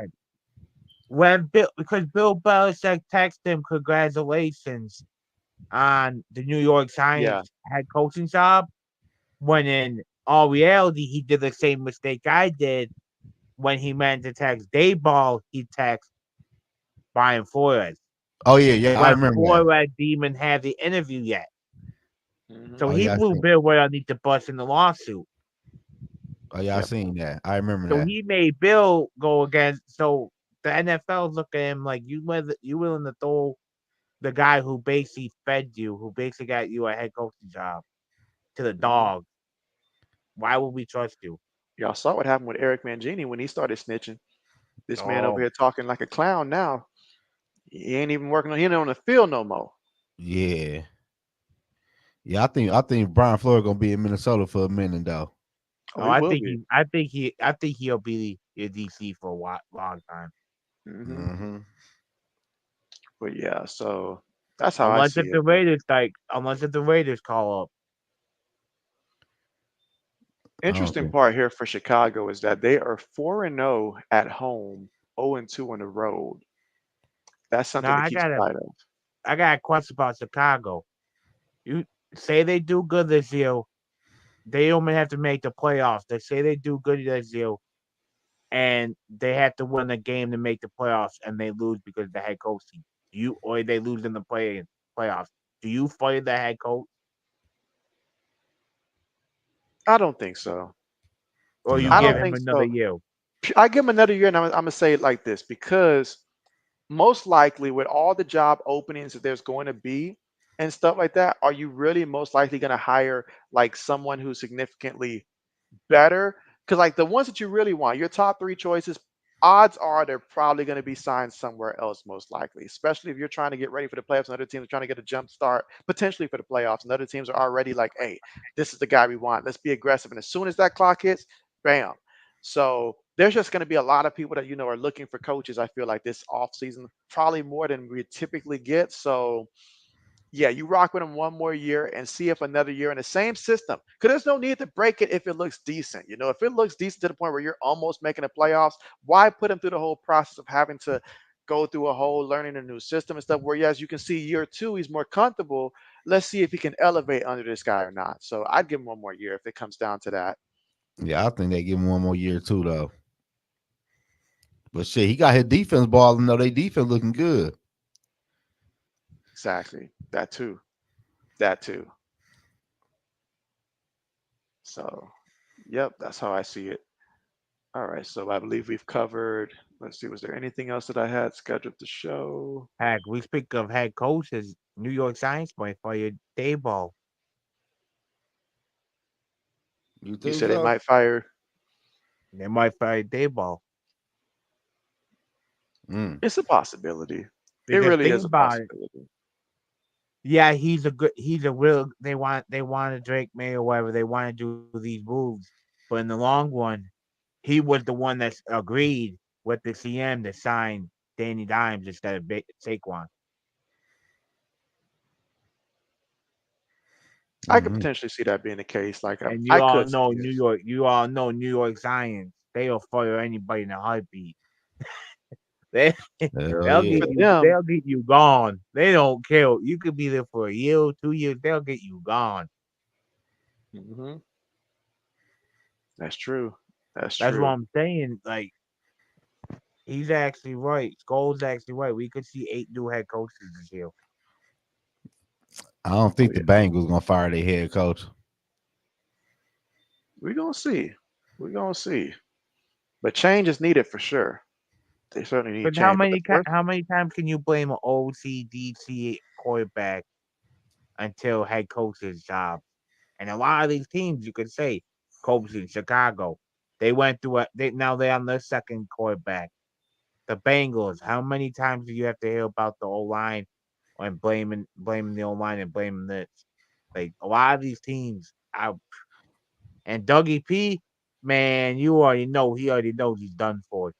when because Bill Belichick texted him congratulations on the New York Yeah. Giants head coaching job, when in all reality he did the same mistake I did when he meant to text Dayball, he texted Brian Flores. Oh yeah, yeah, I When remember that. Flores didn't even have the interview yet. hmm So Oh he yeah, I blew seen. Bill right underneath the bus in the lawsuit. Oh yeah, I Yep. seen that. I remember So that. he made Bill go against. So the NFL look at him like you willing to throw the guy who basically fed you, who basically got you a head coaching job to the hmm dog. Why would we trust you? Y'all saw what happened with Eric Mangini when he started snitching. This man over Oh, here talking like a clown now. He ain't even working on. He ain't on the field no more. Yeah. Yeah, I think Brian Flores gonna be in Minnesota for a minute though. Oh, he will be. I think he'll be your DC for a long time. hmm Hmm. But yeah, so that's how I see it. Unless if the Raiders call up. I don't Interesting think. part here for Chicago is that they are 4-0 at home, 0-2 on the road. That's Now something to keep sight of. I got a question about Chicago. You say they do good this year, they only have to make the playoffs. They say they do good this year, and they have to win a game to make the playoffs, and they lose because of the head coach. Or they lose in the playoffs. Do you fire the head coach, I don't think so. or you I give don't No. him think another so. year? I give him another year, and I'm gonna say it like this because most likely, with all the job openings that there's going to be and stuff like that, are you really most likely going to hire like someone who's significantly better? Because like the ones that you really want, your top three choices, odds are they're probably going to be signed somewhere else, most likely. Especially if you're trying to get ready for the playoffs, and other teams are trying to get a jump start potentially for the playoffs, and other teams are already like, "Hey, this is the guy we want. Let's be aggressive." And as soon as that clock hits, bam. So there's just going to be a lot of people that are looking for coaches. I feel like this off season, probably more than we typically get. So yeah, you rock with them one more year and see if another year in the same system. Because there's no need to break it if it looks decent. If it looks decent to the point where you're almost making the playoffs, why put them through the whole process of having to go through a whole learning a new system and stuff? Where yes, you can see year two, he's more comfortable. Let's see if he can elevate under this guy or not. So I'd give him one more year if it comes down to that. Yeah, I think they give him one more year too though. But shit, he got his defense balling though. They defense looking good. Exactly. That too. That too. So, yep, that's how I see it. All right. So I believe we've covered Let's see. Was there anything else that I had scheduled to show? Heck, we speak of head coaches. New York Giants might fire Dayball. You You think said they so? might fire. They might fire Dayball Mm. It's a possibility. It because really think is a about it. possibility. Yeah, he's a real. They want to Drake May or whatever. They want to do these moves, but in the long run, he was the one that agreed with the CM to sign Danny Dimes instead of Saquon. I could Mm-hmm. potentially see that being the case. Like And I you all could know see New it. York. You all know New York Giants. They'll fire anybody in a heartbeat. They Hell yeah. For them, they'll get you gone. They don't care. You could be there for a year, 2 years. They'll get you gone. hmm that's true. That's That's what true. I'm saying. Like he's actually right. Scholes actually right. We could see 8 new head coaches this year. I don't Oh think the yeah, Bengals gonna fire their head coach. we're gonna see. We're gonna see. But change is needed for sure. They certainly need Because how change. But the many first, how many times can you blame an OCDC quarterback until head coach's job? And a lot of these teams, you could say, Colts in Chicago, they went through now they're on their second quarterback. The Bengals, how many times do you have to hear about the O line and blaming the O line and blaming this? Like a lot of these teams, and Dougie P, man, you already know he already knows he's done for.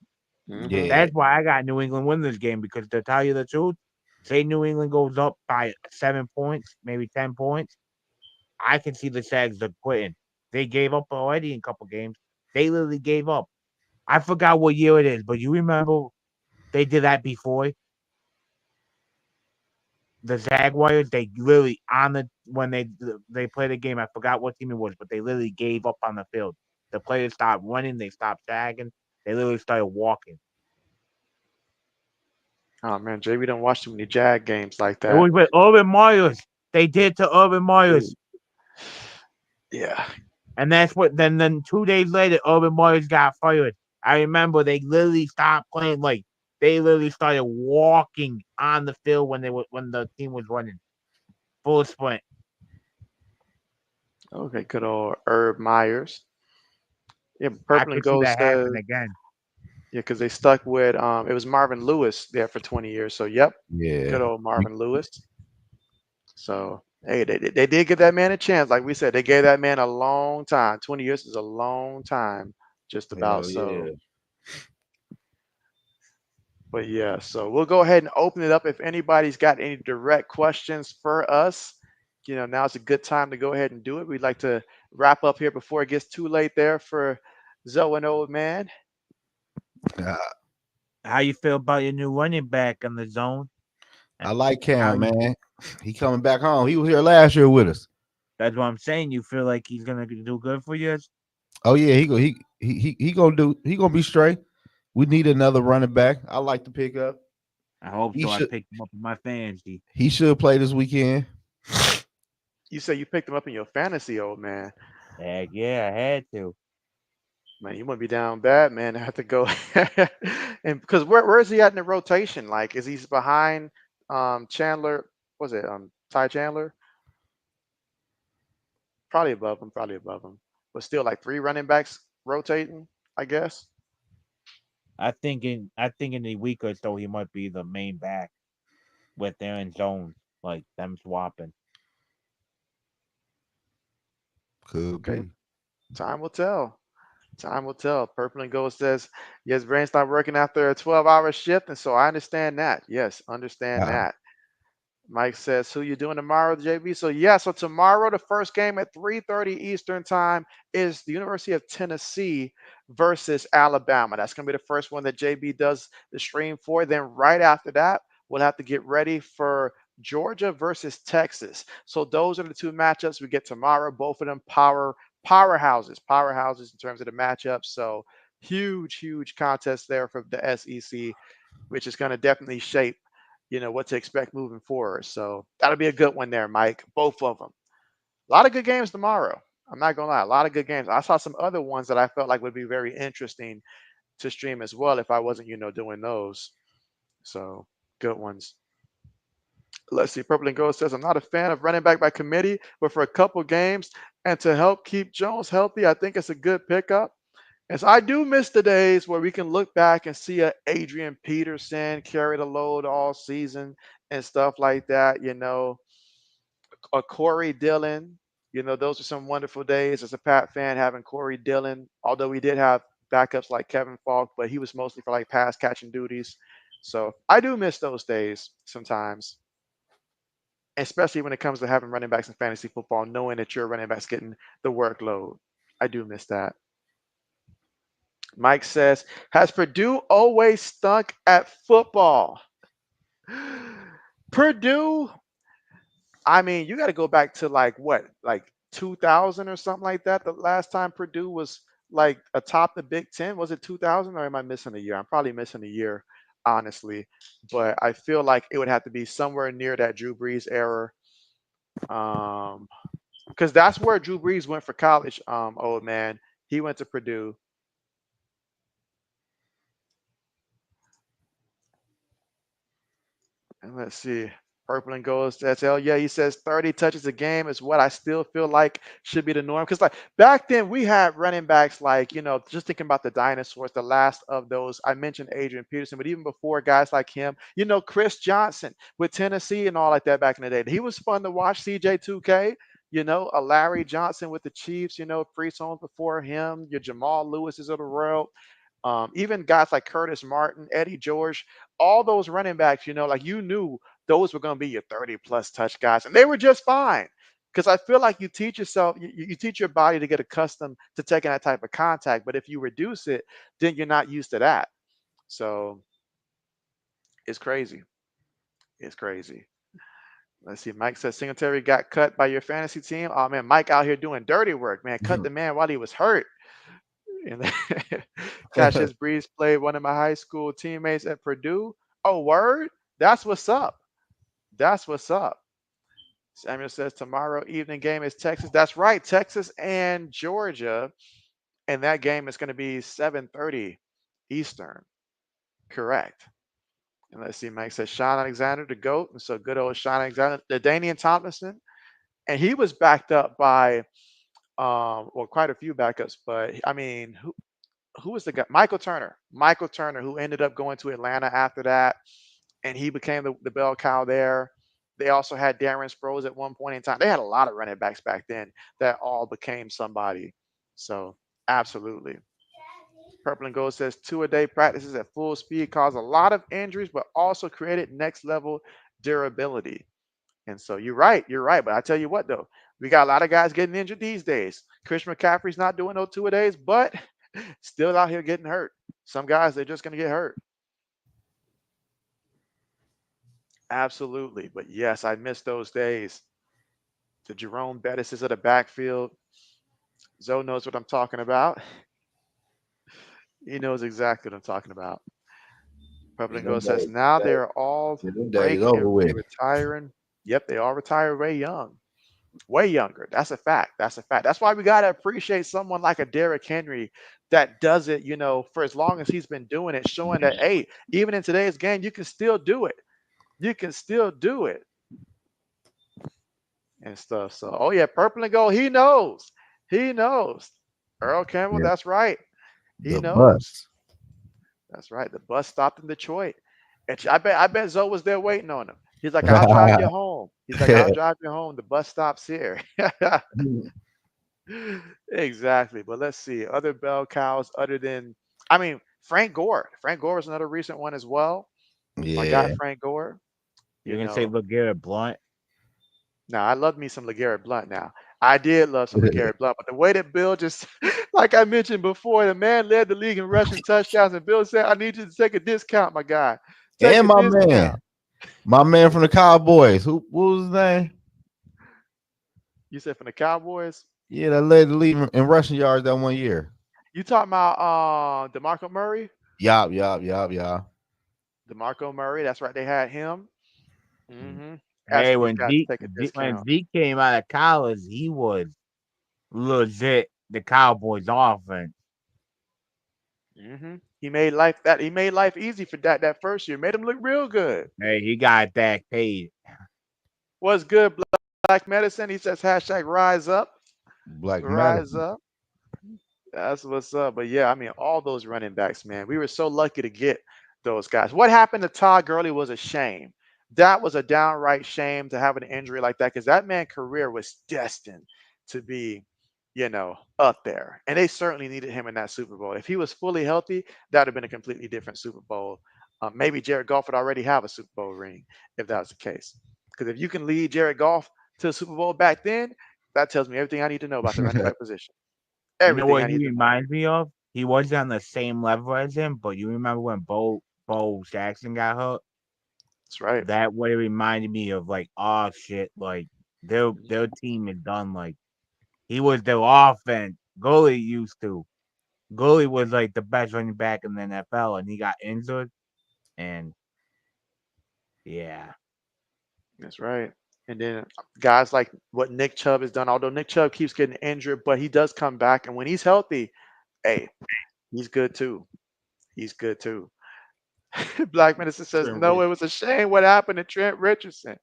hmm Yeah. That's why I got New England win this game because to tell you the truth, say New England goes up by 7 points, maybe 10 points, I can see the Sags are quitting. They gave up already in a couple games. They literally gave up. I forgot what year it is, but you remember they did that before the Jaguars. They literally on the when they played the game. I forgot what team it was, but they literally gave up on the field. The players stopped running. They stopped sagging. They literally started walking. oh man, JB don't watch too many Jag games like It that. was with Urban Myers. They did to Urban Ooh, Myers. yeah. And that's what then 2 days later, Urban Myers got fired. I remember they literally stopped playing like they literally started walking on the field when the team was running full sprint. Okay, good old Herb Myers. Yeah, I Purple and could see Gold that happen says again. yeah, because they stuck with it was Marvin Lewis there for 20 years. So yep, good Yeah. old Marvin Lewis. So hey, they did give that man a chance. Like we said, they gave that man a long time. 20 years is a long time, just about. Hell So yeah. but yeah, so we'll go ahead and open it up. If anybody's got any direct questions for us, now's a good time to go ahead and do it. We'd like to wrap up here before it gets too late there for Zoe and Old Man. Uh, How you feel about your new running back in the zone? I And like how Cam, you? man. He coming back home. He was here last year with us. That's what I'm saying. You feel like he's gonna do good for you? Oh yeah, he gonna do. He gonna be straight. We need another running back. I like to pick up. I hope He so. I should picked him up in my fantasy. he should play this weekend. You say you picked him up in your fantasy, Old Man. Heck yeah, I had to. Man, you want to be down bad, man. I have to go. And because where is he at in the rotation? Like, is he behind Chandler? Was it Ty Chandler? Probably above him, probably above him. But still like three running backs rotating, I guess. I think in a week or so he might be the main back with their in zones, like them swapping. Could Okay, be. time will tell. Time will tell. Purple and Gold says, yes, brain's not working after a 12-hour shift. And so I understand that. Yes, understand Uh, that. Mike says, "Who you doing tomorrow, JB?" So yeah, so tomorrow the first game at 3:30 Eastern time is the University of Tennessee versus Alabama. That's going to be the first one that JB does the stream for. Then right after that, we'll have to get ready for Georgia versus Texas. So those are the two matchups we get tomorrow. Both of them powerhouses in terms of the matchups. So huge contest there for the SEC, which is going to definitely shape what to expect moving forward. So that'll be a good one there, Mike. Both of them. A lot of good games tomorrow. I'm not gonna lie, a lot of good games. I saw some other ones that I felt like would be very interesting to stream as well if I wasn't, doing those. So good ones. Let's see. Purple and Gold says, I'm not a fan of running back by committee, but for a couple games and to help keep Jones healthy, I think it's a good pickup. And so I do miss the days where we can look back and see a Adrian Peterson carry the load all season and stuff like that, a Corey Dillon. Those are some wonderful days as a Pat fan having Corey Dillon, although we did have backups like Kevin Falk, but he was mostly for like pass catching duties. So I do miss those days sometimes, especially when it comes to having running backs in fantasy football, knowing that your running back's getting the workload. I do miss that. Mike says, has Purdue always stunk at football? Purdue, I mean, you got to go back to like what, like 2000 or something like that. The last time Purdue was like atop the Big Ten, was it 2000 or am I missing a year? I'm probably missing a year, honestly. But I feel like it would have to be somewhere near that Drew Brees era. Because that's where Drew Brees went for college. Old man, he went to Purdue. And let's see. Purple and gold says, hell yeah, he says 30 touches a game is what I still feel like should be the norm. Because like back then we had running backs like, just thinking about the dinosaurs, the last of those. I mentioned Adrian Peterson, but even before guys like him, Chris Johnson with Tennessee and all like that back in the day. He was fun to watch. CJ2K, a Larry Johnson with the Chiefs, Priest Holmes before him, your Jamal Lewis's of the world. Even guys like Curtis Martin, Eddie George, all those running backs, like you knew those were going to be your 30 plus touch guys, and they were just fine. Because I feel like you teach yourself, you teach your body to get accustomed to taking that type of contact. But if you reduce it, then you're not used to that. So it's crazy. It's crazy. Let's see. Mike says Singletary got cut by your fantasy team. Oh man, Mike out here doing dirty work, man. Cut the man while he was hurt. And Cassius Breeze played one of my high school teammates at Purdue. Oh, word? That's what's up. That's what's up. Samuel says tomorrow evening game is Texas. That's right, Texas and Georgia. And that game is going to be 7:30 Eastern. Correct. And let's see, Mike says Sean Alexander, the GOAT. And so good old Sean Alexander, the Danian Tomlinson. And he was backed up by quite a few backups, but I mean, who was the guy? Michael Turner. Michael Turner, who ended up going to Atlanta after that, and he became the bell cow there. They also had Darren Sproles at one point in time. They had a lot of running backs back then that all became somebody. So absolutely. Purple and Gold says 2-a-day practices at full speed caused a lot of injuries, but also created next level durability. And so you're right. You're right. But I tell you what, though, we got a lot of guys getting injured these days. Christian McCaffrey's not doing no 2-a-days, but still out here getting hurt. Some guys, they're just going to get hurt. Absolutely. But yes, I miss those days. The Jerome Bettises of the backfield. Zoe knows what I'm talking about. He knows exactly what I'm talking about. Purple and Gold says now they're all Them days breaking over and with. retiring. Yep, they all retire way young. Way younger. That's a fact. That's a fact. That's why we got to appreciate someone like a Derrick Henry that does it, for as long as he's been doing it, showing that, hey, even in today's game, you can still do it. You can still do it and stuff. So, oh, yeah, Purple and Gold, he knows. He knows. Earl Campbell, Yeah, that's right. He the knows. bus. That's right. The bus stopped in Detroit. And I bet Zoe was there waiting on him. He's like, I'll drive you home. He's like, I'll drive you home. The bus stops here. Exactly. But let's see. Other bell cows other than, I mean, Frank Gore. Frank Gore was another recent one as well. My guy, Yeah. Frank Gore. You're You gonna say know, LeGarrette Blunt? now I love me some LeGarrette Blunt now. I did love some LeGarrette Blunt, but the way that Bill just, like I mentioned before, the man led the league in rushing touchdowns, and Bill said, I need you to take a discount, my guy. Take And a discount. my man from the Cowboys. What was his name? You said from the Cowboys? Yeah, that led the league in rushing yards that one year. You talking about DeMarco Murray? Yup. DeMarco Murray, that's right. They had him. Mm-hmm. Hey, Asking these when guys to take a When discount. Zeke came out of college, he was legit the Cowboys offense. Mm-hmm. He made life easy for that first year. Made him look real good. Hey, he got that paid. What's good, Black Medicine? He says hashtag rise up. Black Rise medicine. up. That's what's up. But yeah, I mean, all those running backs, man, we were so lucky to get those guys. What happened to Todd Gurley was a shame. That was a downright shame to have an injury like that because that man's career was destined to be, up there. And they certainly needed him in that Super Bowl. If he was fully healthy, that would have been a completely different Super Bowl. Maybe Jared Goff would already have a Super Bowl ring if that was the case. Because if you can lead Jared Goff to the Super Bowl back then, that tells me everything I need to know about the running back position. You know Everything what I he need to know. reminds me of? He wasn't on the same level as him, but you remember when Bo Jackson got hurt? That's right. That what it reminded me of, like, oh shit, like their team is done. Like, he was their offense. Goalie used to. Goalie was like the best running back in the NFL, and he got injured. And yeah, That's right. And then guys like what Nick Chubb has done, although Nick Chubb keeps getting injured, but he does come back. And when he's healthy, hey, he's good too. He's good too. Black Minister says, Trent no, it Rich. was a shame what happened to Trent Richardson.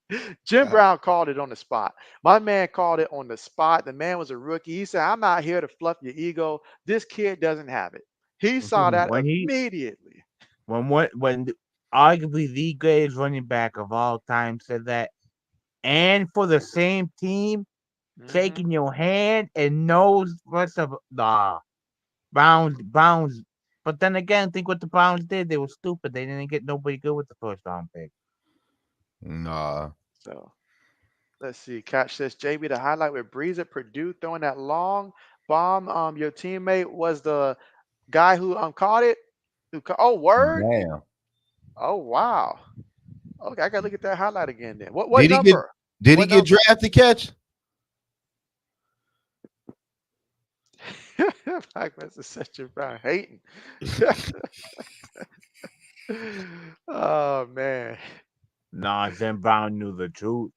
Jim Brown called it on the spot. My man called it on the spot. The man was a rookie. He said, I'm not here to fluff your ego. This kid doesn't have it. He saw that when he immediately. when arguably the greatest running back of all time said that, and for the same team, Hmm. shaking your hand and knows what's up. Nah, Browns. But then again, think what the Browns did. They were stupid. They didn't get nobody good with the first round pick. Nah. So let's see. Catch says JB the highlight with Breeze at Purdue throwing that long bomb. Your teammate was the guy who caught it. Oh, word. Damn. Oh, wow. Okay, I gotta look at that highlight again. Then what Did he get number? did he What get number? drafted, catch? Black Mesa such a Brown hating. Oh man. Nah, Zim Brown knew the truth.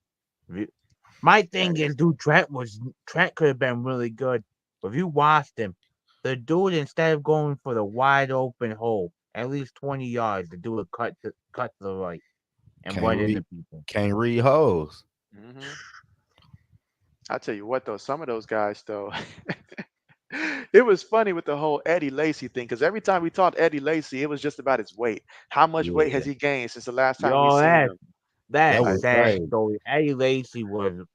My thing Hey, is, dude, Trent could have been really good, but if you watched him, the dude, instead of going for the wide open hole, at least 20 yards, the dude would cut to the right and Can't run into read people. can't read hoes. hmm I tell you what though, some of those guys though, it was funny with the whole Eddie Lacy thing because every time we talked Eddie Lacy, it was just about his weight. How much weight has Yeah. he gained since the last time we Yo, seen him? That that's Like, was sad crazy. story. Eddie Lacy was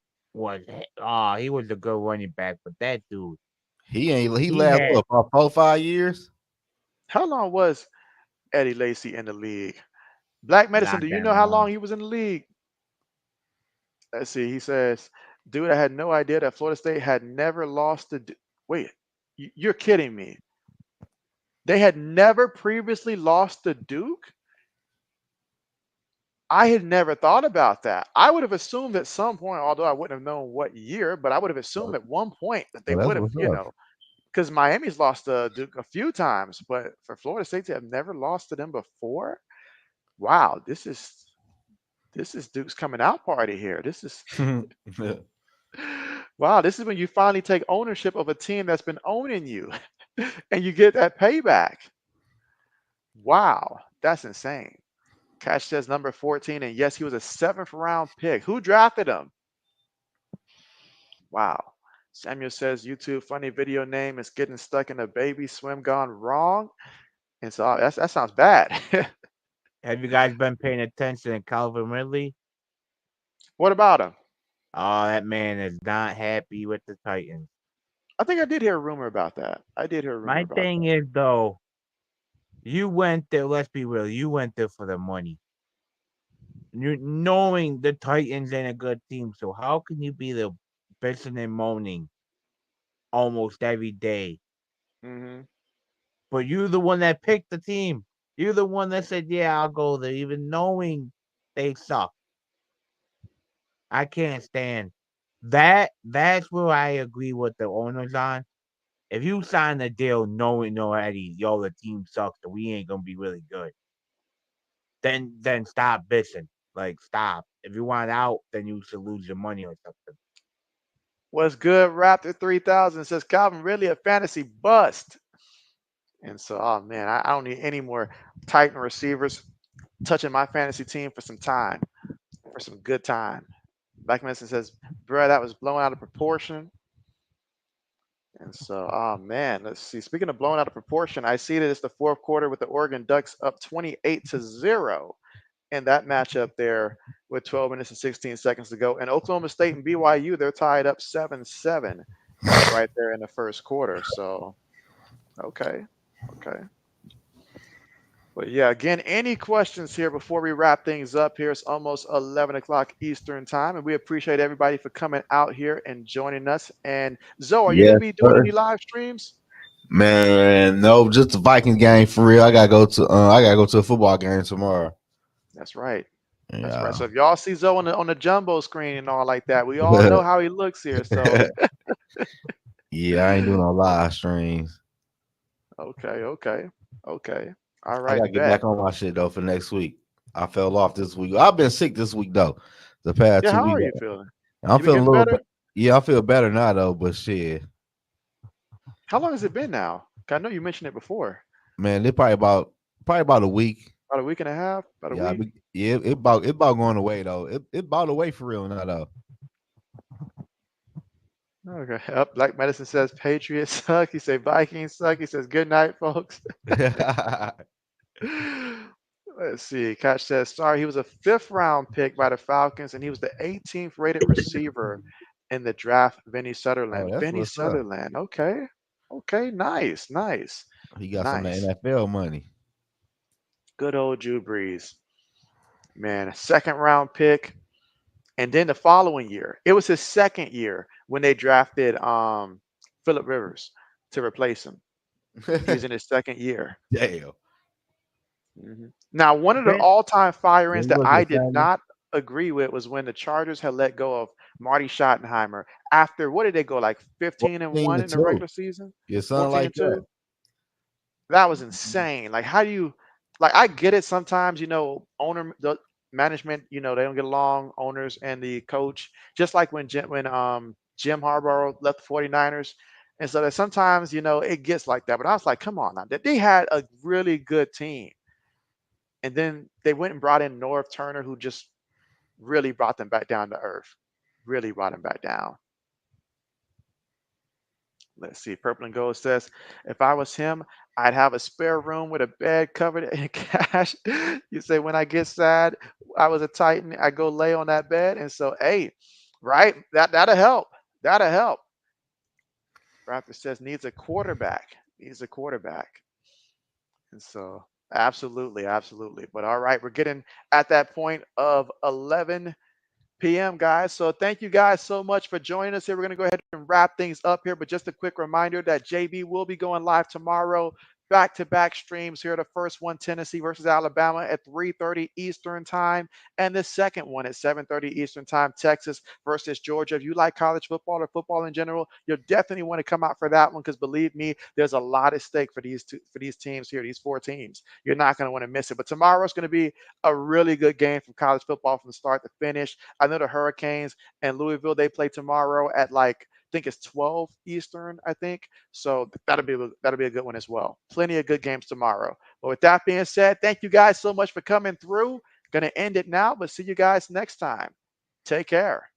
he was a good running back, but that dude, He he last had what, about 4 5 years? how long was Eddie Lacy in the league? Black Medicine, not do you that know how long long. he was in the league? Let's see. He says, dude, I had no idea that Florida State had never lost to. Wait, you're kidding me. They had never previously lost to Duke? I had never thought about that. I would have assumed at some point, although I wouldn't have known what year, but I would have assumed at one point that they Well, that's would have, what's up. because Miami's lost to Duke a few times, but for Florida State to have never lost to them before, wow, this is Duke's coming out party here. This is wow, this is when you finally take ownership of a team that's been owning you and you get that payback. Wow, that's insane. Cash says number 14, and yes, he was a seventh round pick. Who drafted him? Wow. Samuel says YouTube funny video name is getting stuck in a baby swim gone wrong. And so that sounds bad. Have you guys been paying attention to Calvin Ridley? What about him? Oh, that man is not happy with the Titans. I think I did hear a rumor about that. I did hear a rumor My about thing that. is, though, you went there. Let's be real. You went there for the money. You knowing the Titans ain't a good team, so how can you be the bitching and moaning almost every day? Hmm. But you're the one that picked the team. You're the one that said, "Yeah, I'll go there," even knowing they suck. I can't stand that. That's where I agree with the owners on. If you sign a deal knowing already, yo, the team sucks, so we ain't gonna be really good, then stop bitching. Like, stop. If you want out, then you should lose your money or something. What's good? Raptor 3000 says Calvin really a fantasy bust. And so, oh man, I don't need any more Titan receivers touching my fantasy team for some time, for some good time. Black Medicine says, bro, that was blown out of proportion. And so, oh man, let's see. Speaking of blown out of proportion, I see that it's the fourth quarter with the Oregon Ducks up 28-0 in that matchup there with 12 minutes and 16 seconds to go. And Oklahoma State and BYU, they're tied up 7-7 right there in the first quarter. So, okay, okay. But yeah, again, any questions here before we wrap things up? Here it's almost 11 o'clock Eastern time, and we appreciate everybody for coming out here and joining us. And Zoe, are you going to Yes, be doing sir. any live streams? Man, no, just the Viking game for real. I gotta go to a football game tomorrow. That's right. That's right. Yeah. So if y'all see Zoe on the jumbo screen and all like that, we all know how he looks here. So Yeah, I ain't doing no live streams. okay, okay, okay. All I right, gotta get bet. back on my shit though for next week. I fell off this week. I've been sick this week though. The past Yeah, two how are weeks. you feeling? I'm You been feeling a getting little better? bit. Yeah, I feel better now though, but shit. How long has it been now? 'Cause I know you mentioned it before. Man, it probably about a week. About a week and a half? About a Yeah, week? yeah, it about going away though. It about away for real now though. Okay. Up, Black Medicine says Patriots suck. He said Vikings suck. He says good night, folks. Let's see. Catch says, sorry, he was a fifth round pick by the Falcons, and he was the 18th rated receiver in the draft. Vinny Oh, Sutherland. that's Vinny what's up. Sutherland. Okay. Okay. Nice. Nice. He got some of Nice. that NFL money. Good old Drew Brees. Man, a second round pick. And then the following year, it was his second year when they drafted Philip Rivers to replace him. He was in his second year. Damn. Now, one of the Ben, all-time fire ins He that wasn't I a did family. not agree with was when the Chargers had let go of Marty Schottenheimer after what did they go like 15 and 14 1 to in the 2. regular season? Yeah, something 14 like and that. 2? That was insane. Like how do you like I get it sometimes, owner the management, they don't get along, owners and the coach, just like when Jim Harbaugh left the 49ers. And so that sometimes, it gets like that. But I was like, come on now. They had a really good team. And then they went and brought in North Turner, who just really brought them back down to earth. Really brought them back down. Let's see. Purple and Gold says, if I was him, I'd have a spare room with a bed covered in cash. You say, when I get sad, I was a Titan, I go lay on that bed. And so, hey, right? That'll help. That'll help. Raptor says, needs a quarterback. Needs a quarterback. And so, absolutely, absolutely. But all right, we're getting at that point of 11 p.m., guys. So thank you guys so much for joining us here. We're going to go ahead and wrap things up here. But just a quick reminder that JB will be going live tomorrow. Back-to-back streams here. The first one, Tennessee versus Alabama at 3:30 Eastern time. And the second one at 7:30 Eastern time, Texas versus Georgia. If you like college football or football in general, you'll definitely want to come out for that one because believe me, there's a lot at stake for these teams here, these four teams. You're not going to want to miss it. But tomorrow's going to be a really good game from college football from start to finish. I know the Hurricanes and Louisville, they play tomorrow at I think it's 12 Eastern, I think. So that'll be a good one as well. Plenty of good games tomorrow. But with that being said, thank you guys so much for coming through. Gonna end it now, but see you guys next time. Take care.